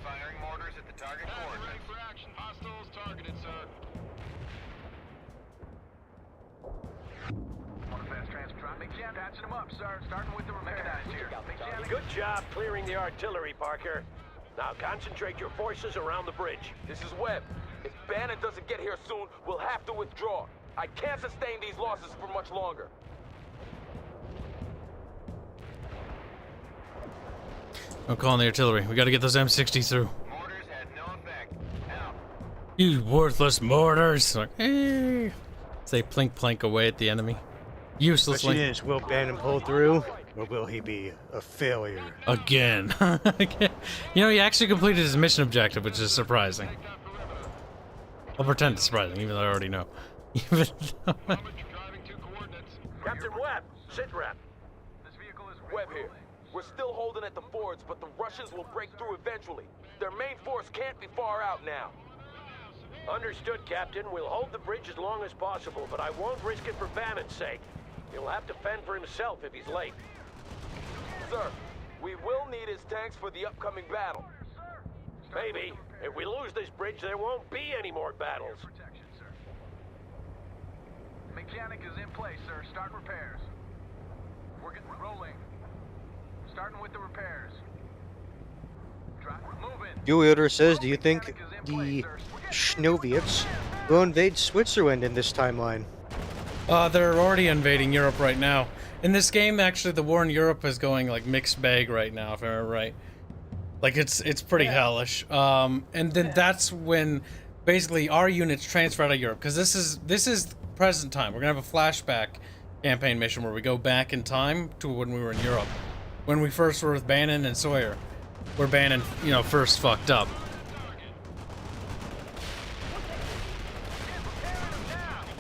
Good job clearing the artillery, Parker. Now concentrate your forces around the bridge. This is Webb. If Bannon doesn't get here soon, we'll have to withdraw. I can't sustain these losses for much longer. I'm calling the artillery. We gotta get those M60 through. Mortars had no effect. Out. You worthless mortars! Like, eh. They plink plank away at the enemy. Uselessly. Question is, will Bannon pull through, or will he be a failure? Again. You know, he actually completed his mission objective, which is surprising. I'll pretend it's surprising, even though I already know. Even though Captain Webb, sit rep. Webb here. We're still holding at the fords, but the Russians will break through eventually. Their main force can't be far out now. Understood, Captain. We'll hold the bridge as long as possible, but I won't risk it for Bannon's sake. He'll have to fend for himself if he's late. Sir, we will need his tanks for the upcoming battle. Maybe. If we lose this bridge, there won't be any more battles. Mechanic is in place, sir. Start repairs. We're getting rolling. Starting with the repairs. IndioWeeaboo says, do you think the Schnoviets will invade Switzerland in this timeline? they're already invading Europe right now. In this game, actually, the war in Europe is going like mixed bag right now, if I remember right. Like it's pretty hellish. And then that's when basically our units transfer out of Europe, because this is present time. We're gonna have a flashback campaign mission where we go back in time to when we were in Europe, when we first were with Bannon and Sawyer, where Bannon, you know, first fucked up.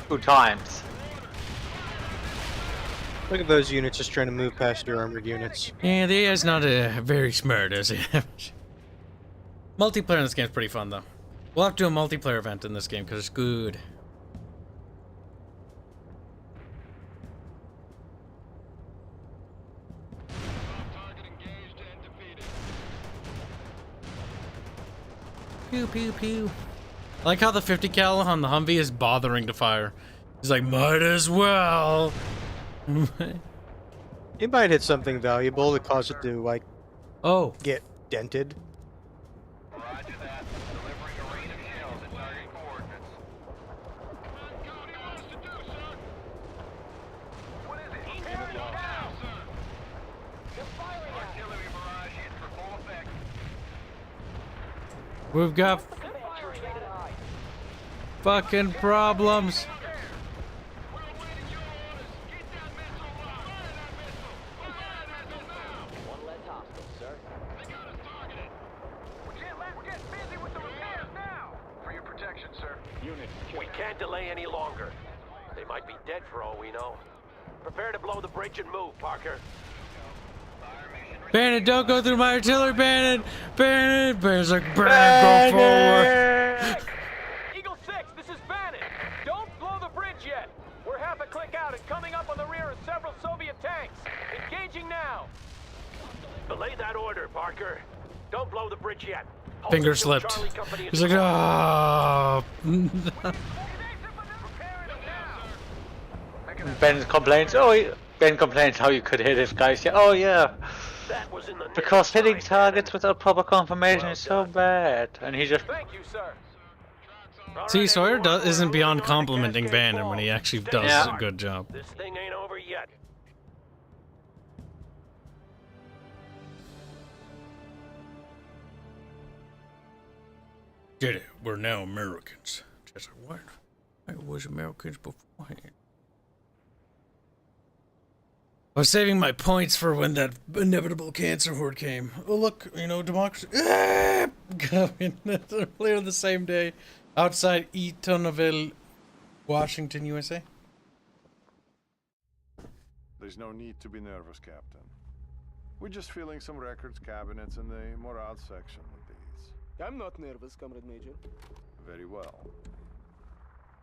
Two times. Look at those units just trying to move past your armored units. Yeah, the AI's not very smart, is he? Multiplayer in this game is pretty fun, though. We'll have to do a multiplayer event in this game because it's good. Pew pew pew. I like how the 50 cal on the Humvee is bothering to fire. He's like, might as well. It might hit something valuable that cause it to, like, get dented. Roger that. Delivering a rain of shells at target coordinates. What is it? Now, sir. Artillery barrage hit for full effect. We've got fucking problems. We can't delay any longer. They might be dead for all we know. Prepare to blow the bridge and move, Parker. Bannon, don't go through my artillery, Bannon! Bannon! Bannon's like, Bannon, go forward! Eagle 6, this is Bannon. Don't blow the bridge yet. We're half a click out and coming up on the rear of several Soviet tanks. Engaging now. Belay that order, Parker. Don't blow the bridge yet. Hold Finger until slipped. Charlie Company is He's like, close. ah. Ben complains. Oh, Ben complains how you could hit his guys. Yeah. Oh yeah. That was in the Because hitting targets without proper confirmation is so bad, and he just. Thank you, sir. See, Sawyer isn't beyond complimenting Bannon when he actually does a good job. This thing ain't over yet. Did it. We're now Americans. Just like, what? I was Americans beforehand. I was saving my points for when that inevitable cancer horde came. Oh, look, you know, democracy. Coming earlier the same day outside Eatonville, Washington, USA. There's no need to be nervous, Captain. We're just filling some records cabinets in the morale section with these. I'm not nervous, Comrade Major. Very well.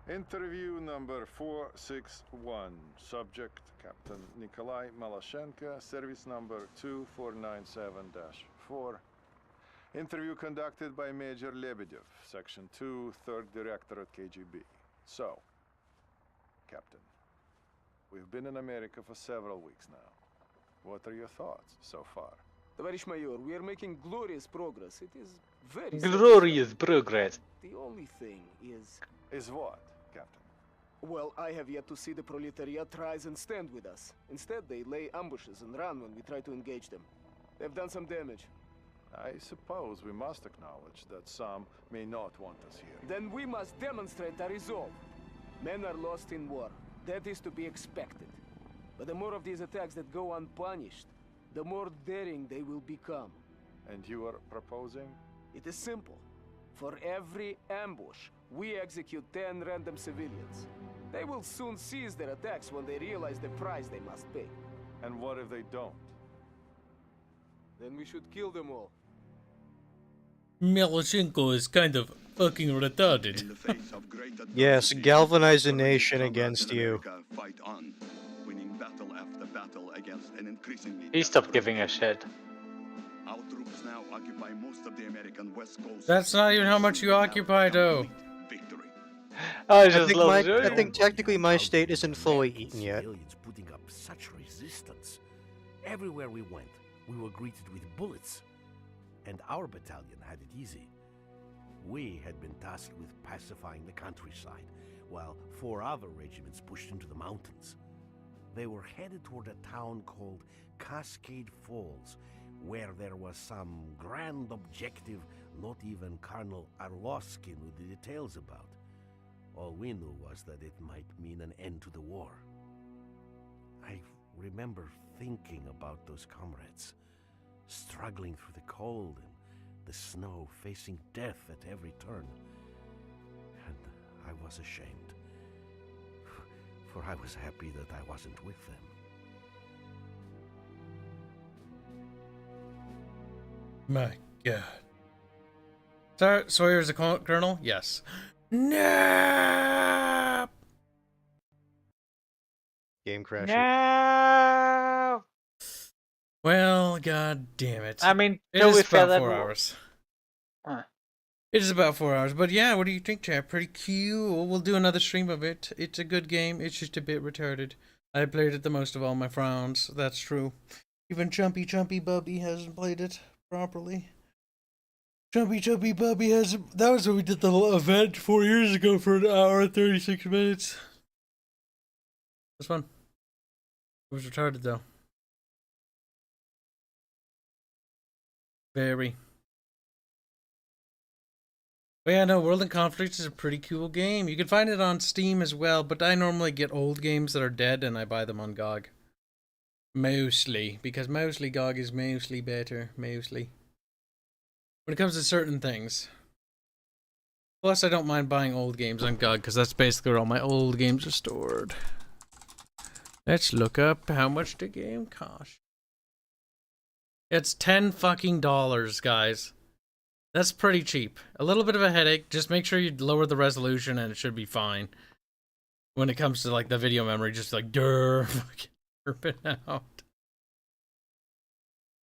Interview number 461. Subject, Captain Nikolai Malashenka, service number 2497-4. Interview conducted by Major Lebedev, Section 2, 3rd Directorate KGB. So, Captain, we've been in America for several weeks now. What are your thoughts so far? Tоварищ Майор, we are making glorious progress. It is very glorious progress. The only thing is... Is what, Captain? Well, I have yet to see the proletariat rise and stand with us. Instead, they lay ambushes and run when we try to engage them. They've done some damage. I suppose we must acknowledge that some may not want us here. Then we must demonstrate our resolve. Men are lost in war. That is to be expected. But the more of these attacks that go unpunished, the more daring they will become. And you are proposing? It is simple. For every ambush, we execute 10 random civilians. They will soon cease their attacks when they realize the price they must pay. And what if they don't? Then we should kill them all. Milashenko is kind of fucking retarded. Yes, galvanize the nation against you. Fight on, winning battle after battle against an increasingly... He stopped giving a shit. Our troops now occupy most of the American West Coast. That's not even how much you occupy, though. I just I think technically my state isn't fully eaten yet. Civilians putting up such resistance. Everywhere we went, we were greeted with bullets. And our battalion had it easy. We had been tasked with pacifying the countryside, while 4 other regiments pushed into the mountains. They were headed toward a town called Cascade Falls, where there was some grand objective not even Colonel Arlovsky knew the details about. All we knew was that it might mean an end to the war. I remember thinking about those comrades, struggling through the cold and the snow, facing death at every turn. And I was ashamed, for I was happy that I wasn't with them. My God. Sawyer's a colonel? Yes. No. Game crash. No. Well, God damn it. I mean, it is about 4 hours. It is about 4 hours. But yeah, what do you think, chat? Pretty cool. We'll do another stream of it. It's a good game. It's just a bit retarded. I played it the most of all my frowns. That's true. Even Chumpy Bubby hasn't played it properly. Chumpy Bubby hasn't. That was when we did the whole event 4 years ago for 1 hour and 36 minutes. It was fun. It was retarded though. Very. But yeah, no, World in Conflict is a pretty cool game. You can find it on Steam as well, but I normally get old games that are dead and I buy them on GOG. Mostly, because mostly GOG is mostly better, mostly. When it comes to certain things. Plus, I don't mind buying old games on GOG, because that's basically where all my old games are stored. Let's look up how much the game costs. It's $10 fucking, guys. That's pretty cheap. A little bit of a headache. Just make sure you lower the resolution and it should be fine. When it comes to like the video memory, just like fucking rip it out.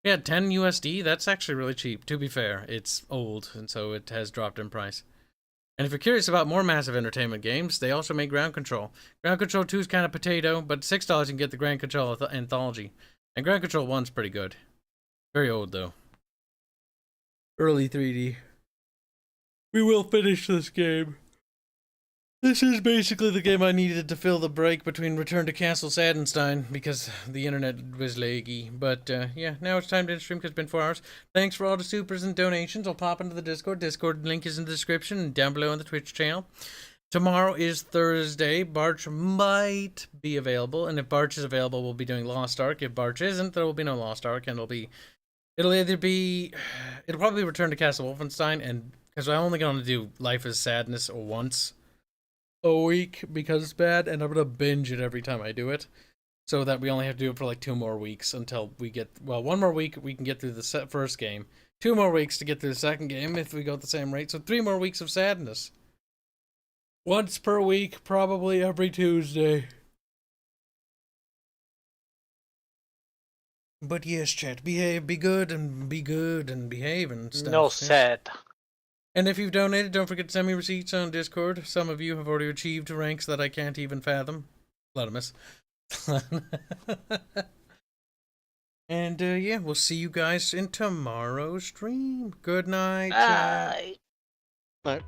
Yeah, 10 USD. That's actually really cheap. To be fair, it's old and so it has dropped in price. And if you're curious about more massive entertainment games, they also make Ground Control. Ground Control 2 is kind of potato, but $6 you can get the Ground Control Anthology. And Ground Control 1's pretty good. Very old though. Early 3D. We will finish this game. This is basically the game I needed to fill the break between Return to Castle Sadenstein because the internet was laggy. But yeah, now it's time to stream because it's been 4 hours. Thanks for all the supers and donations. I'll pop into the Discord. Discord link is in the description and down below on the Twitch channel. Tomorrow is Thursday. Barch might be available, and if Barch is available, we'll be doing Lost Ark. If Barch isn't, there will be no Lost Ark, and it'll probably Return to Castle Wolfenstein, and because I'm only going to do Life is Sadness once a week because it's bad, and I'm gonna binge it every time I do it, so that we only have to do it for like 2 more weeks until we get 1 more week we can get through the first game, 2 more weeks to get through the second game if we go at the same rate, so 3 more weeks of sadness. Once per week, probably every Tuesday. But yes, chat, behave, be good and behave and stuff. No sad. And if you've donated, don't forget to send me receipts on Discord. Some of you have already achieved ranks that I can't even fathom. Latimus. And yeah, we'll see you guys in tomorrow's stream. Good night. Bye. Bye.